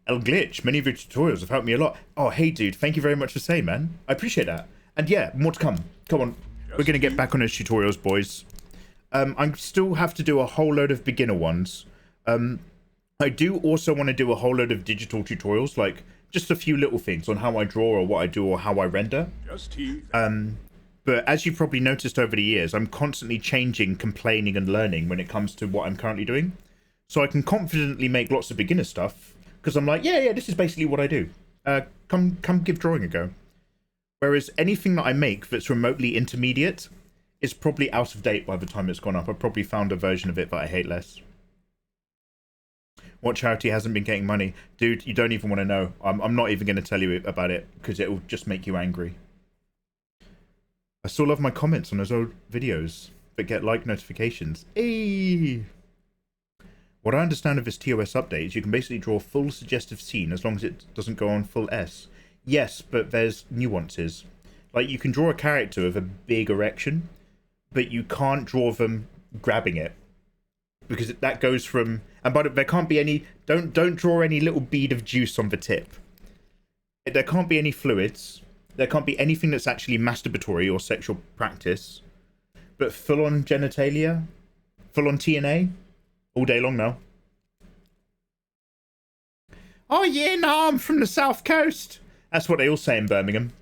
El Glitch, many of your tutorials have helped me a lot. Oh, hey, dude. Thank you very much for saying, man. I appreciate that. And yeah, more to come. Come on. We're going to get back on those tutorials, boys. I still have to do a whole load of beginner ones. I do also want to do a whole load of digital tutorials, like just a few little things on how I draw or what I do or how I render. But as you've probably noticed over the years, I'm constantly changing, complaining, and learning when it comes to what I'm currently doing. So I can confidently make lots of beginner stuff, because I'm like, yeah, this is basically what I do. Come give drawing a go. Whereas anything that I make that's remotely intermediate is probably out of date by the time it's gone up. I've probably found a version of it that I hate less. What charity hasn't been getting money? Dude, you don't even want to know. I'm not even going to tell you about it, because it will just make you angry. I still love my comments on those old videos that get like notifications. Hey! What I understand of this TOS update is you can basically draw a full suggestive scene as long as it doesn't go on full S. Yes, but there's nuances. Like, you can draw a character with a big erection, but you can't draw them grabbing it. Because that goes from... And by the way, there can't be any... Don't draw any little bead of juice on the tip. There can't be any fluids. There can't be anything that's actually masturbatory or sexual practice. But full-on genitalia, full-on TNA, all day long now. Oh yeah, no, I'm from the South Coast. That's what they all say in Birmingham.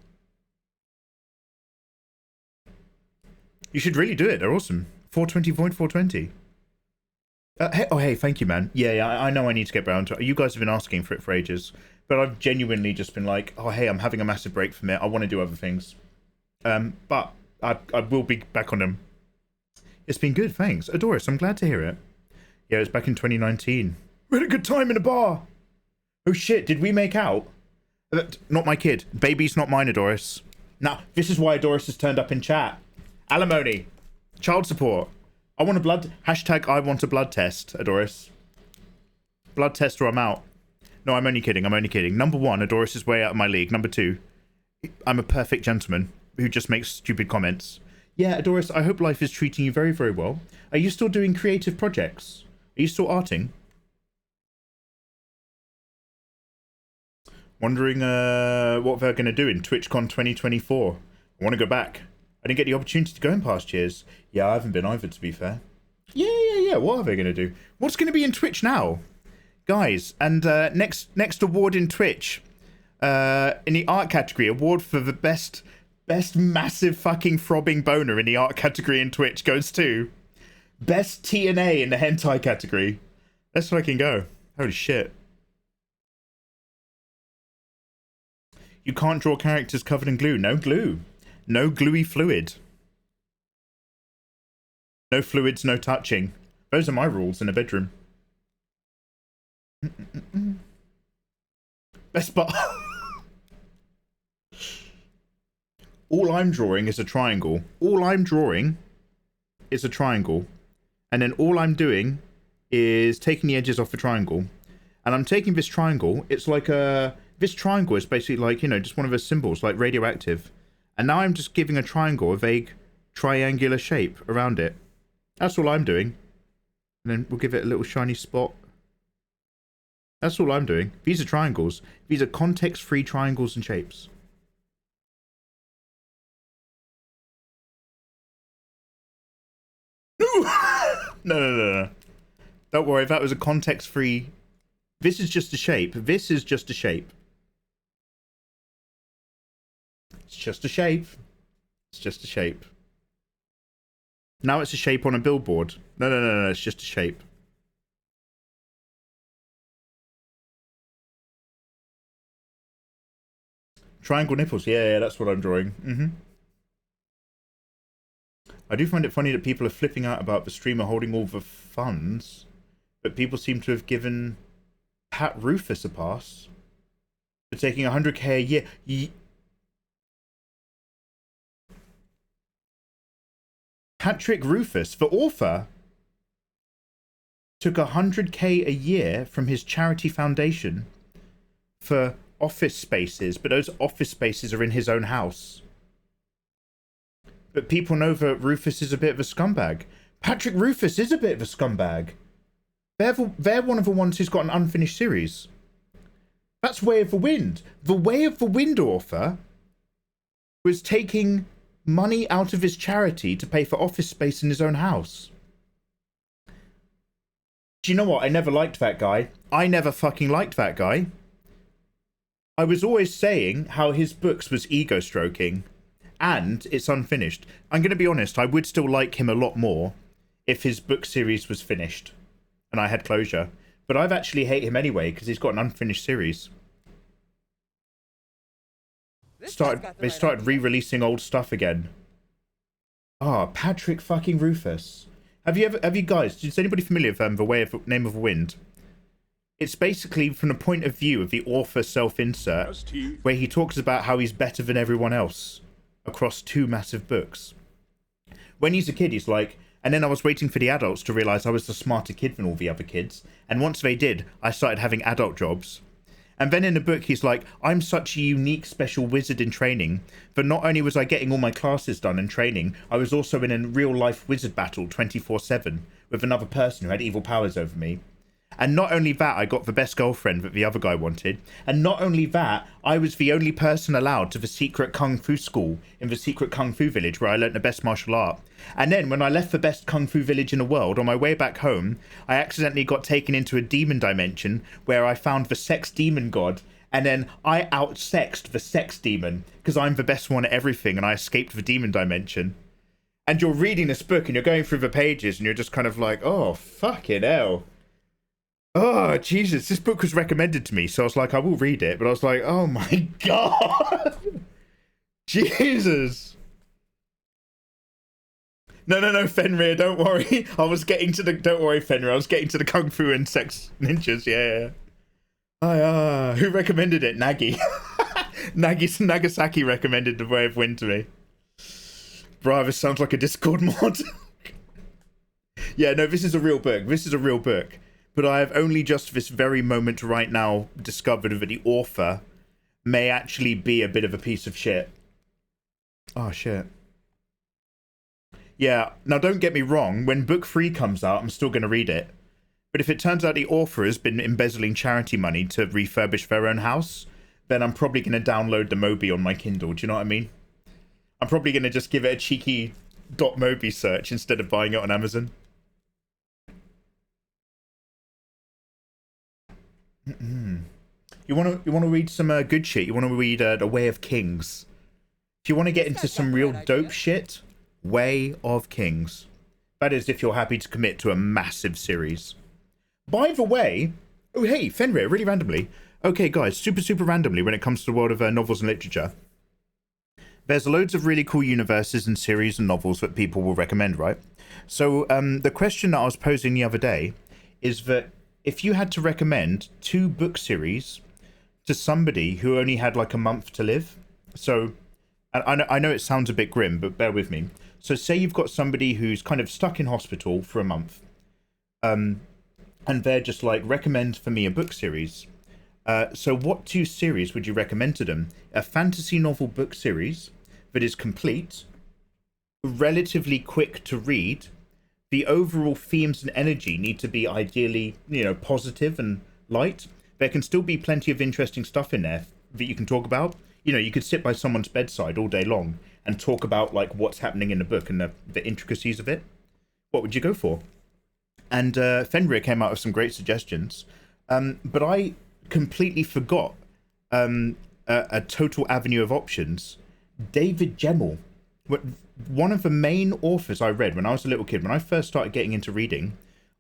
You should really do it. They're awesome. 420 Void 420. Hey, thank you, man. Yeah, I know I need to get around to it. You guys have been asking for it for ages. But I've genuinely just been like, oh, hey, I'm having a massive break from it. I want to do other things. But I will be back on them. It's been good, thanks. Adoris, I'm glad to hear it. Yeah, it was back in 2019. We had a good time in a bar. Oh, shit, did we make out? Not my kid. Baby's not mine, Adoris. Nah, this is why Adoris has turned up in chat. Alimony. Child support. I want a blood... Hashtag I want a blood test, Adoris. Blood test or I'm out. No, I'm only kidding. I'm only kidding. Number one, Adoris is way out of my league. Number two, I'm a perfect gentleman who just makes stupid comments. Yeah, Adoris, I hope life is treating you very, very well. Are you still doing creative projects? Are you still arting? Wondering what they're going to do in TwitchCon 2024. I want to go back. I didn't get the opportunity to go in past years. Yeah, I haven't been either, to be fair. Yeah. What are they going to do? What's going to be in Twitch now? Guys, and next award in Twitch, in the art category, award for the best massive fucking throbbing boner in the art category in Twitch goes to best TNA in the hentai category. Let's fucking go. Holy shit. You can't draw characters covered in glue. No glue. No gluey fluid. No fluids, no touching. Those are my rules in a bedroom. Best part. All I'm drawing is a triangle. All I'm drawing is a triangle. And then all I'm doing is taking the edges off the triangle. And I'm taking this triangle. It's like a... This triangle is basically like, you know, just one of those symbols, like radioactive. And now I'm just giving a triangle a vague triangular shape around it. That's all I'm doing. And then we'll give it a little shiny spot. That's all I'm doing. These are triangles. These are context-free triangles and shapes. No. Don't worry, if that was a context-free... This is just a shape. This is just a shape. It's just a shape. It's just a shape. Now it's a shape on a billboard. No, it's just a shape. Triangle nipples. Yeah, that's what I'm drawing. I do find it funny that people are flipping out about the streamer holding all the funds, but people seem to have given Pat Rufus a pass for taking 100k a year. Patrick Rufus, the author, took 100k a year from his charity foundation for office spaces, but those office spaces are in his own house. But people know that Rufus is a bit of a scumbag. Patrick Rufus is a bit of a scumbag. They're one of the ones who's got an unfinished series. That's Way of the Wind. The Way of the Wind author was taking money out of his charity to pay for office space in his own house. Do you know what? I never liked that guy. I never fucking liked that guy. I was always saying how his books was ego stroking. And it's unfinished. I'm going to be honest, I would still like him a lot more if his book series was finished and I had closure. But I've actually hate him anyway because he's got an unfinished series. They started re-releasing old stuff again. Patrick fucking Rufus. Have you guys, is anybody familiar with The Way of Name of the Wind? It's basically from the point of view of the author self-insert, where he talks about how he's better than everyone else across 2 massive books. When he's a kid, he's like, and then I was waiting for the adults to realize I was the smarter kid than all the other kids. And once they did, I started having adult jobs. And then in the book, he's like, I'm such a unique special wizard in training that not only was I getting all my classes done and training, I was also in a real life wizard battle 24/7 with another person who had evil powers over me. And not only that, I got the best girlfriend that the other guy wanted. And not only that, I was the only person allowed to the secret kung fu school in the secret kung fu village where I learnt the best martial art. And then when I left the best kung fu village in the world, on my way back home, I accidentally got taken into a demon dimension where I found the sex demon god. And then I out-sexed the sex demon because I'm the best one at everything and I escaped the demon dimension. And you're reading this book and you're going through the pages and you're just kind of like, oh, fucking hell. Oh, Jesus, this book was recommended to me, so I was like, I will read it, but I was like, oh my God. Jesus. No, Fenrir, don't worry. Don't worry, Fenrir, I was getting to the Kung Fu and Sex Ninjas, yeah. Who recommended it? Nagi. Nagasaki recommended The Way of Wind to me. Bruh, this sounds like a Discord mod. Yeah, no, this is a real book. But I have only just this very moment right now discovered that the author may actually be a bit of a piece of shit. Oh, shit. Yeah, now don't get me wrong, when book 3 comes out, I'm still going to read it. But if it turns out the author has been embezzling charity money to refurbish their own house, then I'm probably going to download the Mobi on my Kindle, do you know what I mean? I'm probably going to just give it a cheeky .mobi search instead of buying it on Amazon. You want to read some good shit? You want to read The Way of Kings? If you want to get into some real dope shit, Way of Kings. That is if you're happy to commit to a massive series. By the way, oh hey, Fenrir, really randomly. Okay guys, super randomly when it comes to the world of novels and literature. There's loads of really cool universes and series and novels that people will recommend, right? So the question that I was posing the other day is that if you had to recommend 2 book series to somebody who only had like a month to live, so I know it sounds a bit grim, but bear with me. So say you've got somebody who's kind of stuck in hospital for a month, and they're just like, recommend for me a book series. So what 2 series would you recommend to them? A fantasy novel book series that is complete, relatively quick to read. The overall themes and energy need to be ideally, positive and light. There can still be plenty of interesting stuff in there that you can talk about. You could sit by someone's bedside all day long and talk about like what's happening in the book and the intricacies of it. What would you go for? And Fenrir came out with some great suggestions. But I completely forgot a total avenue of options. David Gemmell, one of the main authors I read when I was a little kid. When I first started getting into reading,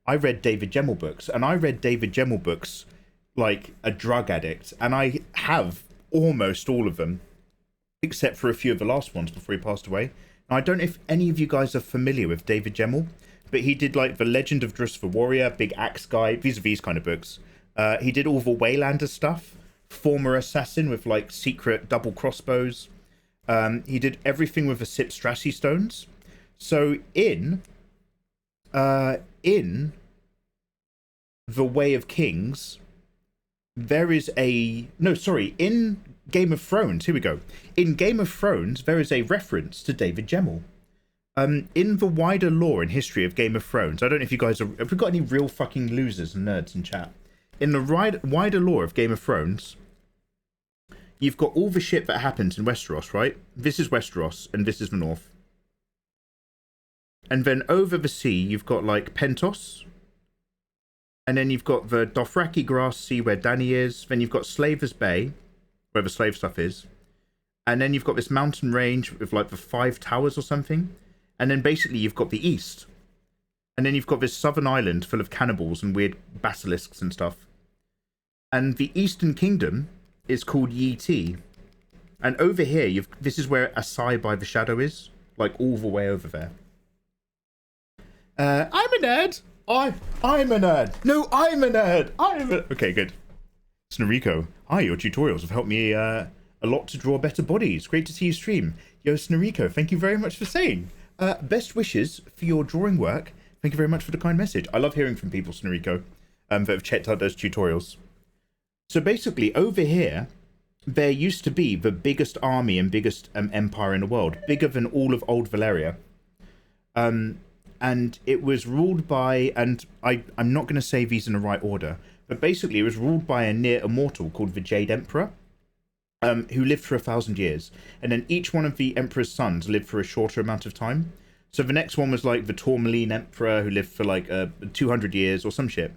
I read David Gemmell books, and I read David Gemmell books like a drug addict, and I have almost all of them, except for a few of the last ones before he passed away. Now, I don't know if any of you guys are familiar with David Gemmell, but he did like The Legend of Drus the Warrior, Big Axe Guy, these kind of books. He did all the Waylander stuff, Former Assassin with like secret double crossbows. He did everything with the Sip Strassi stones. So in The Way of Kings, there is in Game of Thrones, here we go. In Game of Thrones, there is a reference to David Gemmell. In the wider lore and history of Game of Thrones, I don't know if you guys have we got any real fucking losers and nerds in chat? In the wider lore of Game of Thrones, you've got all the shit that happens in Westeros, right? This is Westeros, and this is the North. And then over the sea, you've got like Pentos. And then you've got the Dothraki Grass Sea where Dany is. Then you've got Slaver's Bay, where the slave stuff is. And then you've got this mountain range with like the 5 towers or something. And then basically you've got the east. And then you've got this southern island full of cannibals and weird basilisks and stuff. And the Eastern Kingdom is called Yi Ti. And over here, this is where Asai by the Shadow is. Like all the way over there. I'm a nerd. I'm a nerd. No, I'm a nerd. Okay, good. Snariko, hi, your tutorials have helped me a lot to draw better bodies. Great to see you stream. Yo, Snariko, thank you very much for saying. Best wishes for your drawing work. Thank you very much for the kind message. I love hearing from people, Snariko, that have checked out those tutorials. So basically, over here, there used to be the biggest army and biggest empire in the world, bigger than all of Old Valeria. And it was ruled by, and I'm not going to say these in the right order, but basically it was ruled by a near immortal called the Jade Emperor, who lived for 1,000 years. And then each one of the Emperor's sons lived for a shorter amount of time. So the next one was like the Tourmaline Emperor, who lived for like 200 years or some shit.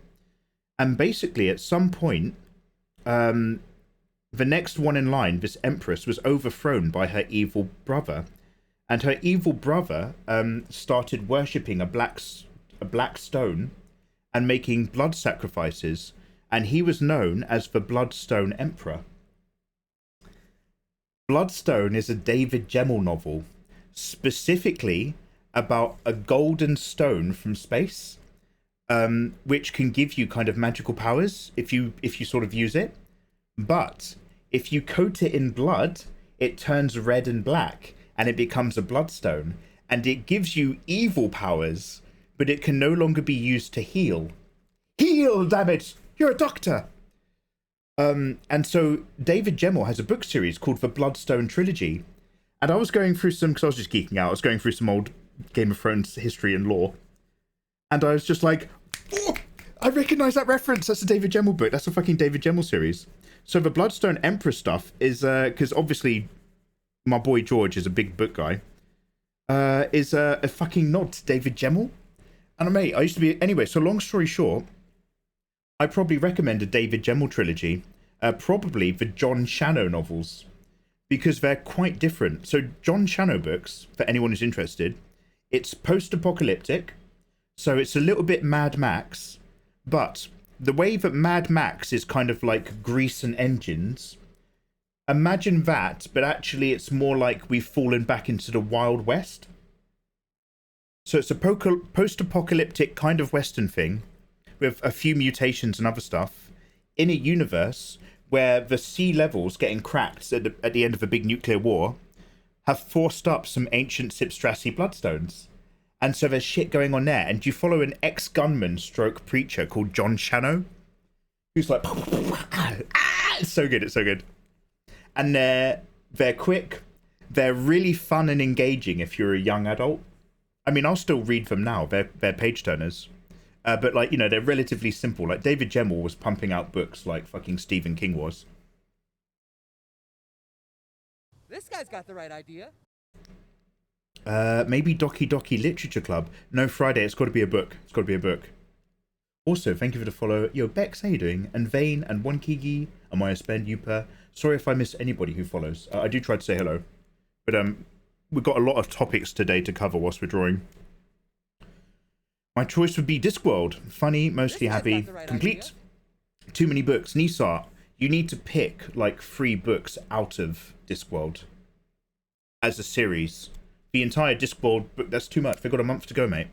And basically at some point, the next one in line, this Empress, was overthrown by her evil brother. And her evil brother started worshipping a black stone and making blood sacrifices, and he was known as the Bloodstone Emperor. Bloodstone is a David Gemmell novel, specifically about a golden stone from space, which can give you kind of magical powers if you sort of use it. But if you coat it in blood, it turns red and black, and it becomes a bloodstone, and it gives you evil powers, but it can no longer be used to heal. Heal, damn it! You're a doctor! And so David Gemmell has a book series called the Bloodstone Trilogy, and I was going through some, because I was just geeking out, I was going through some old Game of Thrones history and lore, and I was just like, oh, I recognize that reference, that's a David Gemmell book, that's a fucking David Gemmell series. So the Bloodstone Emperor stuff is, because obviously my boy George is a big book guy, is a fucking nod to David Gemmell. And mate, I used to be, anyway, so long story short, I probably recommend a David Gemmell trilogy, probably the John Shanno novels, because they're quite different. So John Shanno books, for anyone who's interested, it's post-apocalyptic, so it's a little bit Mad Max, but the way that Mad Max is kind of like grease and engines, imagine that, but actually it's more like we've fallen back into the Wild West. So it's a post-apocalyptic kind of Western thing, with a few mutations and other stuff, in a universe where the sea levels getting cracked at the end of a big nuclear war have forced up some ancient Sip Strassi bloodstones. And so there's shit going on there. And you follow an ex-gunman stroke preacher called John Shanno, who's like, it's so good, it's so good. And they're quick, they're really fun and engaging if you're a young adult. I mean, I'll still read them now, they're page turners. But like, you know, they're relatively simple. Like David Gemmell was pumping out books like fucking Stephen King was. This guy's got the right idea. Maybe Doki Doki Literature Club. No, Friday, it's got to be a book. It's got to be a book. Also, thank you for the follow. Yo, Bex, how you doing? And Vane and One Kigi, Amaya Spend, Yupa. Sorry if I miss anybody who follows. I do try to say hello. But we've got a lot of topics today to cover whilst we're drawing. My choice would be Discworld. Funny, mostly happy, complete. Too many books. Nisar, you need to pick like 3 books out of Discworld as a series. The entire Discworld book, that's too much. They've got a month to go, mate.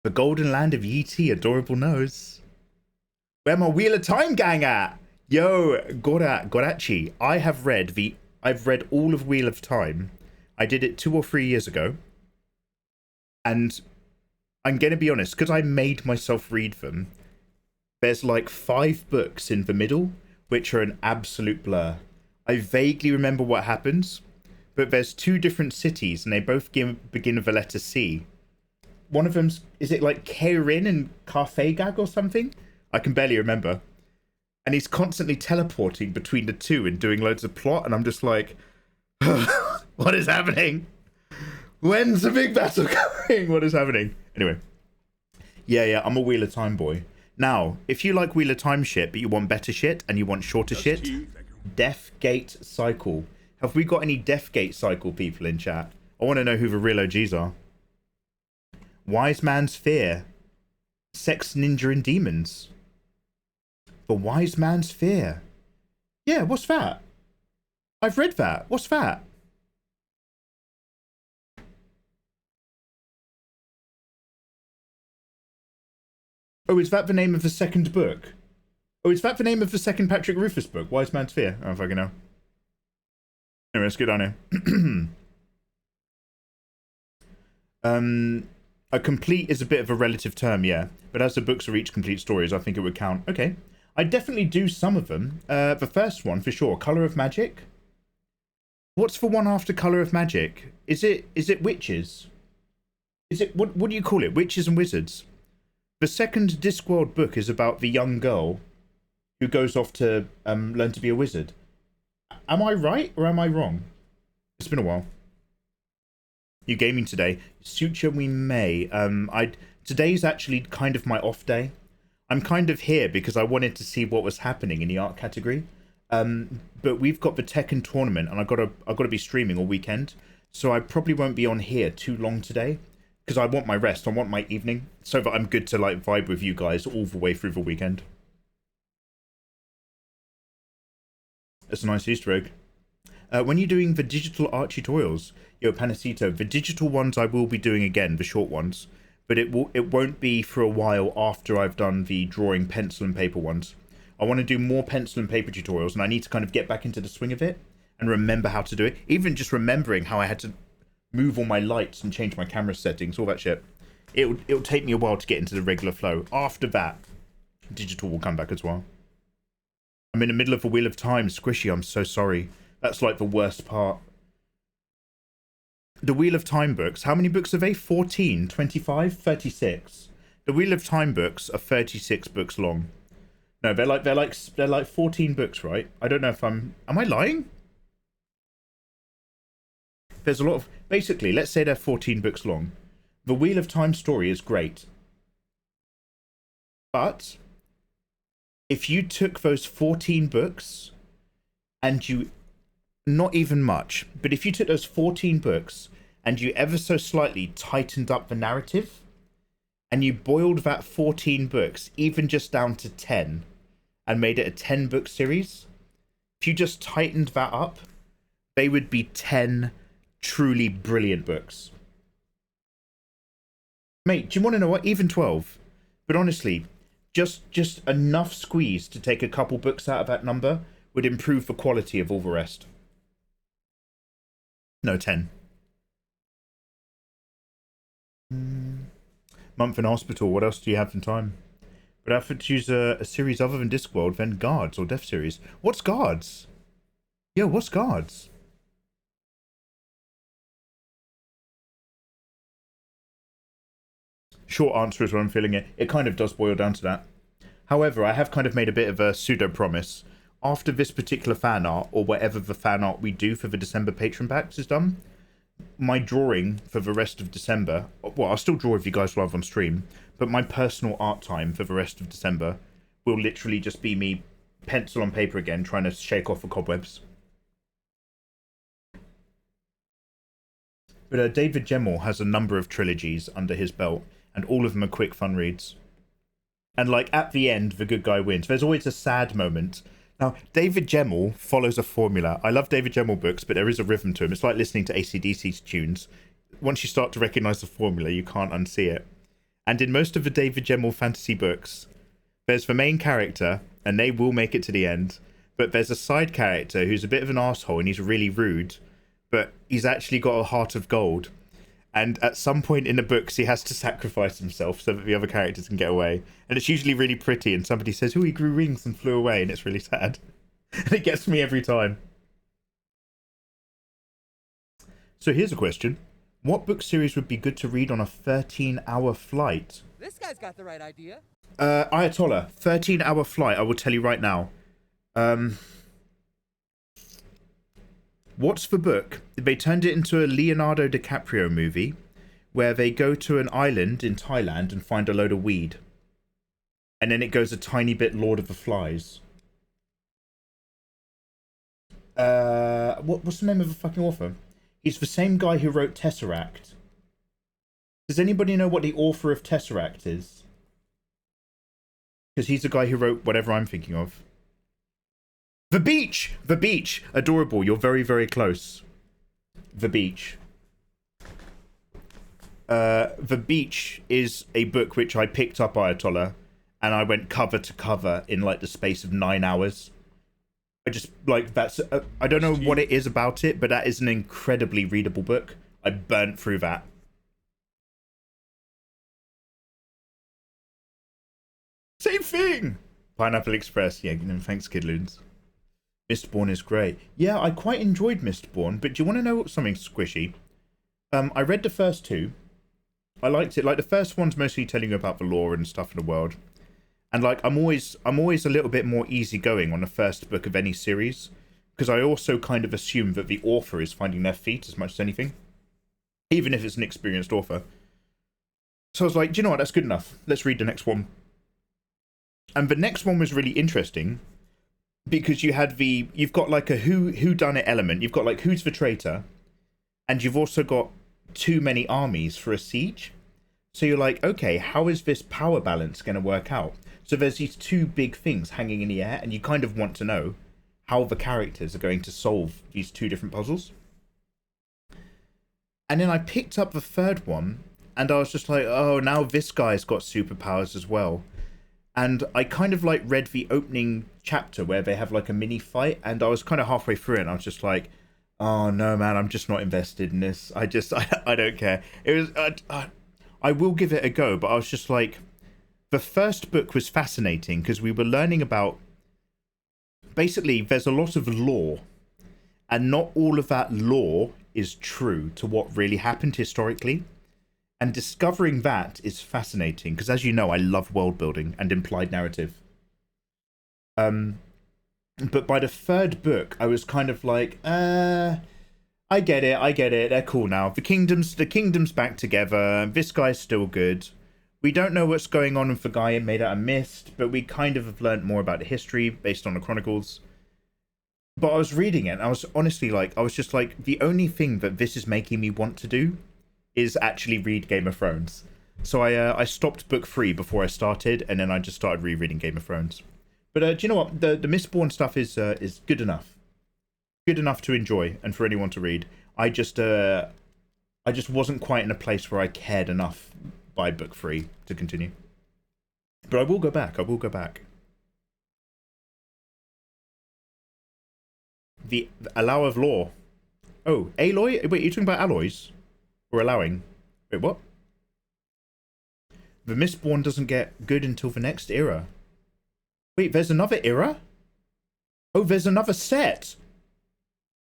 The Golden Land of Yee adorable nose. Where my Wheel of Time gang at? Yo, Gorachi, I've read all of Wheel of Time. I did it 2 or 3 years ago. And I'm going to be honest, because I made myself read them, there's like 5 books in the middle, which are an absolute blur. I vaguely remember what happens, but there's 2 different cities, and they both begin with the letter C. One of them's, is it like Keirin and Carfagag or something? I can barely remember. And he's constantly teleporting between the 2 and doing loads of plot, and I'm just like, what is happening? When's the big battle coming? What is happening? Anyway. Yeah, I'm a Wheel of Time boy. Now, if you like Wheel of Time shit, but you want better shit, and you want shorter shit, Deathgate Cycle. Have we got any Deathgate Cycle people in chat? I want to know who the real OGs are. Wise Man's Fear. Sex, Ninja, and Demons. The Wise Man's Fear. Yeah, what's that? I've read that. What's that? Oh, is that the name of the second book? Oh, is that the name of the second Patrick Rufus book? Wise Man's Fear? I don't fucking know. Anyway, let's get on here. A complete is a bit of a relative term, yeah. But as the books are each complete stories, I think it would count. Okay. I definitely do some of them. The first one, for sure. Colour of Magic. What's the one after Colour of Magic? Is it Witches? Is it, what do you call it? Witches and Wizards. The second Discworld book is about the young girl who goes off to learn to be a wizard. Am I right or am I wrong? It's been a while. You gaming today? Suture we may. Today's actually kind of my off day. I'm kind of here because I wanted to see what was happening in the art category. But we've got the Tekken tournament, and I've got to be streaming all weekend, so I probably won't be on here too long today because I want my rest. I want my evening so that I'm good to like vibe with you guys all the way through the weekend. That's a nice Easter egg. When you're doing the digital art tutorials, yo, Panacito, the digital ones I will be doing again, the short ones, but it won't be for a while after I've done the drawing pencil and paper ones. I want to do more pencil and paper tutorials, and I need to kind of get back into the swing of it and remember how to do it. Even just remembering how I had to move all my lights and change my camera settings, all that shit. It'll take me a while to get into the regular flow. After that, digital will come back as well. I'm in the middle of a Wheel of Time. Squishy, I'm so sorry. That's like the worst part. The Wheel of Time books, how many books are they? 14, 25, 36. The Wheel of Time books are 36 books long. No, they're like 14 books, right? I don't know if am I lying? There's a lot of, basically, let's say they're 14 books long. The Wheel of Time story is great. But if you took those 14 books and you, not even much, but if you took those 14 books and you ever so slightly tightened up the narrative and you boiled that 14 books even just down to 10 and made it a 10 book series, if you just tightened that up, they would be 10 truly brilliant books. Mate, do you want to know what? Even 12. But honestly, just enough squeeze to take a couple books out of that number would improve the quality of all the rest. No, 10. Month in hospital. What else do you have in time? But I have to choose a series other than Discworld, then Guards or Death Series. What's Guards? Yo, what's Guards? Short answer is what I'm feeling it. It kind of does boil down to that. However, I have kind of made a bit of a pseudo promise. After this particular fan art, or whatever the fan art we do for the December patron packs is done, my drawing for the rest of December, well, I'll still draw if you guys live on stream, but my personal art time for the rest of December will literally just be me pencil on paper again, trying to shake off the cobwebs. But David Gemmell has a number of trilogies under his belt, and all of them are quick, fun reads. And, like, at the end, the good guy wins. There's always a sad moment. Now, David Gemmell follows a formula. I love David Gemmell books, but there is a rhythm to him. It's like listening to AC/DC tunes. Once you start to recognise the formula, you can't unsee it. And in most of the David Gemmell fantasy books, there's the main character, and they will make it to the end, but there's a side character who's a bit of an asshole, and he's really rude, but he's actually got a heart of gold. And at some point in the books, he has to sacrifice himself so that the other characters can get away. And it's usually really pretty, and somebody says, oh, he grew wings and flew away, and it's really sad. And it gets me every time. So here's a question. What book series would be good to read on a 13-hour flight? This guy's got the right idea. Ayatollah, 13-hour flight, I will tell you right now. What's the book? They turned it into a Leonardo DiCaprio movie where they go to an island in Thailand and find a load of weed. And then it goes a tiny bit Lord of the Flies. What's the name of the fucking author? He's the same guy who wrote Tesseract. Does anybody know what the author of Tesseract is? Because he's the guy who wrote whatever I'm thinking of. The Beach! The Beach! Adorable, you're very, very close. The Beach. The Beach is a book which I picked up, Ayatollah, and I went cover to cover in like the space of 9 hours. I just, like, that's... I don't know what it is about it, but that is an incredibly readable book. I burnt through that. Same thing! Pineapple Express. Yeah, thanks, Kidloons. Mistborn is great. Yeah, I quite enjoyed Mistborn, but do you want to know something squishy? I read the first two. I liked it. Like, the first one's mostly telling you about the lore and stuff in the world. And, like, I'm always a little bit more easygoing on the first book of any series, because I also kind of assume that the author is finding their feet as much as anything, even if it's an experienced author. So I was like, do you know what? That's good enough. Let's read the next one. And the next one was really interesting, because you've got like a who done it element. You've got like who's the traitor, and you've also got too many armies for a siege. So you're like, okay, how is this power balance going to work out? So there's these two big things hanging in the air, and you kind of want to know how the characters are going to solve these two different puzzles. And then I picked up the third one, and I was just like, oh, now this guy's got superpowers as well. And I kind of like read the opening chapter where they have like a mini fight, and I was kind of halfway through it, and I was just like, oh no, man, I'm just not invested in this. I don't care. It was, I will give it a go, but I was just like, the first book was fascinating because we were learning about, basically, there's a lot of lore, and not all of that lore is true to what really happened historically. And discovering that is fascinating, because as you know, I love world building and implied narrative. But by the third book, I was kind of like, I get it, they're cool now. The kingdom's back together, this guy's still good. We don't know what's going on with the guy made out of mist, but we kind of have learned more about the history based on the chronicles. But I was reading it, and I was honestly like, I was just like, the only thing that this is making me want to do is actually read Game of Thrones. So I stopped book 3 before I started, and then I just started rereading Game of Thrones. But do you know what? The Mistborn stuff is good enough. Good enough to enjoy and for anyone to read. I just wasn't quite in a place where I cared enough by book 3 to continue. But I will go back. The Allow of Law. Oh, Aloy? Wait, you're talking about alloys? Or allowing? Wait, what? The Mistborn doesn't get good until the next era. Wait, there's another era? Oh, there's another set.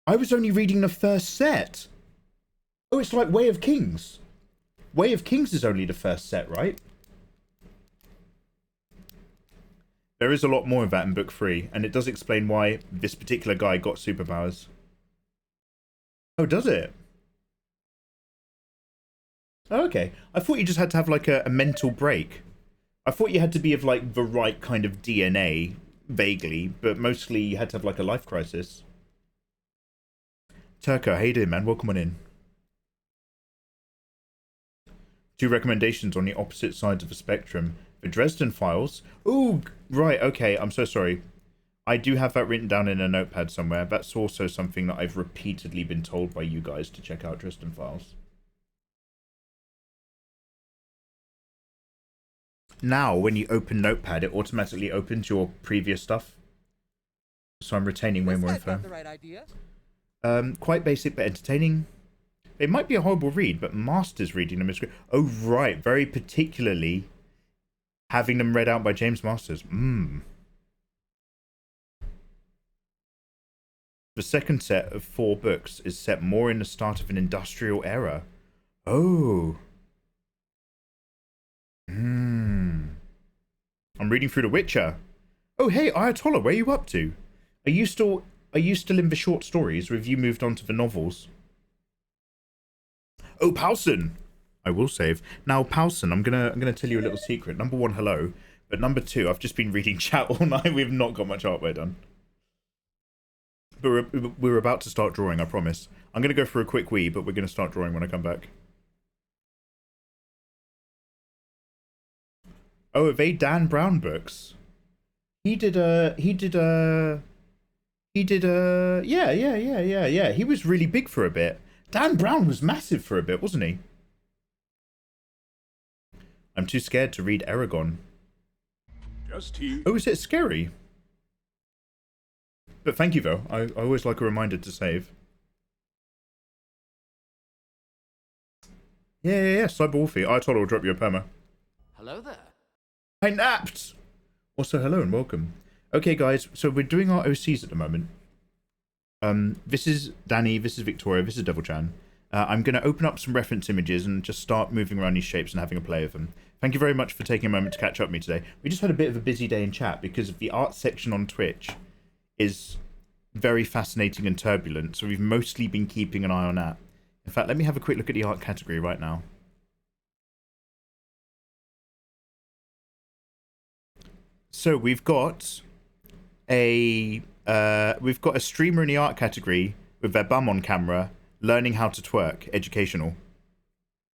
I was only reading the first set. Oh, it's like Way of Kings. Way of Kings is only the first set, right? There is a lot more of that in book 3, and it does explain why this particular guy got superpowers. Oh, does it? Oh, okay. I thought you just had to have like a mental break. I thought you had to be of like the right kind of DNA, vaguely, but mostly you had to have like a life crisis. Turco, how you doing, man? Welcome on in. Two recommendations on the opposite sides of the spectrum. The Dresden Files. Ooh, right, okay, I'm so sorry. I do have that written down in a notepad somewhere. That's also something that I've repeatedly been told by you guys to check out, Dresden Files. Now, when you open Notepad, it automatically opens your previous stuff. So I'm retaining way more info. The right idea. Quite basic but entertaining. It might be a horrible read, but Masters reading them is great. Oh, right. Very particularly having them read out by James Masters. The second set of 4 books is set more in the start of an industrial era. Oh. I'm reading through The Witcher. Oh, hey, Ayatollah, where are you up to? Are you still in the short stories, or have you moved on to the novels? Oh, Powson! I will save. Now, Powson, I'm gonna tell you a little secret. Number 1, hello. But number 2, I've just been reading chat all night. We've not got much artwork done. But we're about to start drawing, I promise. I'm gonna go for a quick wee, but we're gonna start drawing when I come back. Oh, are they Dan Brown books? Yeah. He was really big for a bit. Dan Brown was massive for a bit, wasn't he? I'm too scared to read Aragon. Just he. Oh, is it scary? But thank you, though. I always like a reminder to save. Yeah. Cyber Wolfie. I told her I'll drop you a perma. Hello there. I napped! Also, hello and welcome. Okay, guys, so we're doing our OCs at the moment. This is Danny, this is Victoria, this is Devil Chan. I'm going to open up some reference images and just start moving around these shapes and having a play with them. Thank you very much for taking a moment to catch up with me today. We just had a bit of a busy day in chat because the art section on Twitch is very fascinating and turbulent, so we've mostly been keeping an eye on that. In fact, let me have a quick look at the art category right now. So we've got a streamer in the art category with their bum on camera, learning how to twerk, educational.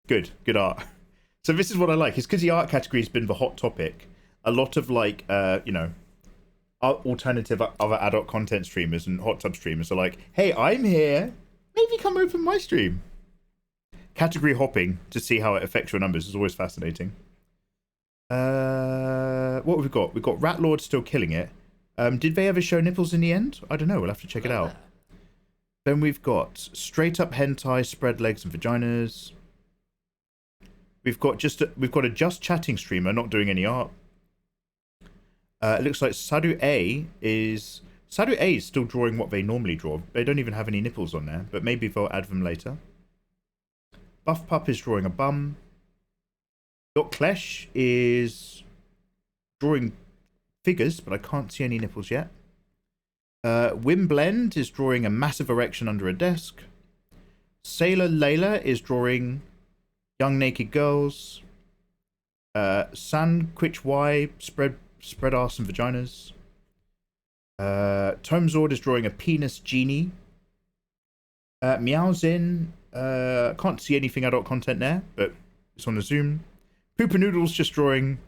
Good art. So this is what I like. It's because the art category has been the hot topic. A lot of like, alternative other adult content streamers and hot tub streamers are like, hey, I'm here. Maybe come over my stream. Category hopping to see how it affects your numbers is always fascinating. What have we got? We've got Rat Lord still killing it. Did they ever show nipples in the end? I don't know. We'll have to check it out. Then we've got straight up hentai, spread legs and vaginas. We've got a just chatting streamer not doing any art. It looks like Sadu A is still drawing what they normally draw. They don't even have any nipples on there, but maybe they'll add them later. Buff Pup is drawing a bum. Dot Klesh is drawing figures, but I can't see any nipples yet. Wimblend is drawing a massive erection under a desk. Sailor Layla is drawing young naked girls. San Quich Y spread arse and vaginas. Tomzord is drawing a penis genie. Meowzin, can't see anything adult content there, but it's on the Zoom. Poopa Noodles just drawing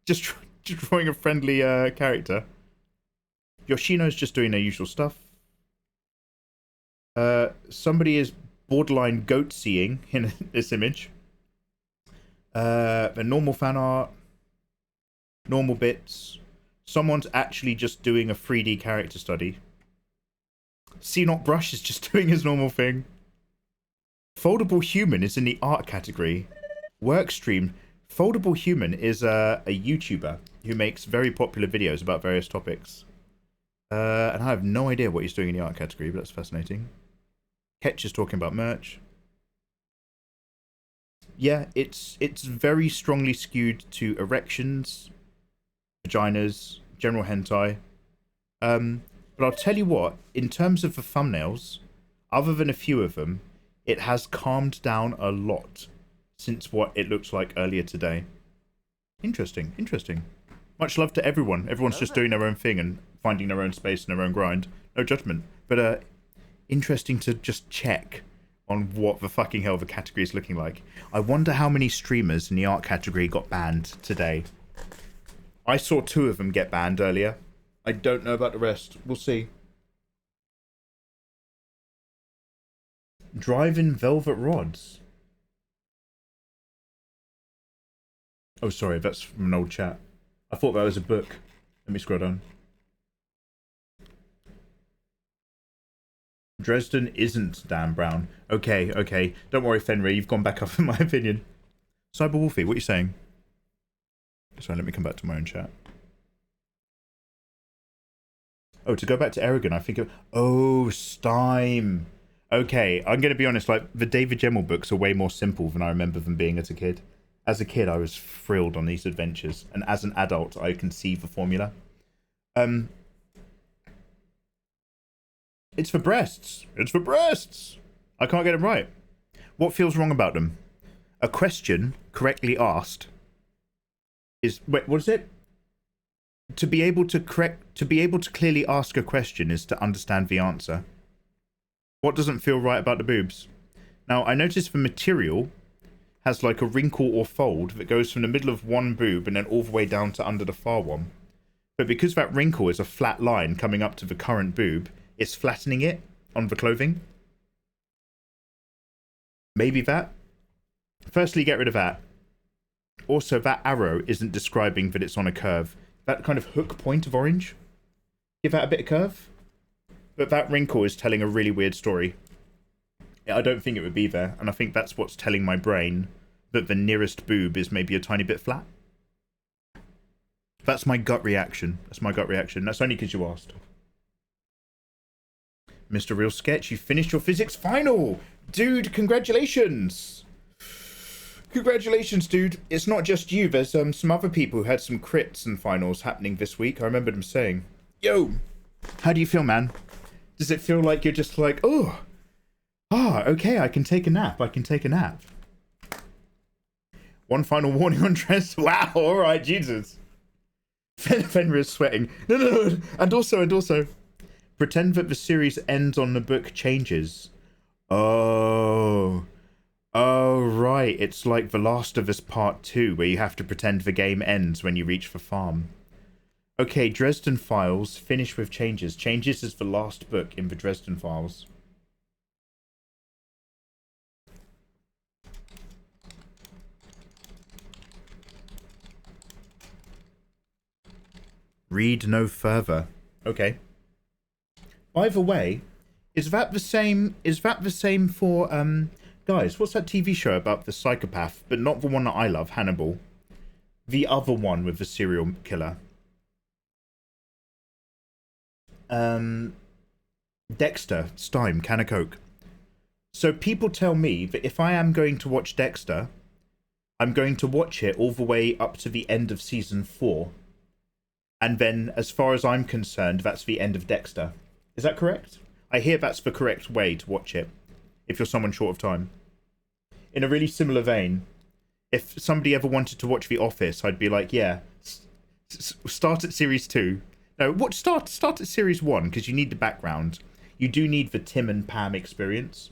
a friendly character. Yoshino's just doing their usual stuff. Somebody is borderline goat seeing in this image. The normal fan art, normal bits. Someone's actually just doing a 3D character study. C Not Brush is just doing his normal thing. Foldable Human is in the art category. Workstream. Foldable Human is a YouTuber who makes very popular videos about various topics. And I have no idea what he's doing in the art category, but that's fascinating. Ketch is talking about merch. Yeah, it's very strongly skewed to erections, vaginas, general hentai. But I'll tell you what, in terms of the thumbnails, other than a few of them, it has calmed down a lot. since what it looks like earlier today. Interesting, interesting. Much love to everyone. Everyone's just doing their own thing and finding their own space and their own grind. No judgment. But interesting to just check on what the fucking hell the category is looking like. I wonder how many streamers in the art category got banned today. I saw 2 of them get banned earlier. I don't know about the rest. We'll see. Driving Velvet Rods. Oh, sorry, that's from an old chat. I thought that was a book. Let me scroll down. Dresden isn't Dan Brown. Okay, okay. Don't worry, Fenrir. You've gone back up in my opinion. Cyber Wolfie, what are you saying? Sorry, let me come back to my own chat. Oh, to go back to Aragon, I think of... Oh, Steim. Okay, I'm going to be honest, like, the David Gemmell books are way more simple than I remember them being as a kid. As a kid, I was thrilled on these adventures, and as an adult, I can see the formula. It's for breasts. It's for breasts. I can't get them right. What feels wrong about them? A question correctly asked is... Wait, what is it? To be able to clearly ask a question is to understand the answer. What doesn't feel right about the boobs? Now, I noticed the material has like a wrinkle or fold that goes from the middle of one boob and then all the way down to under the far one. But because that wrinkle is a flat line coming up to the current boob, it's flattening it on the clothing. Maybe that. Firstly, get rid of that. Also, that arrow isn't describing that it's on a curve. That kind of hook point of orange. Give that a bit of curve. But that wrinkle is telling a really weird story. I don't think it would be there, and I think that's what's telling my brain that the nearest boob is maybe a tiny bit flat. That's my gut reaction. That's my gut reaction. That's only because you asked. Mr. Real Sketch, you finished your physics final! Dude, congratulations! Congratulations, dude. It's not just you. There's some other people who had some crits and finals happening this week. I remember them saying, yo, how do you feel, man? Does it feel like you're just like, oh, okay, I can take a nap. I can take a nap. One final warning on dress. Wow, all right, Jesus. Fenrir is sweating. No. And also, pretend that the series ends on the book changes. Oh, right. It's like The Last of Us Part 2, where you have to pretend the game ends when you reach the farm. Okay, Dresden Files, finish with changes. Changes is the last book in the Dresden Files. Read no further. Okay. By the way, is that the same for guys, what's that TV show about the psychopath, but not the one that I love, Hannibal? The other one with the serial killer. Dexter, Stein, can of Coke. So people tell me that if I am going to watch Dexter, I'm going to watch it all the way up to the end of season 4. And then, as far as I'm concerned, that's the end of Dexter. Is that correct? I hear that's the correct way to watch it, if you're someone short of time. In a really similar vein, if somebody ever wanted to watch The Office, I'd be like, yeah, start at series 2. No, start at series 1, because you need the background. You do need the Tim and Pam experience.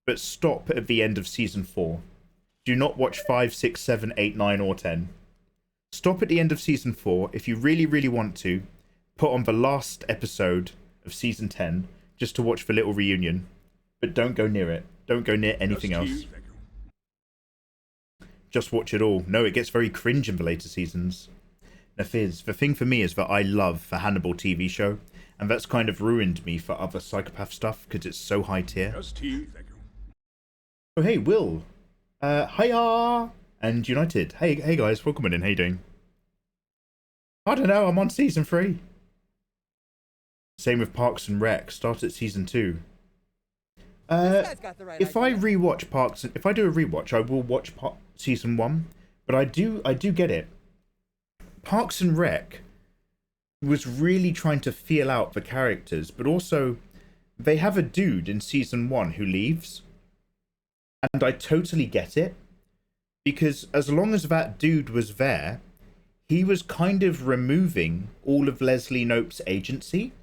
But stop at the end of season 4. Do not watch 5, 6, 7, 8, 9, or 10. Stop at the end of season 4. If you really, really want to, put on the last episode of season 10, just to watch the little reunion. But don't go near it. Don't go near anything else. Just watch it all. No, it gets very cringe in the later seasons. Now, Fizz, the thing for me is that I love the Hannibal TV show, and that's kind of ruined me for other psychopath stuff, because it's so high tier. Oh, hey, Will. Hiya! And United. Hey guys, welcome in. How you doing? I don't know, I'm on season 3. Same with Parks and Rec. Start at season 2. If I rewatch Parks, if I do a rewatch, I will watch season 1. But I do get it. Parks and Rec was really trying to feel out the characters, but also they have a dude in season 1 who leaves, and I totally get it. because as long as that dude was there, he was kind of removing all of Leslie Knope's agency.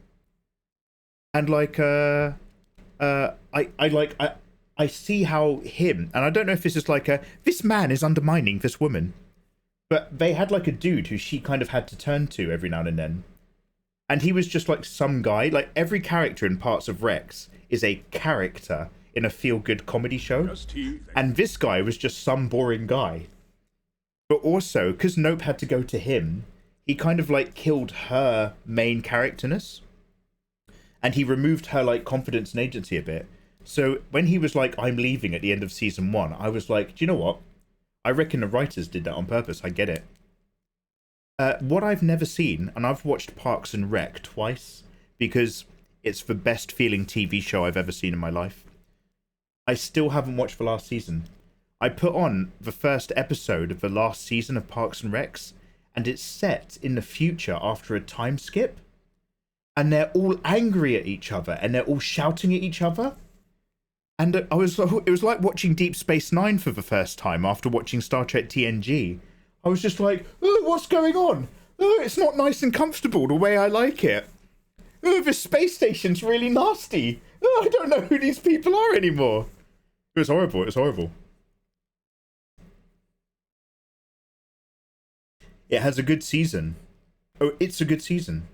And like I see how him, and I don't know if this is like this man is undermining this woman, but they had like a dude who she kind of had to turn to every now and then. And he was just like some guy. Like every character in Parts of Rex is a character in a feel-good comedy show. And this guy was just some boring guy. But also, because Nope had to go to him, he kind of like killed her main characterness. And he removed her like confidence and agency a bit. So when he was like, I'm leaving at the end of season 1, I was like, do you know what? I reckon the writers did that on purpose. I get it. What I've never seen, and I've watched Parks and Rec twice because it's the best feeling TV show I've ever seen in my life. I still haven't watched the last season. I put on the first episode of the last season of Parks and Recs, and it's set in the future after a time skip. And they're all angry at each other, and they're all shouting at each other. And it was like watching Deep Space Nine for the first time after watching Star Trek TNG. I was just like, oh, what's going on? Oh, it's not nice and comfortable the way I like it. Oh, the space station's really nasty. Oh, I don't know who these people are anymore. It was horrible. It was horrible. It has a good season. Oh, it's a good season.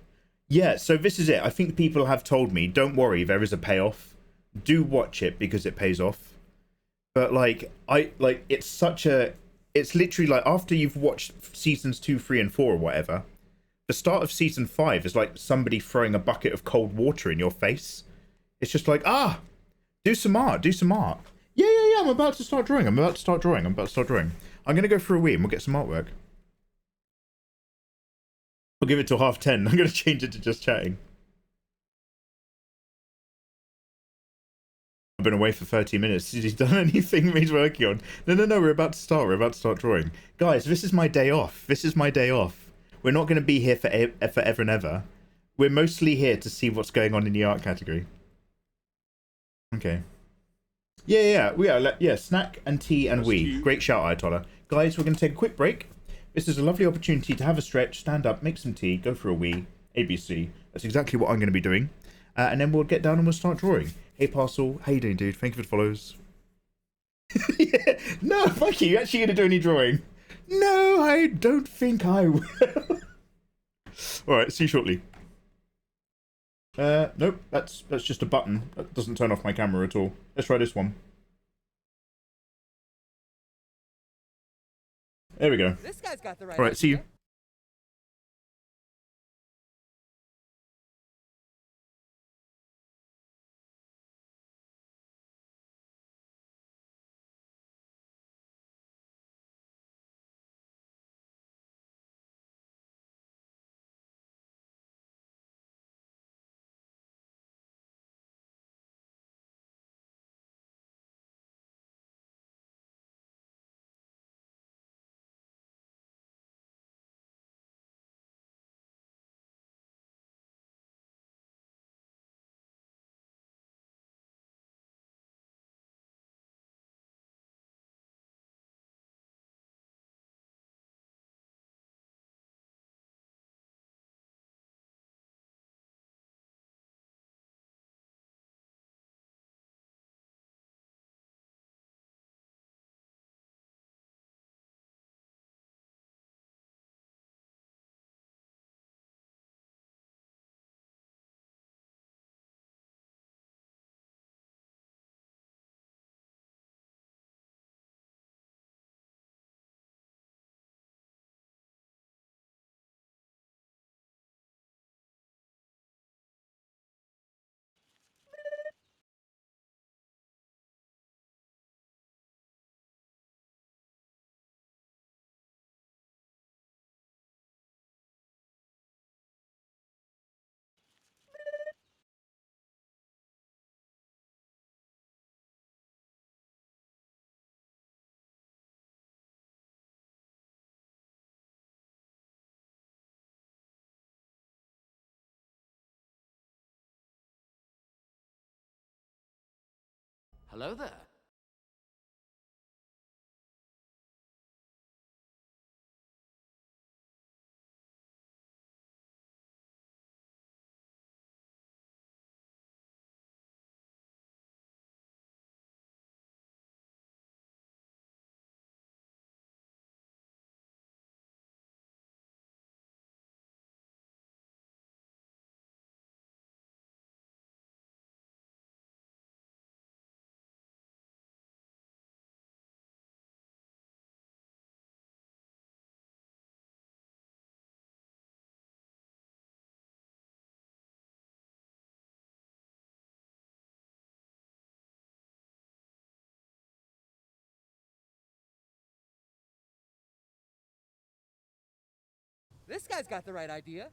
Yeah, so this is it. I think people have told me, don't worry, there is a payoff. Do watch it because it pays off. But it's literally like after you've watched seasons 2, 3, and 4 or whatever, the start of season 5 is like somebody throwing a bucket of cold water in your face. It's just like, do some art. Yeah, I'm about to start drawing. I'm going to go for a wee and we'll get some artwork. I'll give it till 10:30. I'm going to change it to just chatting. I've been away for 30 minutes. Has he done anything he's working on? No, we're about to start. We're about to start drawing. Guys, this is my day off. We're not going to be here forever and ever. We're mostly here to see what's going on in the art category. Okay. Yeah, we are. Yeah, snack and tea and wee. Great shout, Ayatollah. Guys, we're going to take a quick break. This is a lovely opportunity to have a stretch, stand up, make some tea, go for a wee. ABC. That's exactly what I'm going to be doing. And then we'll get down and we'll start drawing. Hey, Parcel. How you doing, dude? Thank you for the follows. Yeah. No, fuck you. You actually going to do any drawing? No, I don't think I will. Alright, see you shortly. Nope. That's just a button. That doesn't turn off my camera at all. Let's try this one. There we go. This guy's got the right Alright, see you. Hello there. This guy's got the right idea.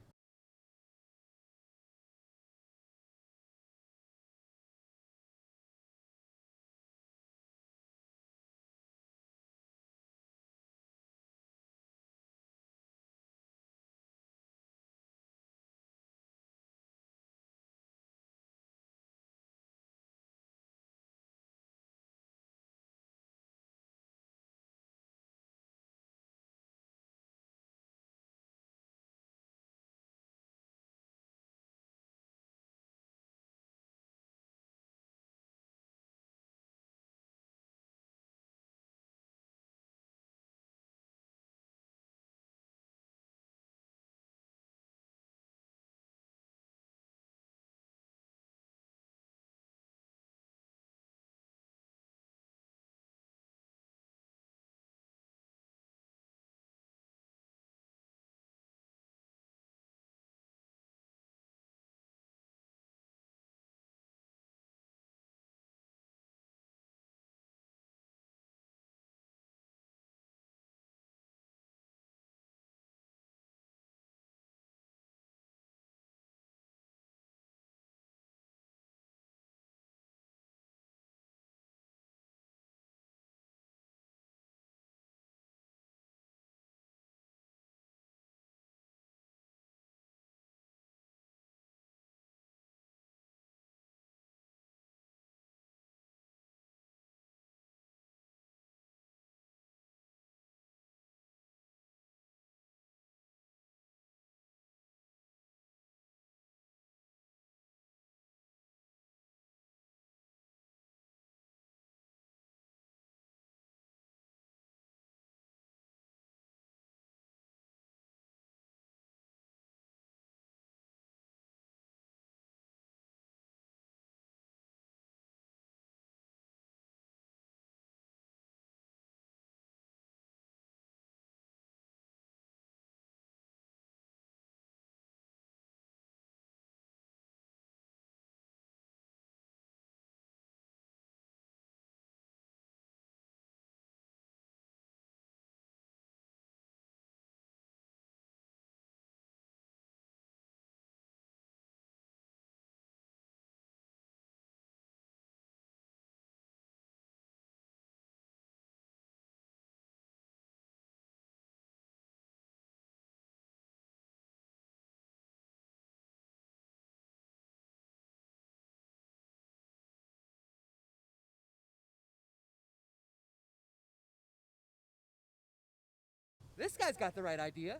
This guy's got the right idea.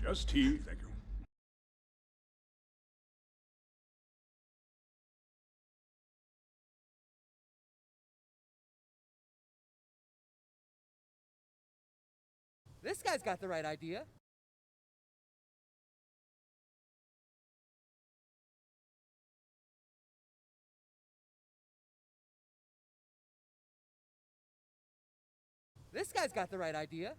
Just tea, thank you. This guy's got the right idea. This guy's got the right idea.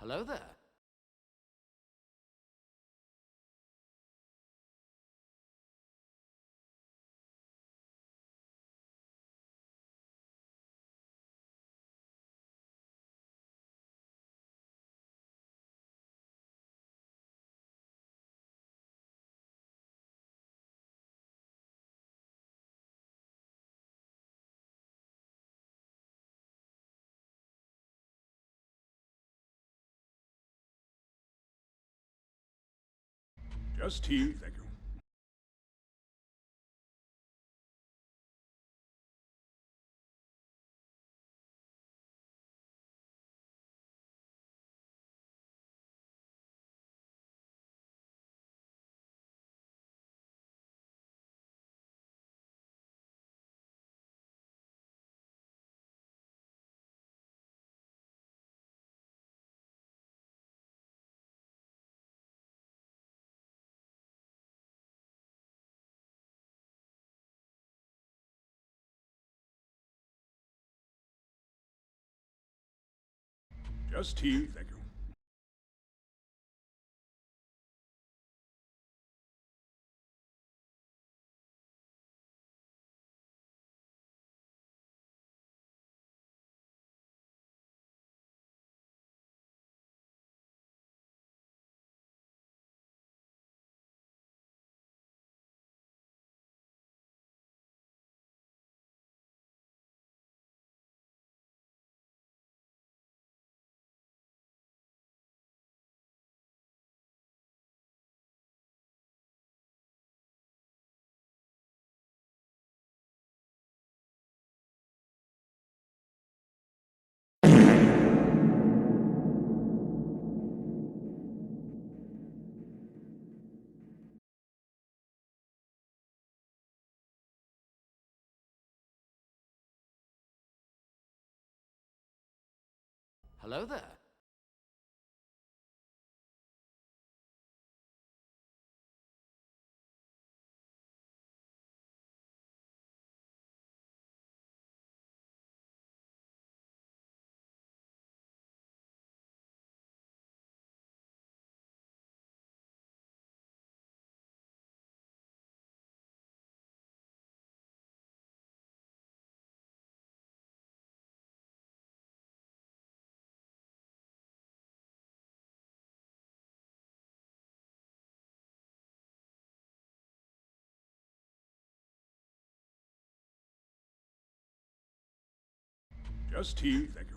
Hello there. Just tea, thank you. Just tea, thank you. Hello there. Just tea, thank you.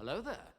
Hello there.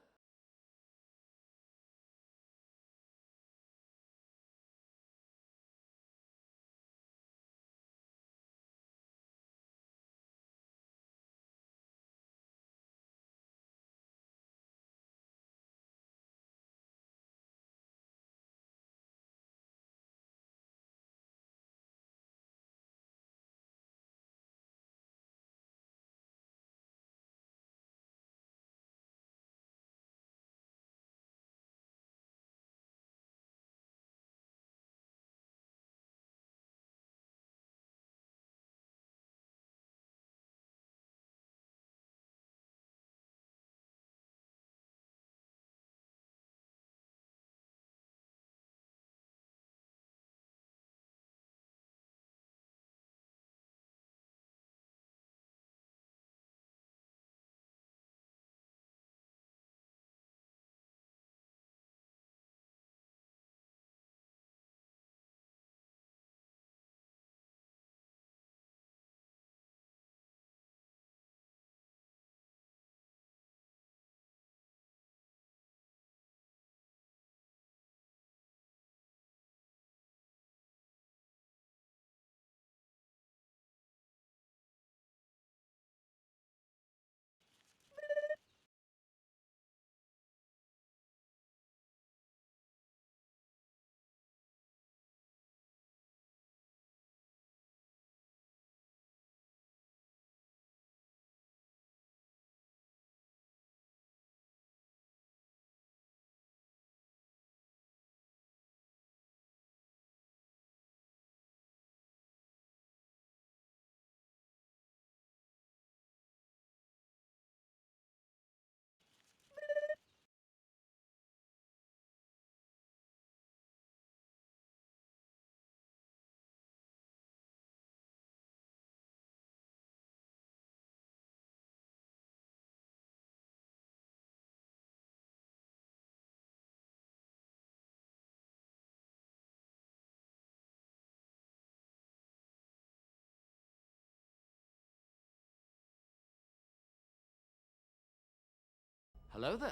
Hello there.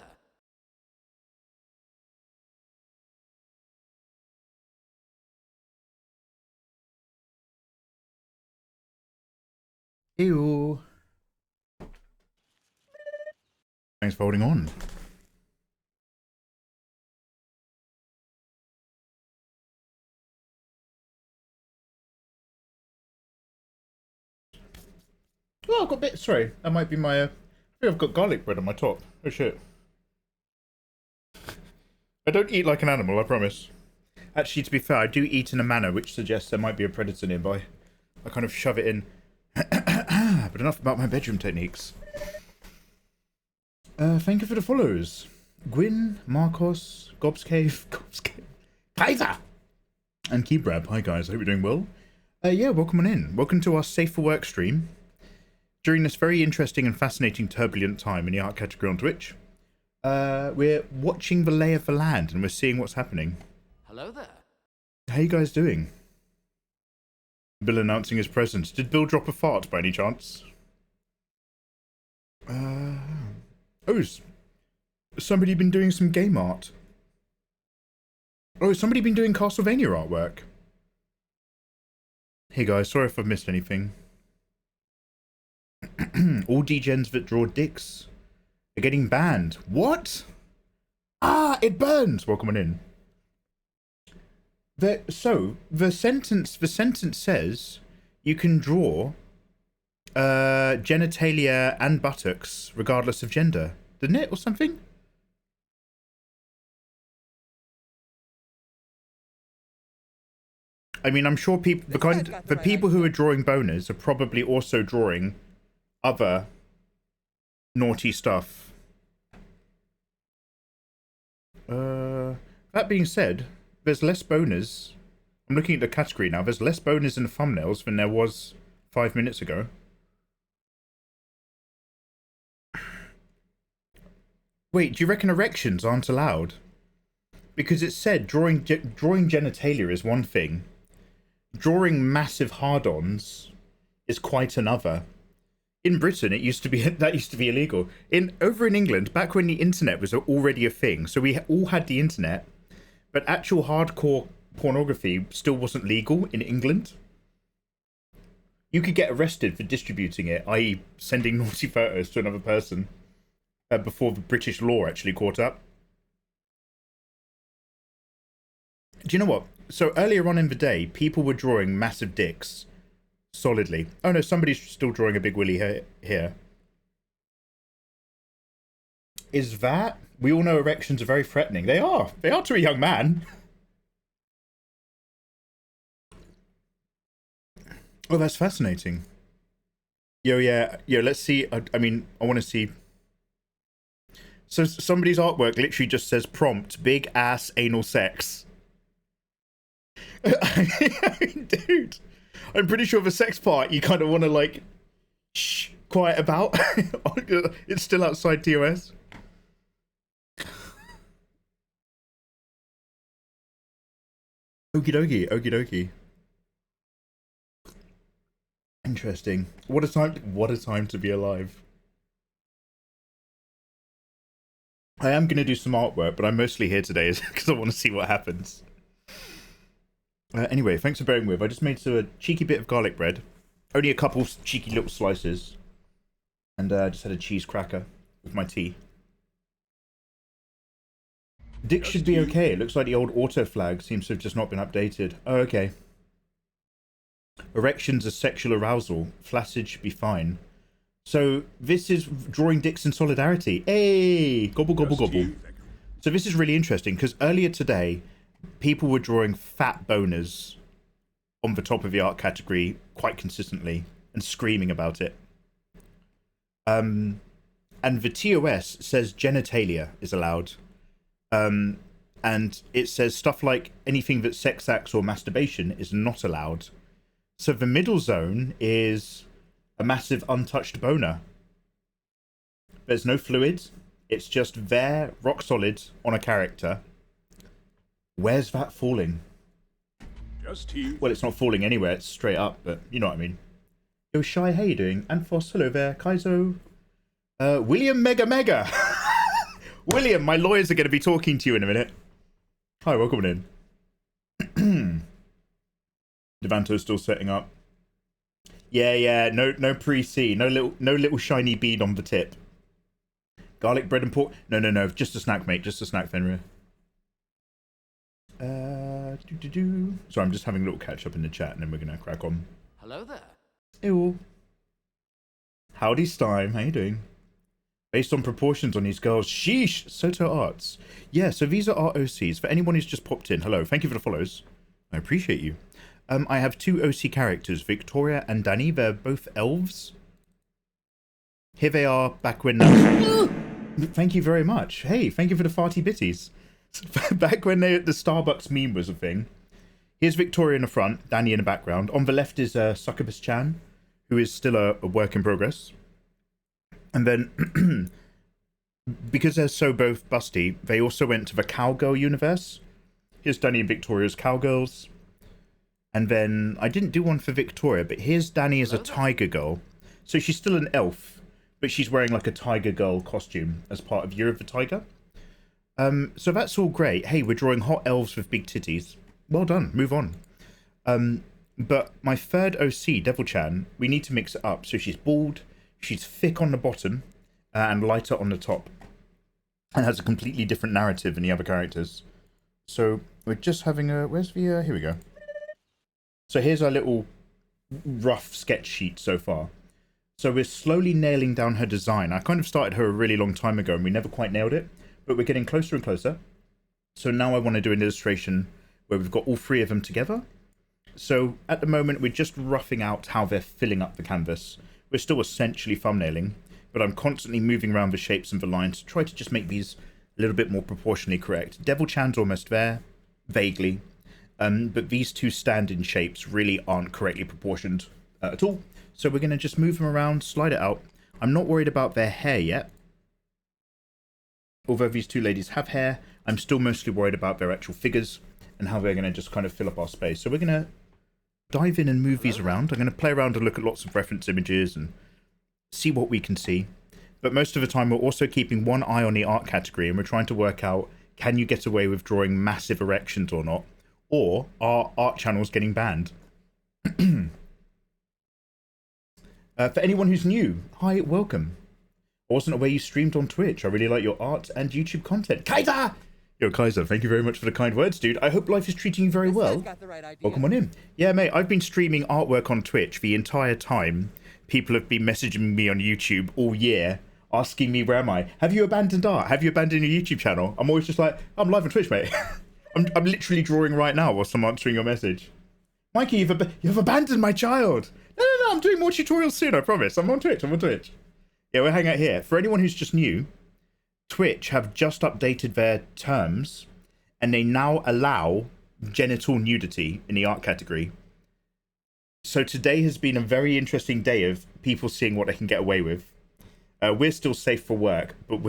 Ew. Thanks for holding on. Oh, I've got bits. Sorry, that might be my. I think I've got garlic bread on my top. Oh shit. I don't eat like an animal, I promise. Actually, to be fair, I do eat in a manner which suggests there might be a predator nearby. I kind of shove it in. But enough about my bedroom techniques. Thank you for the follows. Gwyn, Marcos, Gobscave, Kaiser, and Keebrab. Hi guys, I hope you're doing well. Yeah, welcome on in. Welcome to our Safe for Work stream. During this very interesting and fascinating turbulent time in the art category on Twitch, we're watching the lay of the land and we're seeing what's happening. Hello there. How you guys doing? Bill announcing his presence. Did Bill drop a fart by any chance? Oh, has somebody been doing some game art? Oh, has somebody been doing Castlevania artwork? Hey guys, sorry if I've missed anything. All degens that draw dicks are getting banned. What? Ah, it burns. Welcome on in. So the sentence says you can draw genitalia and buttocks regardless of gender, didn't it, or something? I mean, I'm sure people, the people who are drawing boners are probably also drawing other naughty stuff. That being said, there's less boners. I'm looking at the category now. There's less boners in the thumbnails than there was 5 minutes ago. Wait, do you reckon erections aren't allowed? Because it said drawing genitalia is one thing. Drawing massive hard-ons is quite another. In Britain, that used to be illegal. Over in England, back when the internet was already a thing, so we all had the internet, but actual hardcore pornography still wasn't legal in England. You could get arrested for distributing it, i.e. sending naughty photos to another person, before the British law actually caught up. Do you know what? So earlier on in the day, people were drawing massive dicks. Solidly. Oh no, somebody's still drawing a big willy here. Is that? We all know erections are very threatening. They are. They are to a young man. Oh, that's fascinating. Yo, yeah. Yo, let's see. I mean, I want to see. So somebody's artwork literally just says prompt, big ass anal sex. Dude. I'm pretty sure the sex part you kind of want to like shh quiet about. It's still outside TOS. Okie dokie, okie dokie. Interesting. What a time to be alive. I am gonna do some artwork, but I'm mostly here today because I want to see what happens. Anyway, thanks for bearing with. I just made a cheeky bit of garlic bread. Only a couple cheeky little slices. And just had a cheese cracker with my tea. Dick should be okay. It looks like the old auto flag seems to have just not been updated. Oh, okay. Erections are sexual arousal. Flaccid should be fine. So this is drawing dicks in solidarity. Hey! Gobble, gobble, gobble. So this is really interesting because earlier today, people were drawing fat boners on the top of the art category quite consistently and screaming about it. And the TOS says genitalia is allowed. And it says stuff like anything that's sex acts or masturbation is not allowed. So the middle zone is a massive untouched boner. There's no fluid. It's just there, rock solid, on a character. Where's that falling? Just here. Well, it's not falling anywhere. It's straight up, but you know what I mean. Yo, Shy, how you doing? Anthos, hello there. Kaizo. William Mega Mega. William, my lawyers are going to be talking to you in a minute. Hi, welcome in. Devanto's still setting up. Yeah, no pre-C, no little shiny bead on the tip. Garlic bread and pork. No, just a snack, mate. Just a snack, Fenrir. So I'm just having a little catch up in the chat, and then we're gonna crack on. Hello there. Ew. Howdy, Stime. How you doing? Based on proportions on these girls. Sheesh. Soto Arts. Yeah. So these are our OCs. For anyone who's just popped in, hello. Thank you for the follows. I appreciate you. I have two OC characters, Victoria and Danny. They're both elves. Here they are back when... Thank you very much. Hey, thank you for the farty bitties. Back when the Starbucks meme was a thing. Here's Victoria in the front, Danny in the background. On the left is Succubus Chan, who is still a work in progress. And then, because they're so both busty, they also went to the Cowgirl universe. Here's Danny and Victoria's Cowgirls. And then, I didn't do one for Victoria, but here's Danny as a Tiger Girl. So she's still an elf, but she's wearing like a Tiger Girl costume as part of Year of the Tiger. So that's all great. Hey, we're drawing hot elves with big titties. Well done, move on. But my third OC, Devil Chan, we need to mix it up. So she's bald, she's thick on the bottom, and lighter on the top. And has a completely different narrative than the other characters. So we're just having a... Where's the... here we go. So here's our little rough sketch sheet so far. So we're slowly nailing down her design. I kind of started her a really long time ago and we never quite nailed it. But we're getting closer and closer. So now I want to do an illustration where we've got all three of them together. So at the moment we're just roughing out how they're filling up the canvas. We're still essentially thumbnailing. But I'm constantly moving around the shapes and the lines to try to just make these a little bit more proportionally correct. Devil Chan's almost there. Vaguely. But these two stand-in shapes really aren't correctly proportioned at all. So we're going to just move them around, slide it out. I'm not worried about their hair yet. Although these two ladies have hair, I'm still mostly worried about their actual figures and how they're going to just kind of fill up our space. So we're going to dive in and move these around. I'm going to play around and look at lots of reference images and see what we can see. But most of the time we're also keeping one eye on the art category and we're trying to work out, can you get away with drawing massive erections or not? Or are art channels getting banned? For anyone who's new, hi, welcome. I wasn't aware you streamed on Twitch. I really like your art and YouTube content. Kaiser! Yo, Kaiser, thank you very much for the kind words, dude. I hope life is treating you very well. Got the right idea. Welcome on in. Yeah, mate, I've been streaming artwork on Twitch the entire time. People have been messaging me on YouTube all year, asking me where am I. Have you abandoned art? Have you abandoned your YouTube channel? I'm always just like, I'm live on Twitch, mate. I'm literally drawing right now whilst I'm answering your message. Mikey, you've abandoned my child. No, I'm doing more tutorials soon, I promise. I'm on Twitch. Yeah, we'll hang out here. For anyone who's just new, Twitch have just updated their terms, and they now allow genital nudity in the art category. So today has been a very interesting day of people seeing what they can get away with. We're still safe for work, but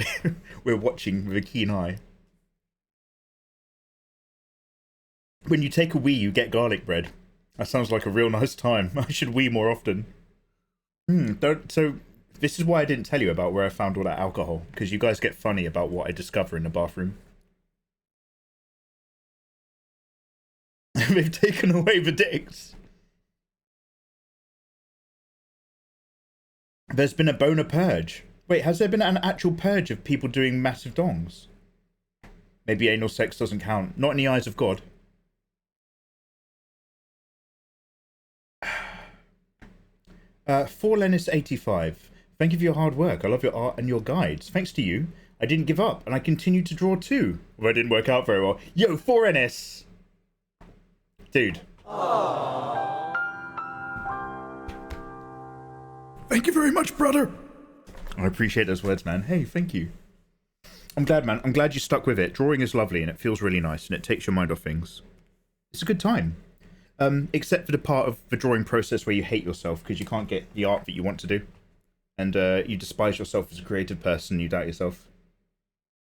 we're watching with a keen eye. When you take a wee, you get garlic bread. That sounds like a real nice time. I should wee more often. So this is why I didn't tell you about where I found all that alcohol, because you guys get funny about what I discover in the bathroom. They've taken away the dicks. There's been a boner purge. Wait, has there been an actual purge of people doing massive dongs? Maybe anal sex doesn't count. Not in the eyes of God. For Lennis85, thank you for your hard work. I love your art and your guides. Thanks to you, I didn't give up, and I continued to draw too. Although it didn't work out very well. Yo, 4NS! Dude. Aww. Thank you very much, brother. I appreciate those words, man. Hey, thank you. I'm glad, man. I'm glad you stuck with it. Drawing is lovely, and it feels really nice, and it takes your mind off things. It's a good time. Except for the part of the drawing process where you hate yourself because you can't get the art that you want to do. And you despise yourself as a creative person, you doubt yourself.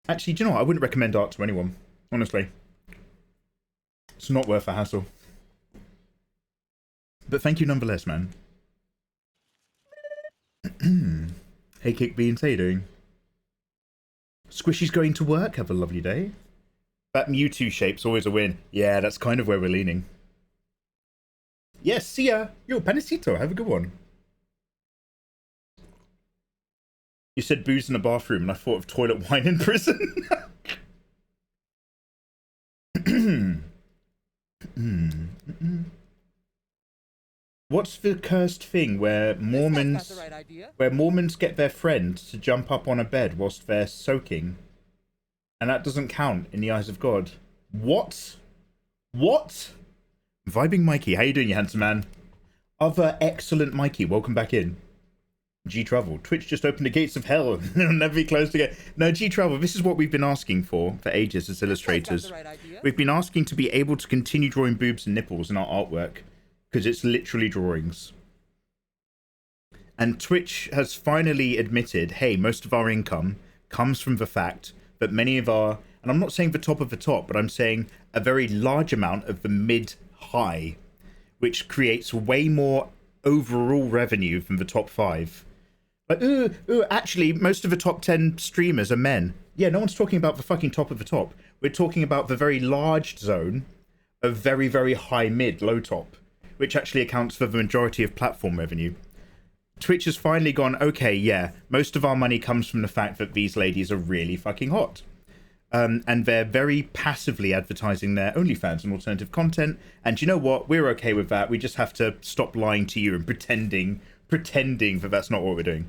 Actually, do you know what? I wouldn't recommend art to anyone. Honestly. It's not worth the hassle. But thank you nonetheless, man. Hey, Kick Beans, how you doing? Squishy's going to work. Have a lovely day. That Mewtwo shape's always a win. Yeah, that's kind of where we're leaning. Yes, see ya. Yo, Panecito, have a good one. You said booze in the bathroom, and I thought of toilet wine in prison. What's the cursed thing where Mormons get their friends to jump up on a bed whilst they're soaking, and that doesn't count in the eyes of God? What? What? Vibing Mikey, how you doing, you handsome man? Other excellent Mikey, welcome back in. G Travel, Twitch just opened the gates of hell. It'll never be closed again. No, G Travel, this is what we've been asking for ages as illustrators. We've been asking to be able to continue drawing boobs and nipples in our artwork, because it's literally drawings. And Twitch has finally admitted, hey, most of our income comes from the fact that many of our, and I'm not saying the top of the top, but I'm saying a very large amount of the mid-high, which creates way more overall revenue than the top 5. Like, actually, most of the top 10 streamers are men. Yeah, no one's talking about the fucking top of the top. We're talking about the very large zone of very, very high mid, low top, which actually accounts for the majority of platform revenue. Twitch has finally gone, okay, yeah, most of our money comes from the fact that these ladies are really fucking hot. And they're very passively advertising their OnlyFans and alternative content. And you know what? We're okay with that. We just have to stop lying to you and pretending that that's not what we're doing.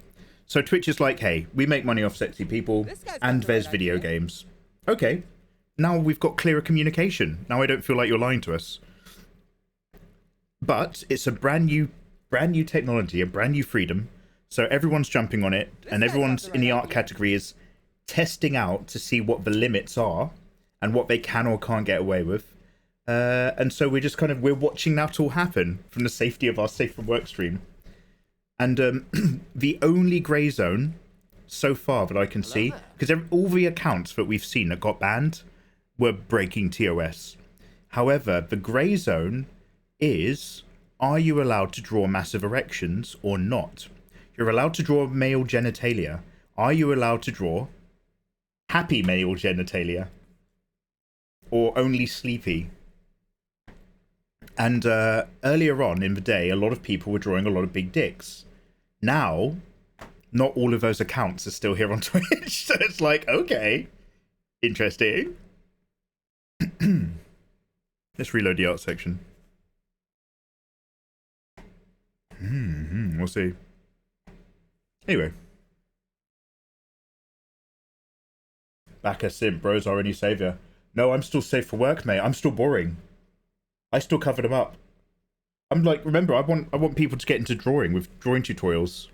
So Twitch is like, hey, we make money off sexy people and there's video games. Okay, now we've got clearer communication. Now I don't feel like you're lying to us. But it's a brand new technology, a brand new freedom. So everyone's jumping on it, and everyone's in the art category is testing out to see what the limits are and what they can or can't get away with. And so we're just we're watching that all happen from the safety of our Safe from Work stream. And the only grey zone so far that I can see, because all the accounts that we've seen that got banned were breaking TOS. However, the grey zone is, are you allowed to draw massive erections or not? You're allowed to draw male genitalia. Are you allowed to draw happy male genitalia? Or only sleepy? And earlier on in the day, a lot of people were drawing a lot of big dicks. Now, not all of those accounts are still here on Twitch. So it's like, okay, interesting. Let's reload the art section. We'll see. Anyway. Back a simp, bro's our only savior. No, I'm still safe for work, mate. I'm still boring. I still covered them up. I'm like, remember, I want people to get into drawing with drawing tutorials.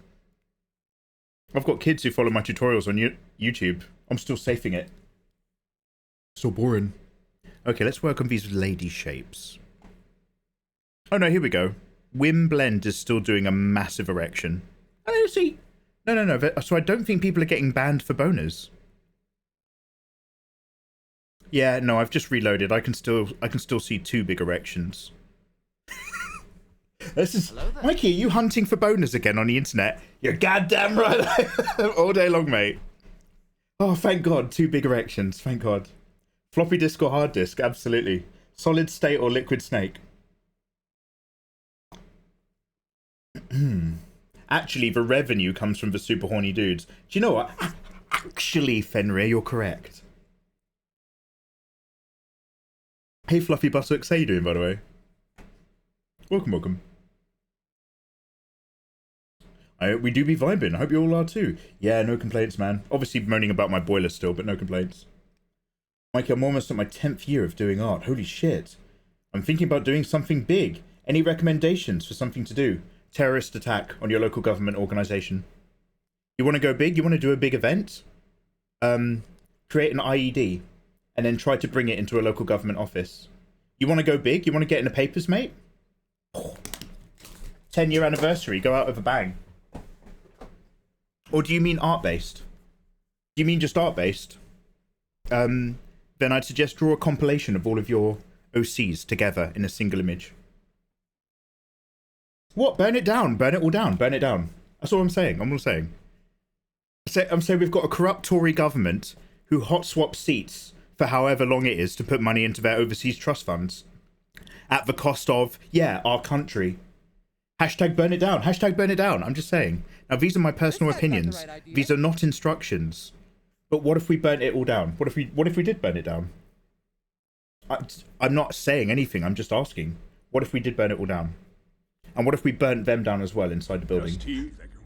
I've got kids who follow my tutorials on YouTube. I'm still safing it. Still boring. Okay, let's work on these lady shapes. Oh no, here we go. Wim Blend is still doing a massive erection. Oh, see. No. So I don't think people are getting banned for boners. Yeah, no, I've just reloaded. I can still see 2 big erections. This is Mikey, are you hunting for boners again on the internet? You're goddamn right. All day long, mate. Oh, thank God. 2 big erections. Thank God. Floppy disk or hard disk? Absolutely. Solid state or liquid snake? Actually, the revenue comes from the super horny dudes. Do you know what? Actually, Fenrir, you're correct. Hey, Fluffy Buttocks, how you doing, by the way? Welcome. We do be vibing. I hope you all are too. Yeah, no complaints, man. Obviously moaning about my boiler still, but no complaints. Mikey, I'm almost at my 10th year of doing art. Holy shit. I'm thinking about doing something big. Any recommendations for something to do? Terrorist attack on your local government organization. You want to go big? You want to do a big event? Create an IED and then try to bring it into a local government office. You want to go big? You want to get in the papers, mate? 10-year anniversary. Go out with a bang. Or do you mean art-based? Do you mean just art-based? Then I'd suggest draw a compilation of all of your OCs together in a single image. What? Burn it down. Burn it all down. Burn it down. That's all I'm saying. I'm saying we've got a corrupt Tory government who hot swap seats for however long it is to put money into their overseas trust funds at the cost of, yeah, our country. Hashtag burn it down. Hashtag burn it down. I'm just saying. Now, these are my personal This guy's got the opinions. right idea. These are not instructions. But what if we burnt it all down? What if we did burn it down? I'm not saying anything. I'm just asking. What if we did burn it all down? And what if we burnt them down as well inside the building? Just tea, thank you.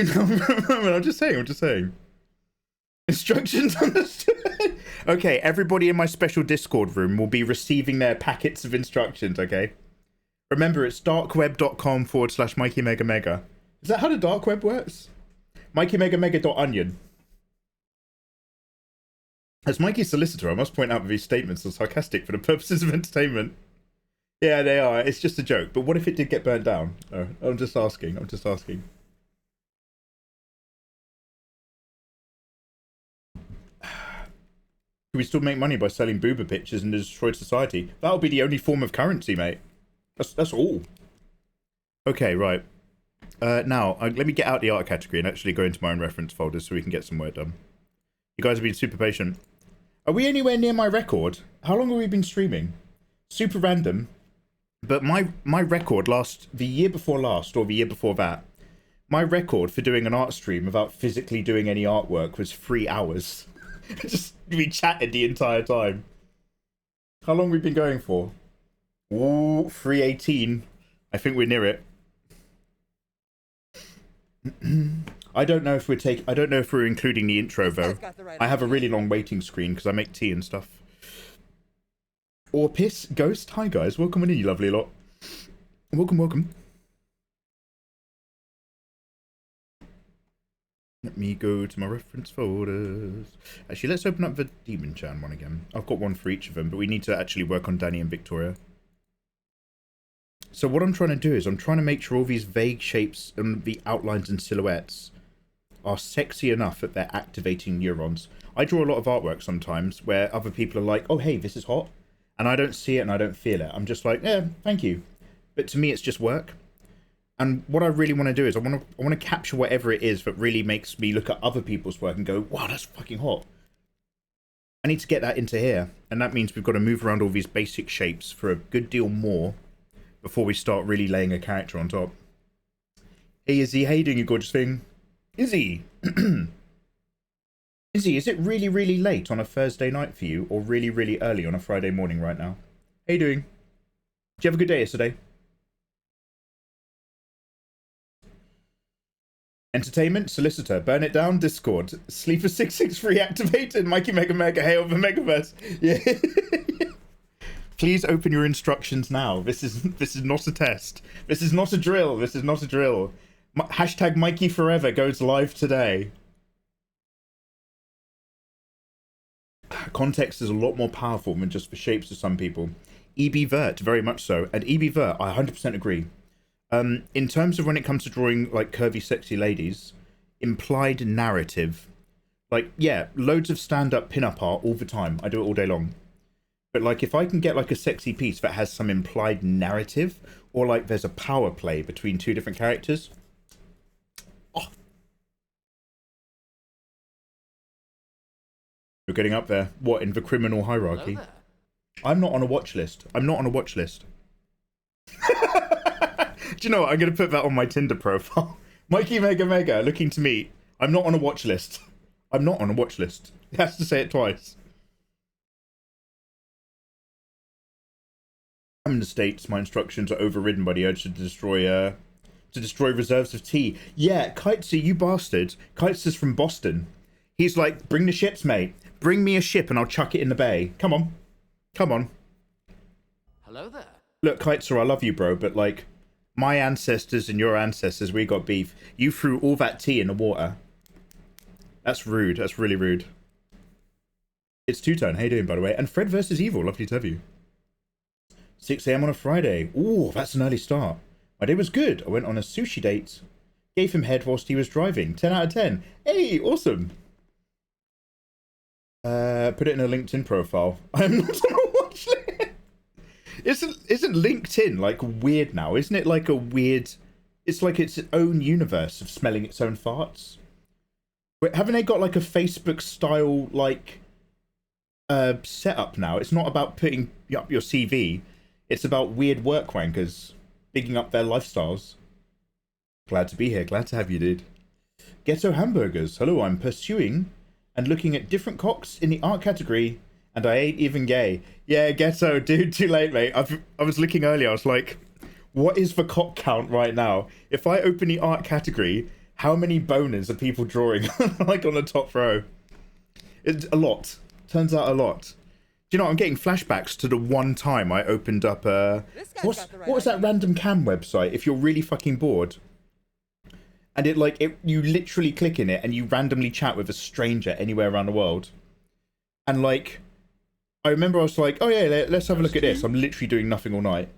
You know, I'm just saying. Instructions understood. Okay, everybody in my special Discord room will be receiving their packets of instructions, okay? Remember, it's darkweb.com/mikeymegamega. Is that how the dark web works? mikeymegamega.onion. As Mikey's solicitor, I must point out that these statements are sarcastic for the purposes of entertainment. Yeah, they are. It's just a joke. But what if it did get burnt down? Oh, I'm just asking. Can we still make money by selling booba pictures in the destroyed society? That'll be the only form of currency, mate. That's all. Okay, right. Now, let me get out the art category and actually go into my own reference folders so we can get some work done. You guys have been super patient. Are we anywhere near my record? How long have we been streaming? Super random. But my record the year before last, or the year before that, my record for doing an art stream without physically doing any artwork was 3 hours. Just we chatted the entire time. How long have we been going for? Ooh, 3:18. I think we're near it. I don't know if we're including the intro though. got the right I have a idea. really long waiting screen because I make tea and stuff. Or piss ghost. Hi guys, welcome in, you lovely lot. Welcome. Let me go to my reference folders. Actually, let's open up the Demon Chan one again. I've got one for each of them, but we need to actually work on Danny and Victoria. So what I'm trying to do is I'm trying to make sure all these vague shapes and the outlines and silhouettes are sexy enough that they're activating neurons. I draw a lot of artwork sometimes where other people are like, oh, hey, this is hot. And I don't see it and I don't feel it. I'm just like, yeah, thank you. But to me, it's just work. And what I really want to do is I want to capture whatever it is that really makes me look at other people's work and go, wow, that's fucking hot. I need to get that into here. And that means we've got to move around all these basic shapes for a good deal more before we start really laying a character on top. Hey, Izzy, how you doing, you gorgeous thing? Izzy! Izzy, is it really, really late on a Thursday night for you or really, really early on a Friday morning right now? How you doing? Did you have a good day yesterday? Entertainment, solicitor, burn it down, Discord, Sleeper 663 activated, mikeymegamega, hail the Megaverse. Yeah. Please open your instructions now. This is not a test. This is not a drill. Hashtag Mikey Forever goes live today. Context is a lot more powerful than just the shapes of some people. EB Vert, very much so. And EB Vert, I 100% agree. In terms of when it comes to drawing like curvy, sexy ladies, implied narrative. Like, yeah, loads of stand-up pin-up art all the time. I do it all day long. But like, if I can get like a sexy piece that has some implied narrative, or like there's a power play between two different characters. Oh. You're getting up there. What, in the criminal hierarchy? I'm not on a watch list. Do you know what? I'm going to put that on my Tinder profile. Mikey Mega Mega, looking to meet. I'm not on a watch list. He has to say it twice. I'm in the States. My instructions are overridden by the urge to destroy reserves of tea. Yeah, Kitesy, you bastard. Kitesy is from Boston. He's like, bring the ships, mate. Bring me a ship and I'll chuck it in the bay. Come on. Hello there. Look, Kitesy, I love you, bro, but like, my ancestors and your ancestors, we got beef. You threw all that tea in the water. That's rude. That's really rude. It's Two-Tone. How you doing, by the way? And Fred versus Evil. Lovely to have you. 6 a.m. on a Friday. Ooh, that's an early start. My day was good. I went on a sushi date. Gave him head whilst he was driving. 10 out of 10. Hey, awesome. Put it in a LinkedIn profile. I'm not on a watch list. Isn't LinkedIn like weird now? Isn't it like a weird... It's like its own universe of smelling its own farts. Wait, haven't they got like a Facebook style like setup now? It's not about putting up your CV. It's about weird work wankers bigging up their lifestyles. Glad to be here. Glad to have you, dude. Ghetto Hamburgers. Hello, I'm pursuing and looking at different cocks in the art category, and I ain't even gay. Yeah, Ghetto, dude, too late, mate. I was looking earlier. I was like, what is the cock count right now? If I open the art category, how many boners are people drawing like on the top row? It's a lot. Turns out a lot. Do you know, I'm getting flashbacks to the one time I opened up what was that random cam website if you're really fucking bored? And you literally click in it and you randomly chat with a stranger anywhere around the world. And like, I remember I was like, oh yeah, let's have a look at this. I'm literally doing nothing all night.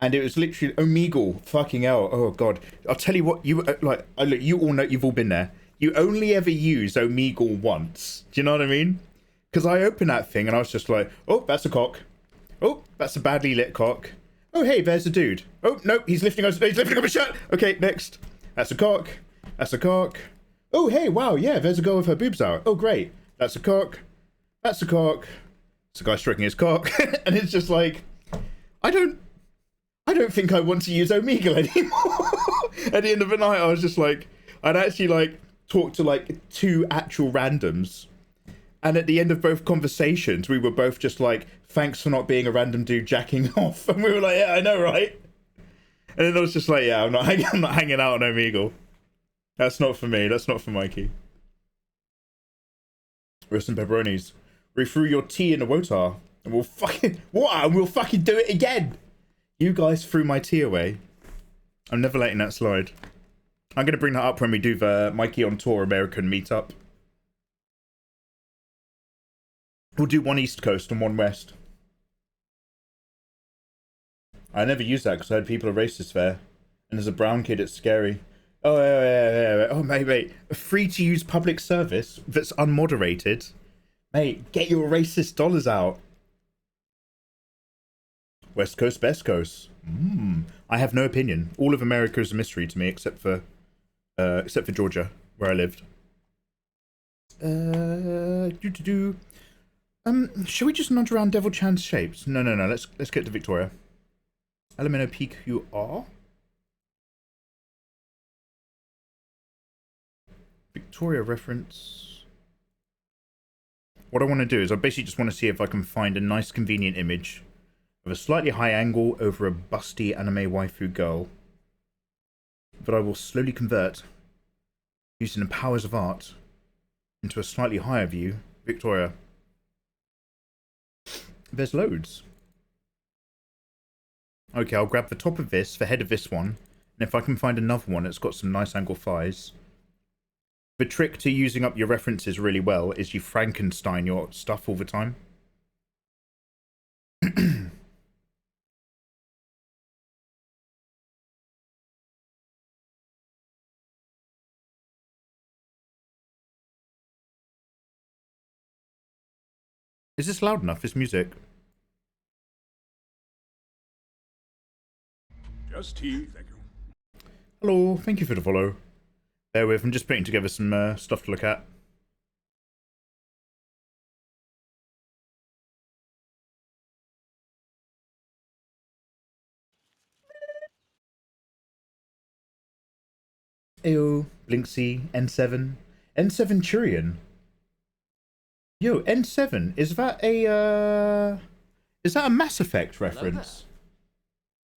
And it was literally Omegle, fucking hell. Oh god. I'll tell you what, you look, you all know, you've all been there. You only ever use Omegle once. Do you know what I mean? Because I opened that thing and I was just like, oh, that's a cock. Oh, that's a badly lit cock. Oh, hey, there's a dude. Oh, no, he's lifting up his shirt. Okay, next. That's a cock. That's a cock. Oh, hey, wow, yeah, there's a girl with her boobs out. Oh, great. That's a cock. That's a cock. It's a guy stroking his cock. And it's just like, I don't think I want to use Omegle anymore. At the end of the night, I was just like, I'd actually like talk to like two actual randoms. And at the end of both conversations, we were both just like, thanks for not being a random dude jacking off. And we were like, yeah, I know, right? And then I was just like, yeah, I'm not hanging out on Omegle. That's not for me. That's not for Mikey. Roast and pepperonis. We threw your tea in the wotar. And we'll fucking do it again. You guys threw my tea away. I'm never letting that slide. I'm going to bring that up when we do the Mikey on Tour American meetup. We'll do one East Coast and one West. I never use that because I heard people are racist there. And as a brown kid, it's scary. Oh, yeah. Oh, mate. Free to use public service that's unmoderated. Mate, get your racist dollars out. West Coast, Best Coast. I have no opinion. All of America is a mystery to me, except for Georgia, where I lived. Should we just nudge around Devil Chan's shapes? No. Let's get to Victoria. Elemento PQR. Victoria reference. What I want to do is I basically just want to see if I can find a nice convenient image of a slightly high angle over a busty anime waifu girl that I will slowly convert using the powers of art into a slightly higher view. Victoria. There's loads. Okay, I'll grab the top of this, the head of this one, and if I can find another one that's got some nice angle thighs. The trick to using up your references really well is you Frankenstein your stuff all the time. Is this loud enough, this music? Just tea, thank you. Hello, thank you for the follow. Bear with, I'm just putting together some stuff to look at. Ayo, Blinksy, N7. N7 Turian. Yo, N7, is that a Mass Effect reference?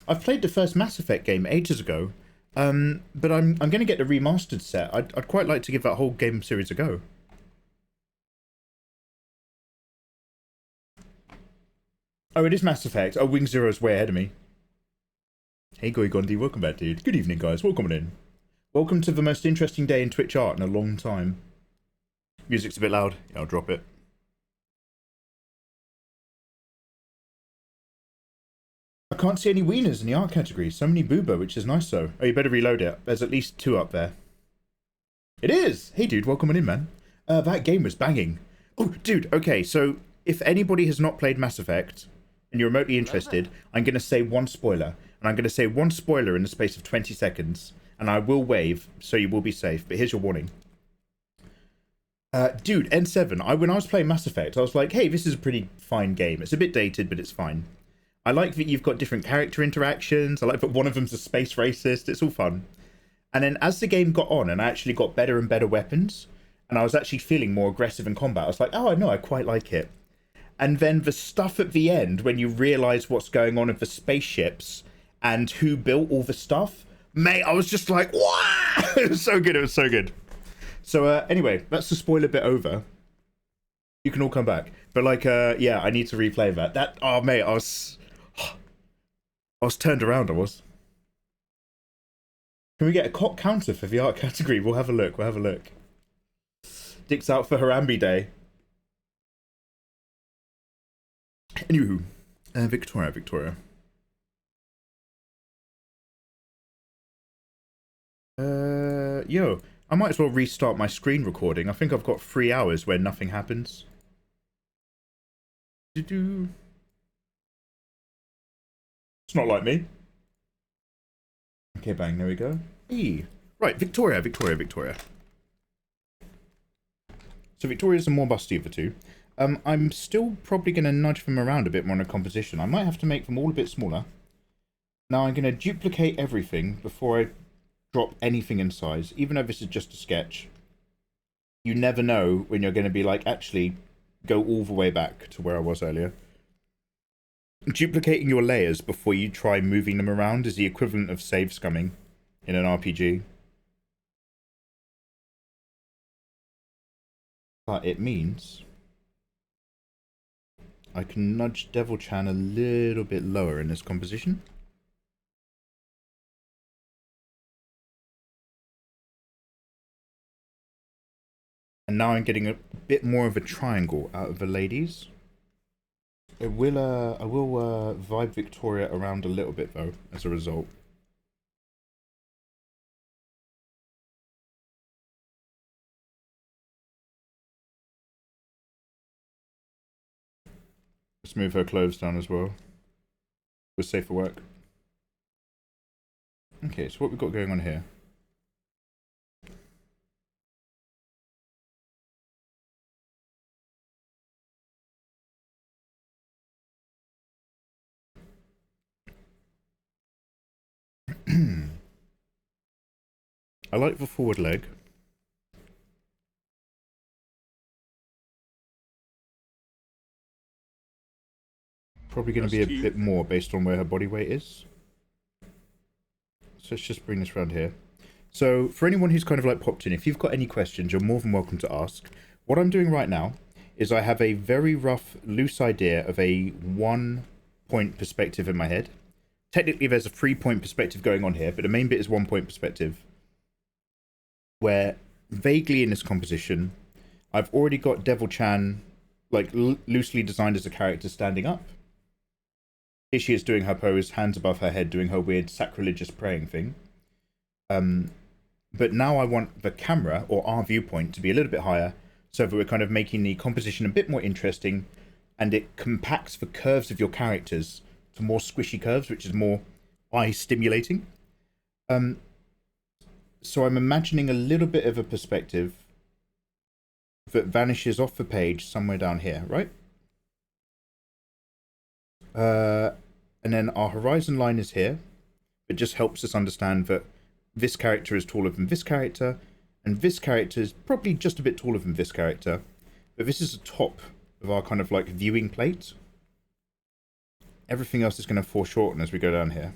I've played the first Mass Effect game ages ago. But I'm going to get the remastered set. I'd quite like to give that whole game series a go. Oh, it is Mass Effect. Oh, Wing Zero's way ahead of me. Hey, Goy Gondi, welcome back, dude. Good evening, guys. Welcome in. Welcome to the most interesting day in Twitch art in a long time. Music's a bit loud. Yeah, I'll drop it. I can't see any wieners in the art category. So many booba, which is nice though. Oh, you better reload it. There's at least 2 up there. It is! Hey dude, welcome on in, man. That game was banging. Oh, dude, okay, so if anybody has not played Mass Effect and you're remotely interested, I'm going to say one spoiler. And I'm going to say one spoiler in the space of 20 seconds. And I will wave, so you will be safe. But here's your warning. Dude, N7, when I was playing Mass Effect, I was like, hey, this is a pretty fine game. It's a bit dated, but it's fine. I like that you've got different character interactions. I like that one of them's a space racist. It's all fun. And then as the game got on and I actually got better and better weapons, and I was actually feeling more aggressive in combat, I was like, oh, I know, I quite like it. And then the stuff at the end, when you realise what's going on with the spaceships and who built all the stuff, mate, I was just like, wow! It was so good, it was so good. So anyway, that's the spoiler bit over. You can all come back. But like, yeah, I need to replay that. Oh, mate, I was turned around, I was. Can we get a cock counter for the art category? We'll have a look, we'll have a look. Dick's out for Harambe Day. Anywho, Victoria. Yo, I might as well restart my screen recording. I think I've got 3 hours where nothing happens. It's not like me. Okay, bang, there we go. Hey. Right, Victoria. So Victoria's the more busty of the two. I'm still probably going to nudge them around a bit more in a composition. I might have to make them all a bit smaller. Now I'm going to duplicate everything before I drop anything in size, even though this is just a sketch. You never know when you're going to be like, actually, go all the way back to where I was earlier. Duplicating your layers before you try moving them around is the equivalent of save scumming in an RPG. But it means I can nudge Devil Chan a little bit lower in this composition. And now I'm getting a bit more of a triangle out of the ladies. I will vibe Victoria around a little bit though, as a result. Let's move her clothes down as well. We're safe for work. Okay, so what we've got going on here. I like the forward leg. Probably going to be a bit more based on where her body weight is. So let's just bring this around here. So for anyone who's kind of like popped in, if you've got any questions, you're more than welcome to ask. What I'm doing right now is I have a very rough, loose idea of a 1-point perspective in my head. Technically, there's a 3-point perspective going on here, but the main bit is 1-point perspective. Where, vaguely in this composition, I've already got Devil Chan, like, loosely designed as a character standing up. Here she is doing her pose, hands above her head, doing her weird sacrilegious praying thing. But now I want the camera, or our viewpoint, to be a little bit higher, so that we're kind of making the composition a bit more interesting, and it compacts the curves of your characters to more squishy curves, which is more eye-stimulating. So I'm imagining a little bit of a perspective that vanishes off the page somewhere down here, right? And then our horizon line is here. It just helps us understand that this character is taller than this character, and this character is probably just a bit taller than this character. But this is the top of our kind of like viewing plate. Everything else is going to foreshorten as we go down here.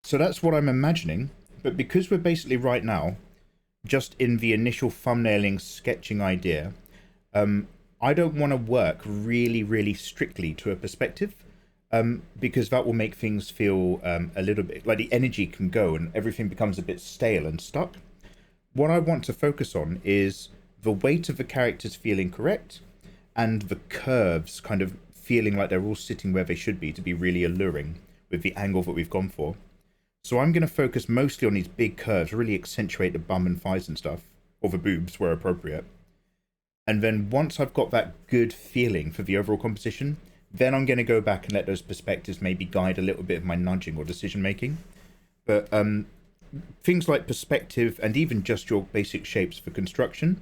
So that's what I'm imagining, but because we're basically right now just in the initial thumbnailing sketching idea, I don't want to work really strictly to a perspective, because that will make things feel a little bit like the energy can go and everything becomes a bit stale and stuck. What I want to focus on is the weight of the characters feeling correct and the curves kind of feeling like they're all sitting where they should be to be really alluring with the angle that we've gone for. So I'm going to focus mostly on these big curves, really accentuate the bum and thighs and stuff, or the boobs where appropriate. And then once I've got that good feeling for the overall composition, then I'm going to go back and let those perspectives maybe guide a little bit of my nudging or decision making. But things like perspective and even just your basic shapes for construction,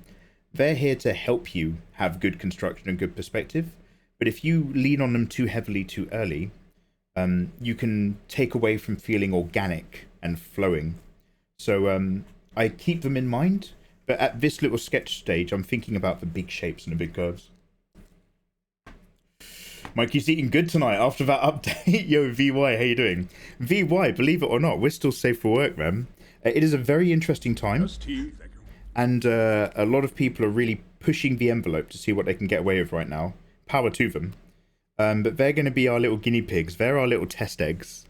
they're here to help you have good construction and good perspective. But if you lean on them too heavily too early, you can take away from feeling organic and flowing. So I keep them in mind, but at this little sketch stage, I'm thinking about the big shapes and the big curves. Mikey's eating good tonight after that update. Yo, VY, how you doing? VY, believe it or not, we're still safe for work, man. It is a very interesting time, and a lot of people are really pushing the envelope to see what they can get away with right now. Power to them. But they're going to be our little guinea pigs. They're our little test eggs.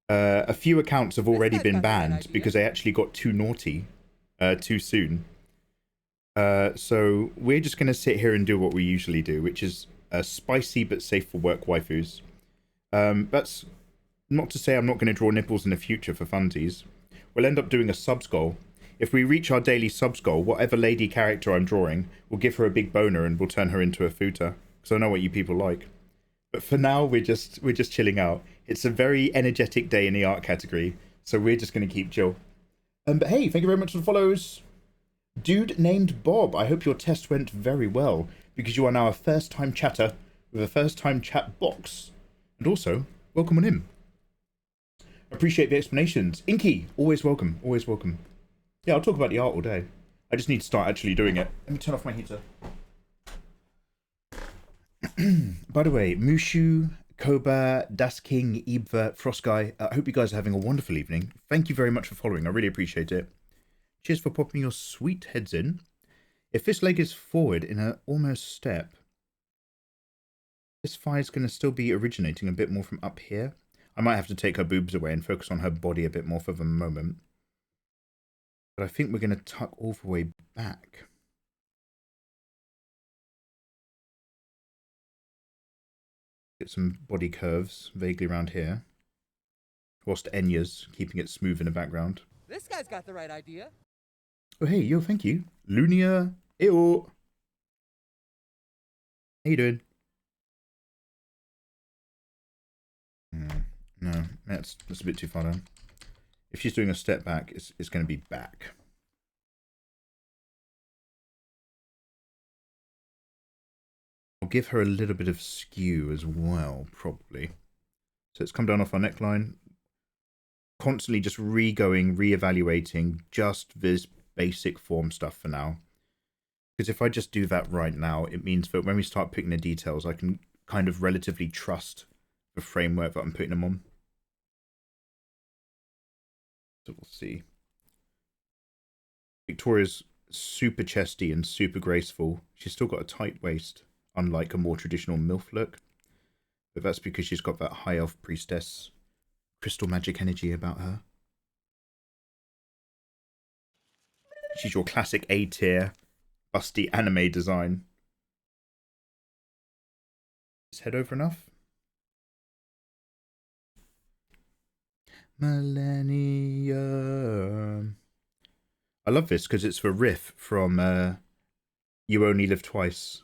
A few accounts have already been banned because they actually got too naughty too soon. So we're just going to sit here and do what we usually do, which is spicy but safe for work waifus. That's not to say I'm not going to draw nipples in the future for funsies. We'll end up doing a subs goal. If we reach our daily subs goal, whatever lady character I'm drawing, we'll give her a big boner and we'll turn her into a futa. Because I know what you people like. But for now, we're just chilling out. It's a very energetic day in the art category, so we're just going to keep chill. But hey, thank you very much for the follows. Dude named Bob, I hope your test went very well, because you are now a first-time chatter with a first-time chat box. And also, welcome on in. Appreciate the explanations. Inky, always welcome, always welcome. Yeah, I'll talk about the art all day. I just need to start actually doing it. Let me turn off my heater. By the way, Mushu, Koba, Das King, Ibva, Frostguy, I hope you guys are having a wonderful evening. Thank you very much for following. I really appreciate it. Cheers for popping your sweet heads in. If this leg is forward in an almost step, this thigh is going to still be originating a bit more from up here. I might have to take her boobs away and focus on her body a bit more for the moment. But I think we're going to tuck all the way back. Get some body curves vaguely around here. Whilst Enya's keeping it smooth in the background. This guy's got the right idea. Oh, hey, yo, thank you. Lunia, eyo. How you doing? No, that's a bit too far down. If she's doing a step back, it's going to be back. I'll give her a little bit of skew as well, probably. So it's come down off our neckline. Constantly just re-evaluating just this basic form stuff for now. Because if I just do that right now, it means that when we start picking the details, I can kind of relatively trust the framework that I'm putting them on. So we'll see. Victoria's super chesty and super graceful. She's still got a tight waist, unlike a more traditional MILF look. But that's because she's got that high elf priestess crystal magic energy about her. She's your classic A-tier, busty anime design. Is head over enough? Millennium. I love this because it's the riff from You Only Live Twice.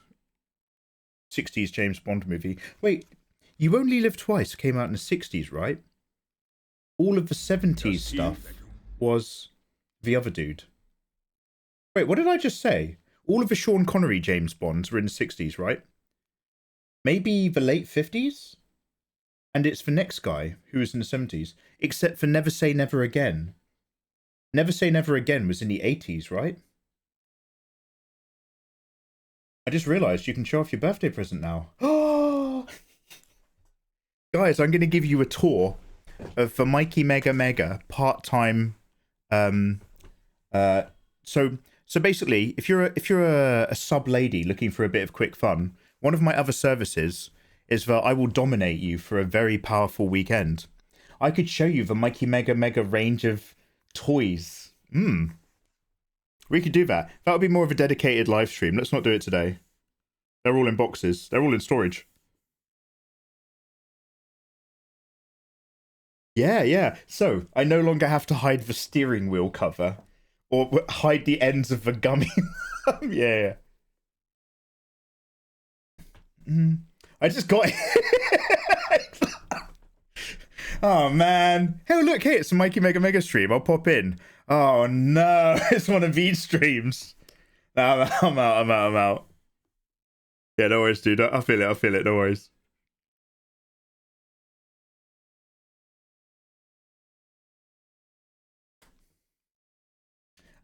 60s James Bond movie. Wait, You Only Live Twice came out in the 60s, right? All of the 70s stuff was the other dude. Wait, what did I just say? All of the Sean Connery James Bonds were in the 60s, right? Maybe the late 50s? And it's the next guy who was in the 70s. Except for Never Say Never Again. Never Say Never Again was in the 80s, right? I just realised you can show off your birthday present now. Oh! Guys, I'm going to give you a tour of the mikeymegamega part-time. So basically, if you're a sub lady looking for a bit of quick fun, one of my other services is that I will dominate you for a very powerful weekend. I could show you the mikeymegamega range of toys. We could do that. That would be more of a dedicated live stream. Let's not do it today. They're all in boxes. They're all in storage. Yeah. So, I no longer have to hide the steering wheel cover. Or hide the ends of the gummy. Yeah. I just got... Oh man. Hey, look, hey, it's a mikeymegamega stream. I'll pop in. Oh no, it's one of these streams. No, I'm out. Yeah, no worries, dude. I feel it, no worries.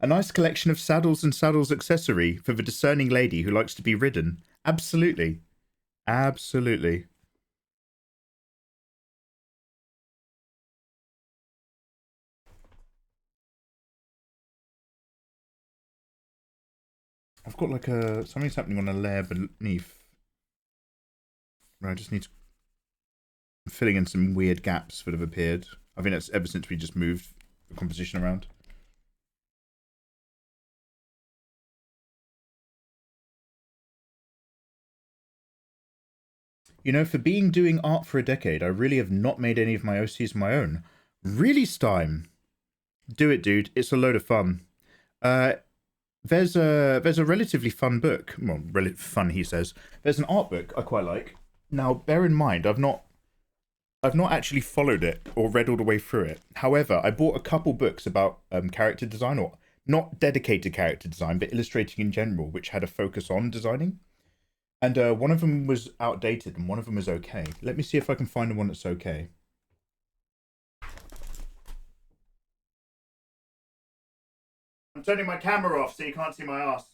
A nice collection of saddles and saddles accessory for the discerning lady who likes to be ridden. Absolutely. Absolutely. I've got like something's happening on a layer beneath. I just need to... I'm filling in some weird gaps that have appeared. I think that's ever since we just moved the composition around. You know, for doing art for a decade, I really have not made any of my OCs my own. Really, Stein? Do it, dude. It's a load of fun. There's a relatively fun book. Well, relatively fun, he says. There's an art book I quite like. Now, bear in mind, I've not actually followed it or read all the way through it. However, I bought a couple books about character design, or not dedicated character design, but illustrating in general, which had a focus on designing. And one of them was outdated and one of them was okay. Let me see if I can find the one that's okay. I'm turning my camera off so you can't see my ass.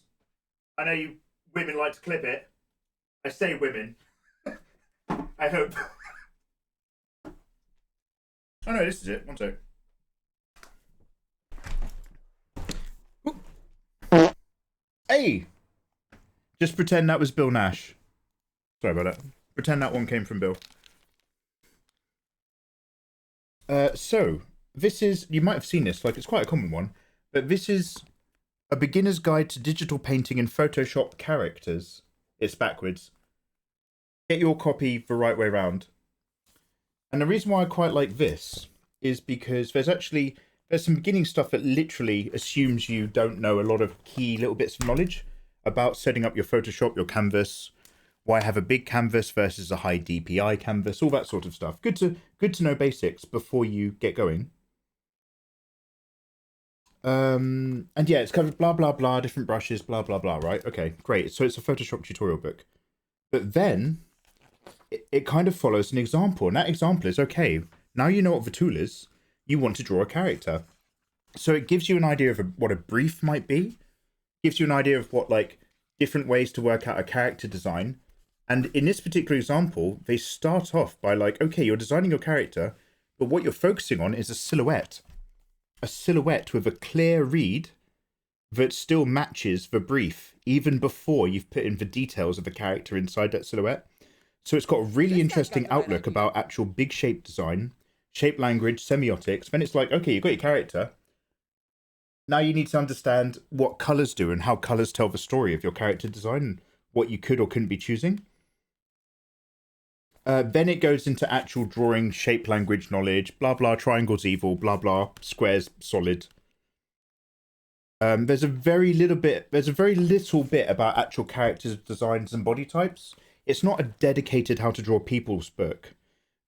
I know you women like to clip it. I say women. I hope. Oh no, this is it. One sec. Hey! Just pretend that was Bill Nash. Sorry about that. Pretend that one came from Bill. So, this is... You might have seen this, like, it's quite a common one. But this is a beginner's guide to digital painting in Photoshop characters. It's backwards. Get your copy the right way around. And the reason why I quite like this is because there's some beginning stuff that literally assumes you don't know a lot of key little bits of knowledge about setting up your Photoshop, your canvas, why have a big canvas versus a high DPI canvas, all that sort of stuff. Good to know basics before you get going. And yeah, it's covered blah blah blah, different brushes, blah blah blah, right? Okay, great. So it's a Photoshop tutorial book. But then it kind of follows an example, and that example is, okay, now you know what the tool is, you want to draw a character. So it gives you an idea of what a brief might be, gives you an idea of what, like, different ways to work out a character design. And in this particular example, they start off by like, okay, you're designing your character, but what you're focusing on is a silhouette with a clear read that still matches the brief, even before you've put in the details of the character inside that silhouette. So it's got a really interesting outlook about actual big shape design, shape language, semiotics. Then it's like, okay, you've got your character. Now you need to understand what colors do and how colors tell the story of your character design and what you could or couldn't be choosing. Then it goes into actual drawing, shape language knowledge, blah, blah, triangles evil, blah, blah, squares solid. There's a very little bit about actual characters, designs, and body types. It's not a dedicated how to draw people's book,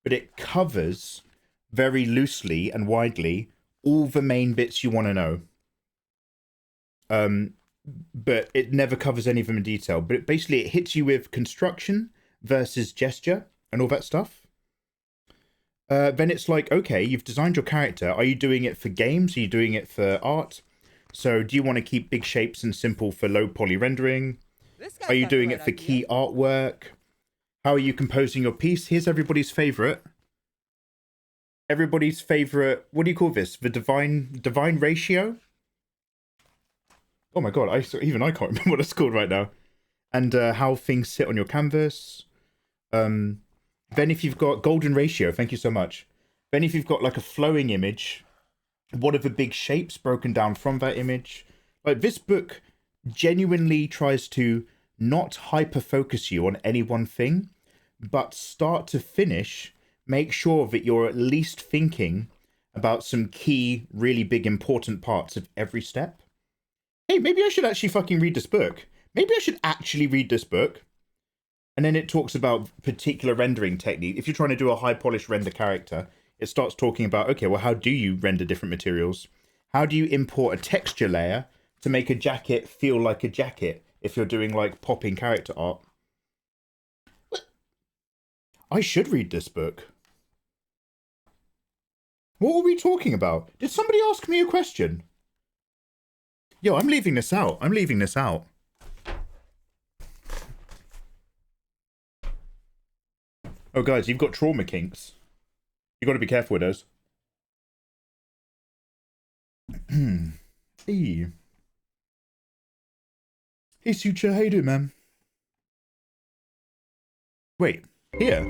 but it covers very loosely and widely all the main bits you want to know. But it never covers any of them in detail. But basically it hits you with construction versus gesture and all that stuff. Then it's like, okay, you've designed your character. Are you doing it for games? Are you doing it for art? So do you want to keep big shapes and simple for low poly rendering? Are you doing it for key artwork? How are you composing your piece? Here's everybody's favorite. Everybody's favorite. What do you call this? The divine ratio? Oh my god, even I can't remember what it's called right now. And how things sit on your canvas. Then if you've got golden ratio, thank you so much. Then if you've got like a flowing image, what are the big shapes broken down from that image? Like, this book genuinely tries to not hyper focus you on any one thing, but start to finish, make sure that you're at least thinking about some key, really big, important parts of every step. Hey, maybe I should actually fucking read this book. Maybe I should actually read this book. And then it talks about particular rendering technique. If you're trying to do a high polished render character, it starts talking about, okay, well, how do you render different materials? How do you import a texture layer to make a jacket feel like a jacket if you're doing like popping character art? I should read this book. What were we talking about? Did somebody ask me a question? Yo, I'm leaving this out. I'm leaving this out. Oh, guys, you've got trauma kinks. You got to be careful with those. Hey. Hey, Suture, how you doing, man? Wait, here.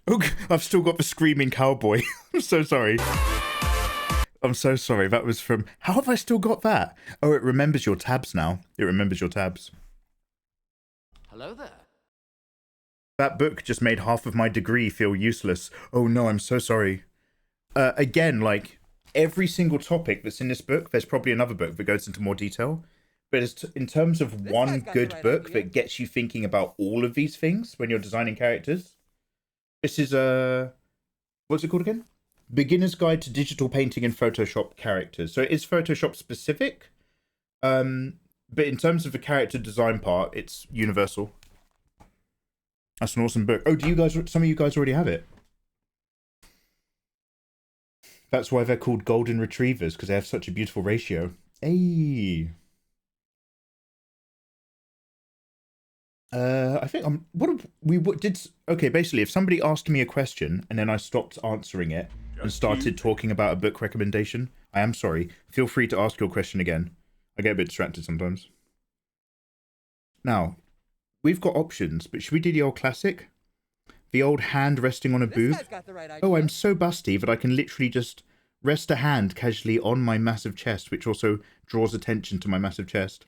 Oh, I've still got the screaming cowboy. I'm so sorry. I'm so sorry. That was from... How have I still got that? Oh, it remembers your tabs now. It remembers your tabs. Hello there. That book just made half of my degree feel useless. Oh no, I'm so sorry. Again, like, every single topic that's in this book, there's probably another book that goes into more detail. But it's in terms of one good book that gets you thinking about all of these things when you're designing characters. This is what's it called again? Beginner's Guide to Digital Painting and Photoshop Characters. So it is Photoshop specific. But in terms of the character design part, it's universal. That's an awesome book. Oh, do you guys? Some of you guys already have it. That's why they're called golden retrievers, because they have such a beautiful ratio. Hey. I think okay, basically, if somebody asked me a question and then I stopped answering it and started talking about a book recommendation, I am sorry. Feel free to ask your question again. I get a bit distracted sometimes. Now, we've got options, but should we do the old classic? The old hand resting on a booth? Oh, I'm so busty that I can literally just rest a hand casually on my massive chest, which also draws attention to my massive chest.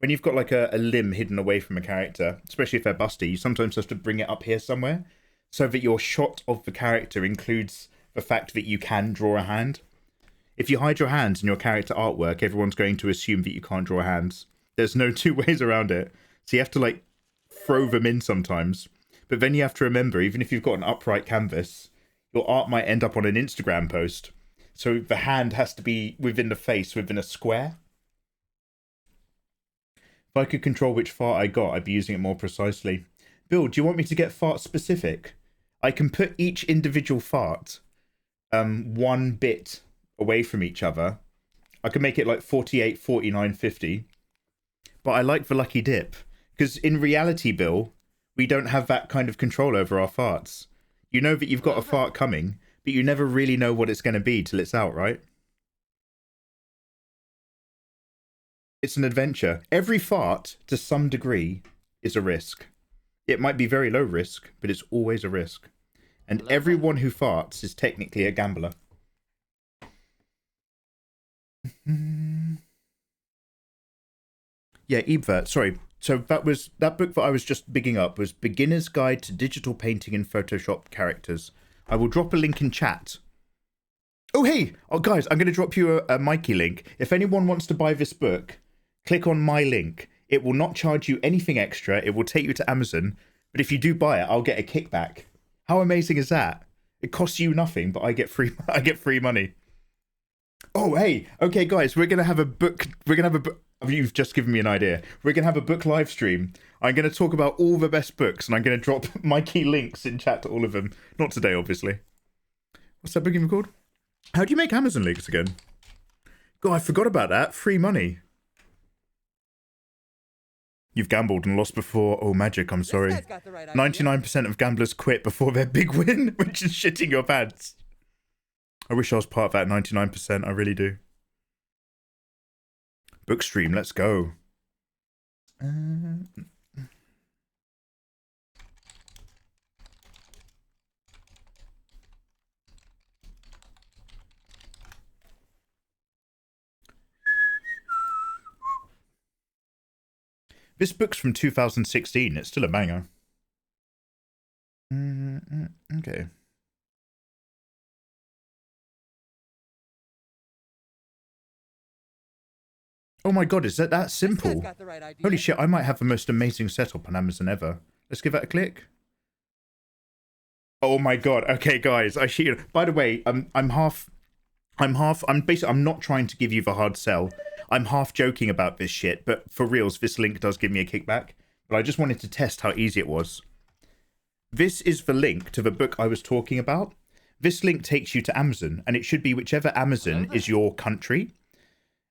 When you've got like a limb hidden away from a character, especially if they're busty, you sometimes have to bring it up here somewhere so that your shot of the character includes the fact that you can draw a hand. If you hide your hands in your character artwork, everyone's going to assume that you can't draw hands. There's no two ways around it. So you have to like throw them in sometimes. But then you have to remember, even if you've got an upright canvas, your art might end up on an Instagram post. So the hand has to be within the face, within a square. If I could control which fart I got, I'd be using it more precisely. Bill, do you want me to get fart specific? I can put each individual fart one bit away from each other. I can make it like 48, 49, 50. But I like the lucky dip. Because in reality, Bill, we don't have that kind of control over our farts. You know that you've got a fart coming, but you never really know what it's going to be till it's out, right? It's an adventure. Every fart, to some degree, is a risk. It might be very low risk, but it's always a risk. And everyone who farts is technically a gambler. Yeah, Ebert, sorry. So that book that I was just bigging up was Beginner's Guide to Digital Painting and Photoshop Characters. I will drop a link in chat. Oh, hey! Oh, guys, I'm going to drop you a Mikey link. If anyone wants to buy this book, click on my link. It will not charge you anything extra. It will take you to Amazon. But if you do buy it, I'll get a kickback. How amazing is that? It costs you nothing, but I get free money. Oh, hey. Okay, guys, we're going to have a book. You've just given me an idea. We're going to have a book live stream. I'm going to talk about all the best books, and I'm going to drop my key links in chat to all of them. Not today, obviously. What's that book even called? How do you make Amazon links again? God, I forgot about that. Free money. You've gambled and lost before. Oh, magic, I'm sorry. 99% of gamblers quit before their big win, which is shitting your pants. I wish I was part of that 99%. I really do. Book stream, let's go. This book's from 2016. It's still a banger. Okay. Oh my god, is that simple? Holy shit, I might have the most amazing setup on Amazon ever. Let's give that a click. Oh my god. Okay, guys. By the way, I'm not trying to give you the hard sell. I'm half joking about this shit, but for reals, this link does give me a kickback. But I just wanted to test how easy it was. This is the link to the book I was talking about. This link takes you to Amazon, and it should be whichever Amazon is your country.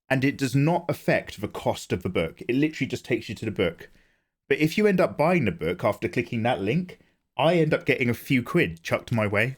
And it does not affect the cost of the book. It literally just takes you to the book. But if you end up buying the book after clicking that link, I end up getting a few quid chucked my way.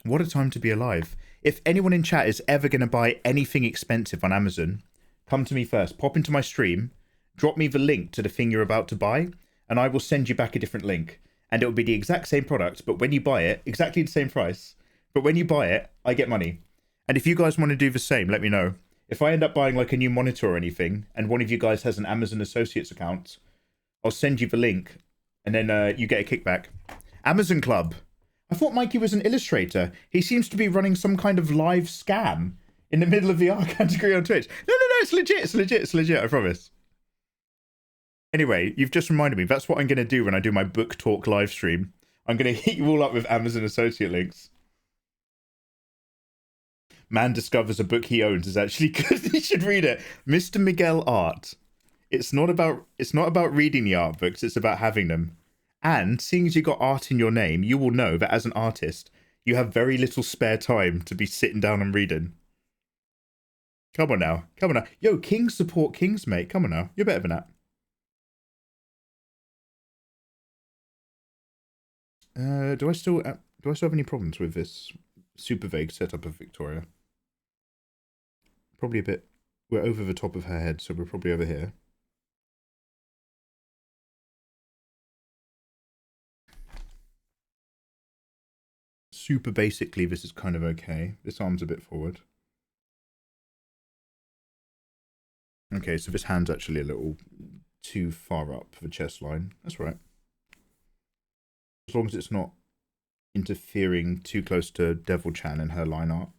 What a time to be alive. If anyone in chat is ever going to buy anything expensive on Amazon, come to me first. Pop into my stream, drop me the link to the thing you're about to buy, and I will send you back a different link. And it will be the exact same product, but when you buy it, exactly the same price. But when you buy it, I get money. And if you guys want to do the same, let me know. If I end up buying like a new monitor or anything, and one of you guys has an Amazon Associates account, I'll send you the link, and then you get a kickback. Amazon Club. I thought Mikey was an illustrator. He seems to be running some kind of live scam in the middle of the art category on Twitch. No, it's legit, it's legit, I promise. Anyway, you've just reminded me, that's what I'm going to do when I do my book talk live stream. I'm going to hit you all up with Amazon Associate links. Man discovers a book he owns is actually good. You should read it. Mr. Miguel Art. It's not about reading the art books, it's about having them. And seeing as you got art in your name, you will know that as an artist, you have very little spare time to be sitting down and reading. Come on now. Yo, kings support kings, mate. Come on now. You're better than that. Do I still have any problems with this super vague setup of Victoria? Probably a bit. We're over the top of her head, so we're probably over here. Super basically, this is kind of okay. This arm's a bit forward. Okay, so this hand's actually a little too far up the chest line. That's right. As long as it's not interfering too close to Devil Chan and her line art.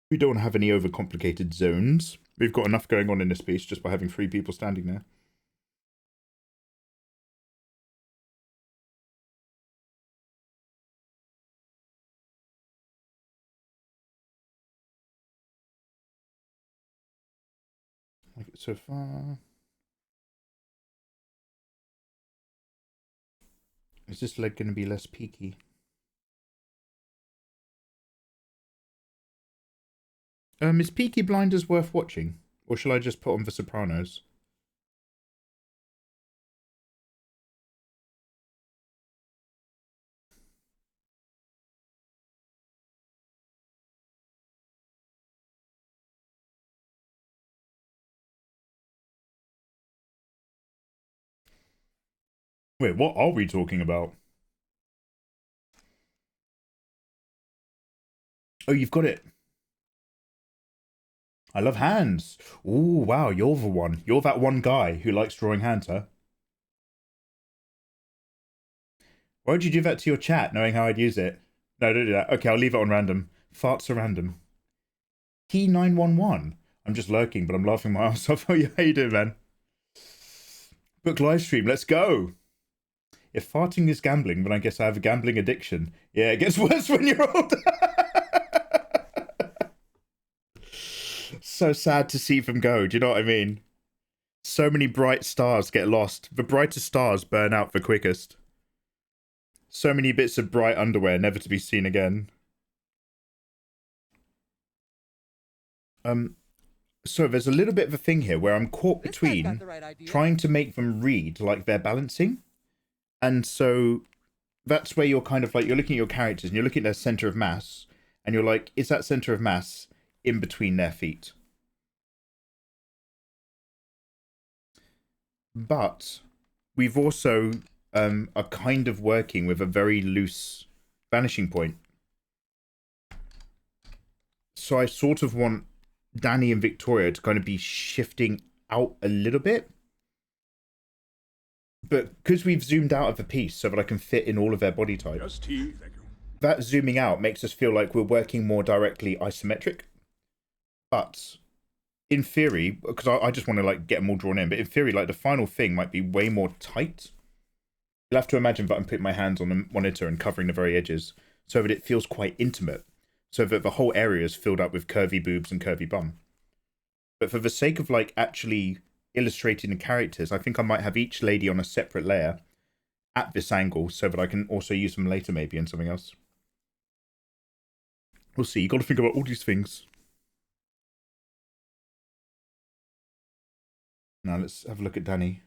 We don't want to have any overcomplicated zones. We've got enough going on in this piece just by having 3 people standing there. Like it so far. Is this leg going to be less peaky? Is Peaky Blinders worth watching? Or shall I just put on The Sopranos? Wait, what are we talking about? Oh, you've got it. I love hands. Ooh, wow, you're the one. You're that one guy who likes drawing hands, huh? Why would you do that to your chat, knowing how I'd use it? No, don't do that. Okay, I'll leave it on random. Farts are random. T911. I'm just lurking, but I'm laughing my ass off. How you doing, man? Book live stream, let's go. If farting is gambling, then I guess I have a gambling addiction. Yeah, it gets worse when you're older. So sad to see them go, do you know what I mean? So many bright stars get lost. The brightest stars burn out the quickest. So many bits of bright underwear never to be seen again. So there's a little bit of a thing here where I'm caught between trying to make them read like they're balancing. And so that's where you're kind of like, you're looking at your characters and you're looking at their center of mass. And you're like, is that center of mass in between their feet? But we've also are kind of working with a very loose vanishing point. So I sort of want Danny and Victoria to kind of be shifting out a little bit. But because we've zoomed out of the piece so that I can fit in all of their body types, Just tea, thank you. that zooming out makes us feel like we're working more directly isometric. But in theory, because I just want to like get them all drawn in, but in theory, like the final thing might be way more tight. You'll have to imagine that I'm putting my hands on the monitor and covering the very edges so that it feels quite intimate, so that the whole area is filled up with curvy boobs and curvy bum. But for the sake of like actually illustrating the characters, I think I might have each lady on a separate layer at this angle so that I can also use them later maybe in something else. We'll see. You got to think about all these things. Now let's have a look at Danny.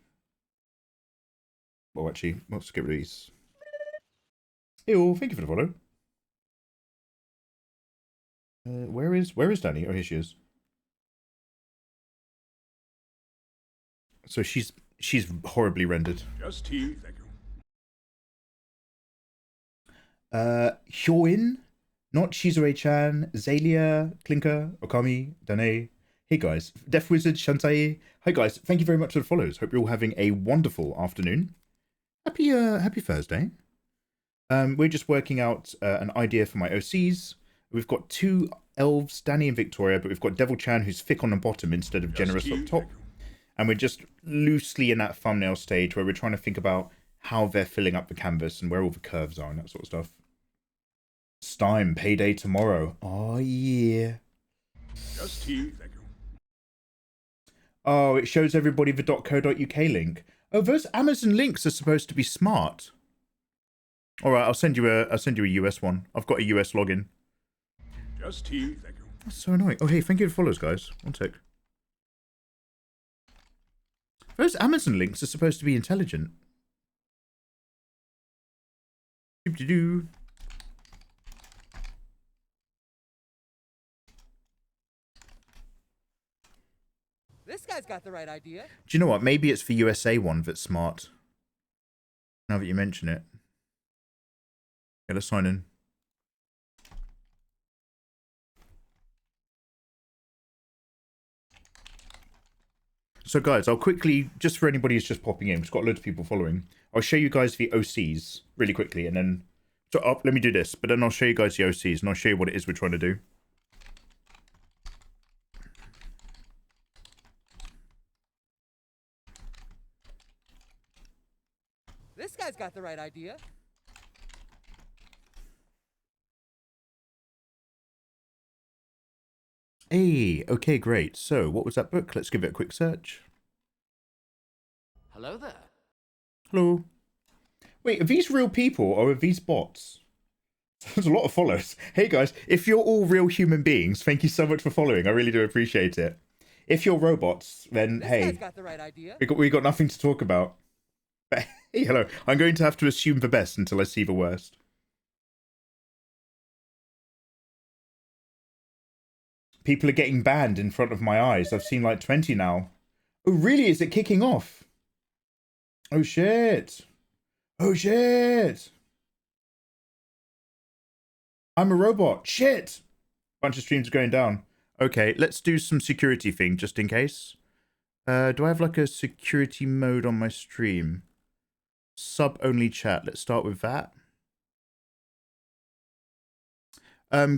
Well, actually, let's get rid of these. Ew, thank you for the follow. Where is Danny? Oh, here she is. So she's horribly rendered. Just here, thank you. Hyoin, not Shizue-chan, Zalia, Clinker, Okami, Danae. Hey guys, Death Wizard, Shantae. Hi guys, thank you very much for the follows. Hope you're all having a wonderful afternoon. Happy Thursday. We're just working out an idea for my OCs. We've got two elves, Danny and Victoria, but we've got Devil Chan who's thick on the bottom instead of generous up top. And we're just loosely in that thumbnail stage where we're trying to think about how they're filling up the canvas and where all the curves are and that sort of stuff. Stein, payday tomorrow. Oh yeah. Just here, thank you. Oh, it shows everybody the .co.uk link. Oh, those Amazon links are supposed to be smart. All right, I'll send you a US one. I've got a US login. Just here, thank you. That's so annoying. Oh, hey, thank you for follows, guys. One sec. Those Amazon links are supposed to be intelligent. Do-do-do. This guy's got the right idea. Do you know what? Maybe it's the USA one that's smart. Now that you mention it. Okay, let's sign in. So guys, I'll quickly, just for anybody who's just popping in, we've got loads of people following. I'll show you guys the OCs really quickly and then, let me do this, but then I'll show you guys the OCs and I'll show you what it is we're trying to do. This guy's got the right idea. Hey, okay, great. So, what was that book? Let's give it a quick search. Hello there. Hello. Wait, are these real people or are these bots? There's a lot of follows. Hey guys, if you're all real human beings, thank you so much for following. I really do appreciate it. If you're robots, then This hey, guy's got the right idea. we got nothing to talk about. But, hey, hello. I'm going to have to assume the best until I see the worst. People are getting banned in front of my eyes. I've seen like 20 now. Oh, really? Is it kicking off? Oh, shit. Oh, shit. I'm a robot. Shit. Bunch of streams are going down. Okay, let's do some security thing just in case. Do I have like a security mode on my stream? Sub-only chat. Let's start with that.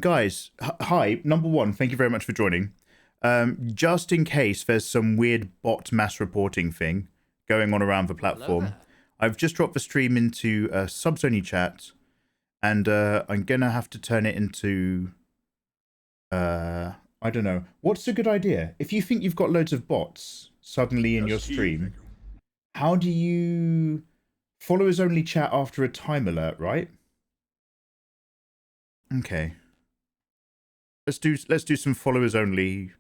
Guys, hi. Number one, thank you very much for joining. Just in case there's some weird bot mass reporting thing going on around the platform, I've just dropped the stream into subs-only chat, and I'm gonna have to turn it into I don't know. What's a good idea? If you think you've got loads of bots suddenly in your stream, how do you followers only chat after a time alert, right? Okay. Let's do some followers only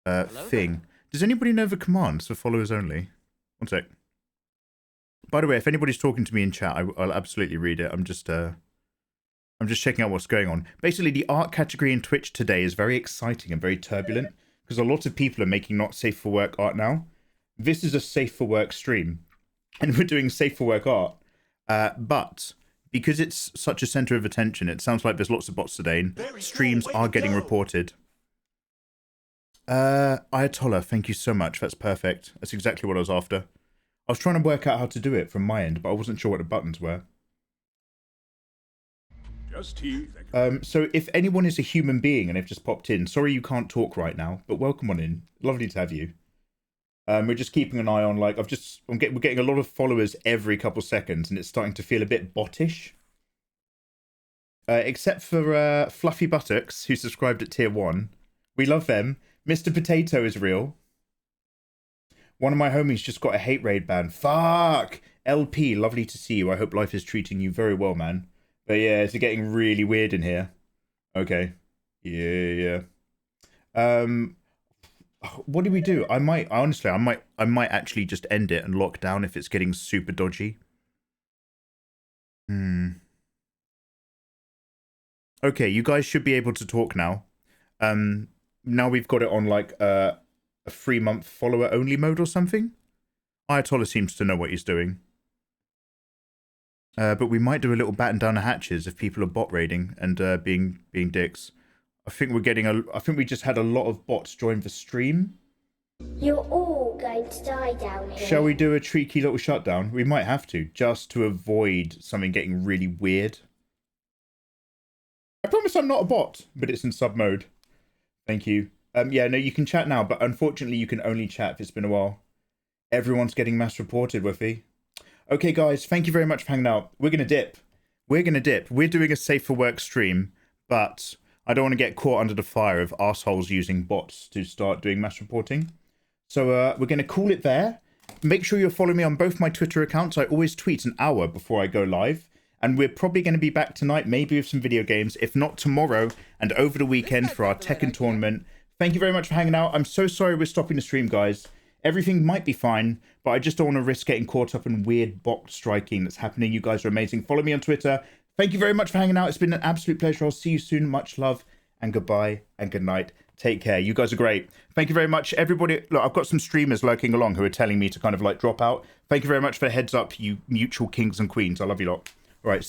thing. Does anybody know the commands for followers only? One sec. By the way, if anybody's talking to me in chat, I'll absolutely read it. I'm just checking out what's going on. Basically, the art category in Twitch today is very exciting and very turbulent because a lot of people are making not safe for work art now. This is a safe for work stream, and we're doing safe for work art. But because it's such a center of attention, it sounds like there's lots of bots today, and streams are getting reported. Ayatollah, thank you so much. That's perfect. That's exactly what I was after. I was trying to work out how to do it from my end, but I wasn't sure what the buttons were. Just here, so if anyone is a human being and they've just popped in, sorry you can't talk right now, but welcome on in. Lovely to have you. We're just keeping an eye on, like, we're getting a lot of followers every couple seconds, and it's starting to feel a bit bottish. Except for Fluffy Buttocks, who subscribed at tier 1. We love them. Mr. Potato is real. One of my homies just got a hate raid ban. Fuck! LP, lovely to see you. I hope life is treating you very well, man. But yeah, it's getting really weird in here. Okay. Yeah. What do we do? I might actually just end it and lock down if it's getting super dodgy. Okay, you guys should be able to talk now. Now we've got it on like a 3-month follower only mode or something. Ayatollah seems to know what he's doing. But we might do a little batten down the hatches if people are bot raiding and being dicks. I think we just had a lot of bots join the stream. You're all going to die down here. Shall we do a cheeky little shutdown? We might have to, just to avoid something getting really weird. I promise I'm not a bot, but it's in sub mode. Thank you. Yeah, no, you can chat now, but unfortunately you can only chat if it's been a while. Everyone's getting mass reported, Wiffy. Okay, guys, thank you very much for hanging out. We're going to dip. We're doing a safe for work stream, but I don't want to get caught under the fire of assholes using bots to start doing mass reporting. So we're going to call it there. Make sure you're following me on both my Twitter accounts. I always tweet an hour before I go live. And we're probably going to be back tonight, maybe with some video games, if not tomorrow and over the weekend for our Tekken tournament. Thank you very much for hanging out. I'm so sorry we're stopping the stream, guys. Everything might be fine, but I just don't want to risk getting caught up in weird bot striking that's happening. You guys are amazing. Follow me on Twitter. Thank you very much for hanging out. It's been an absolute pleasure. I'll see you soon. Much love and goodbye and good night. Take care. You guys are great. Thank you very much, everybody. Look, I've got some streamers lurking along who are telling me to kind of like drop out. Thank you very much for the heads up, you mutual kings and queens. I love you lot. All right.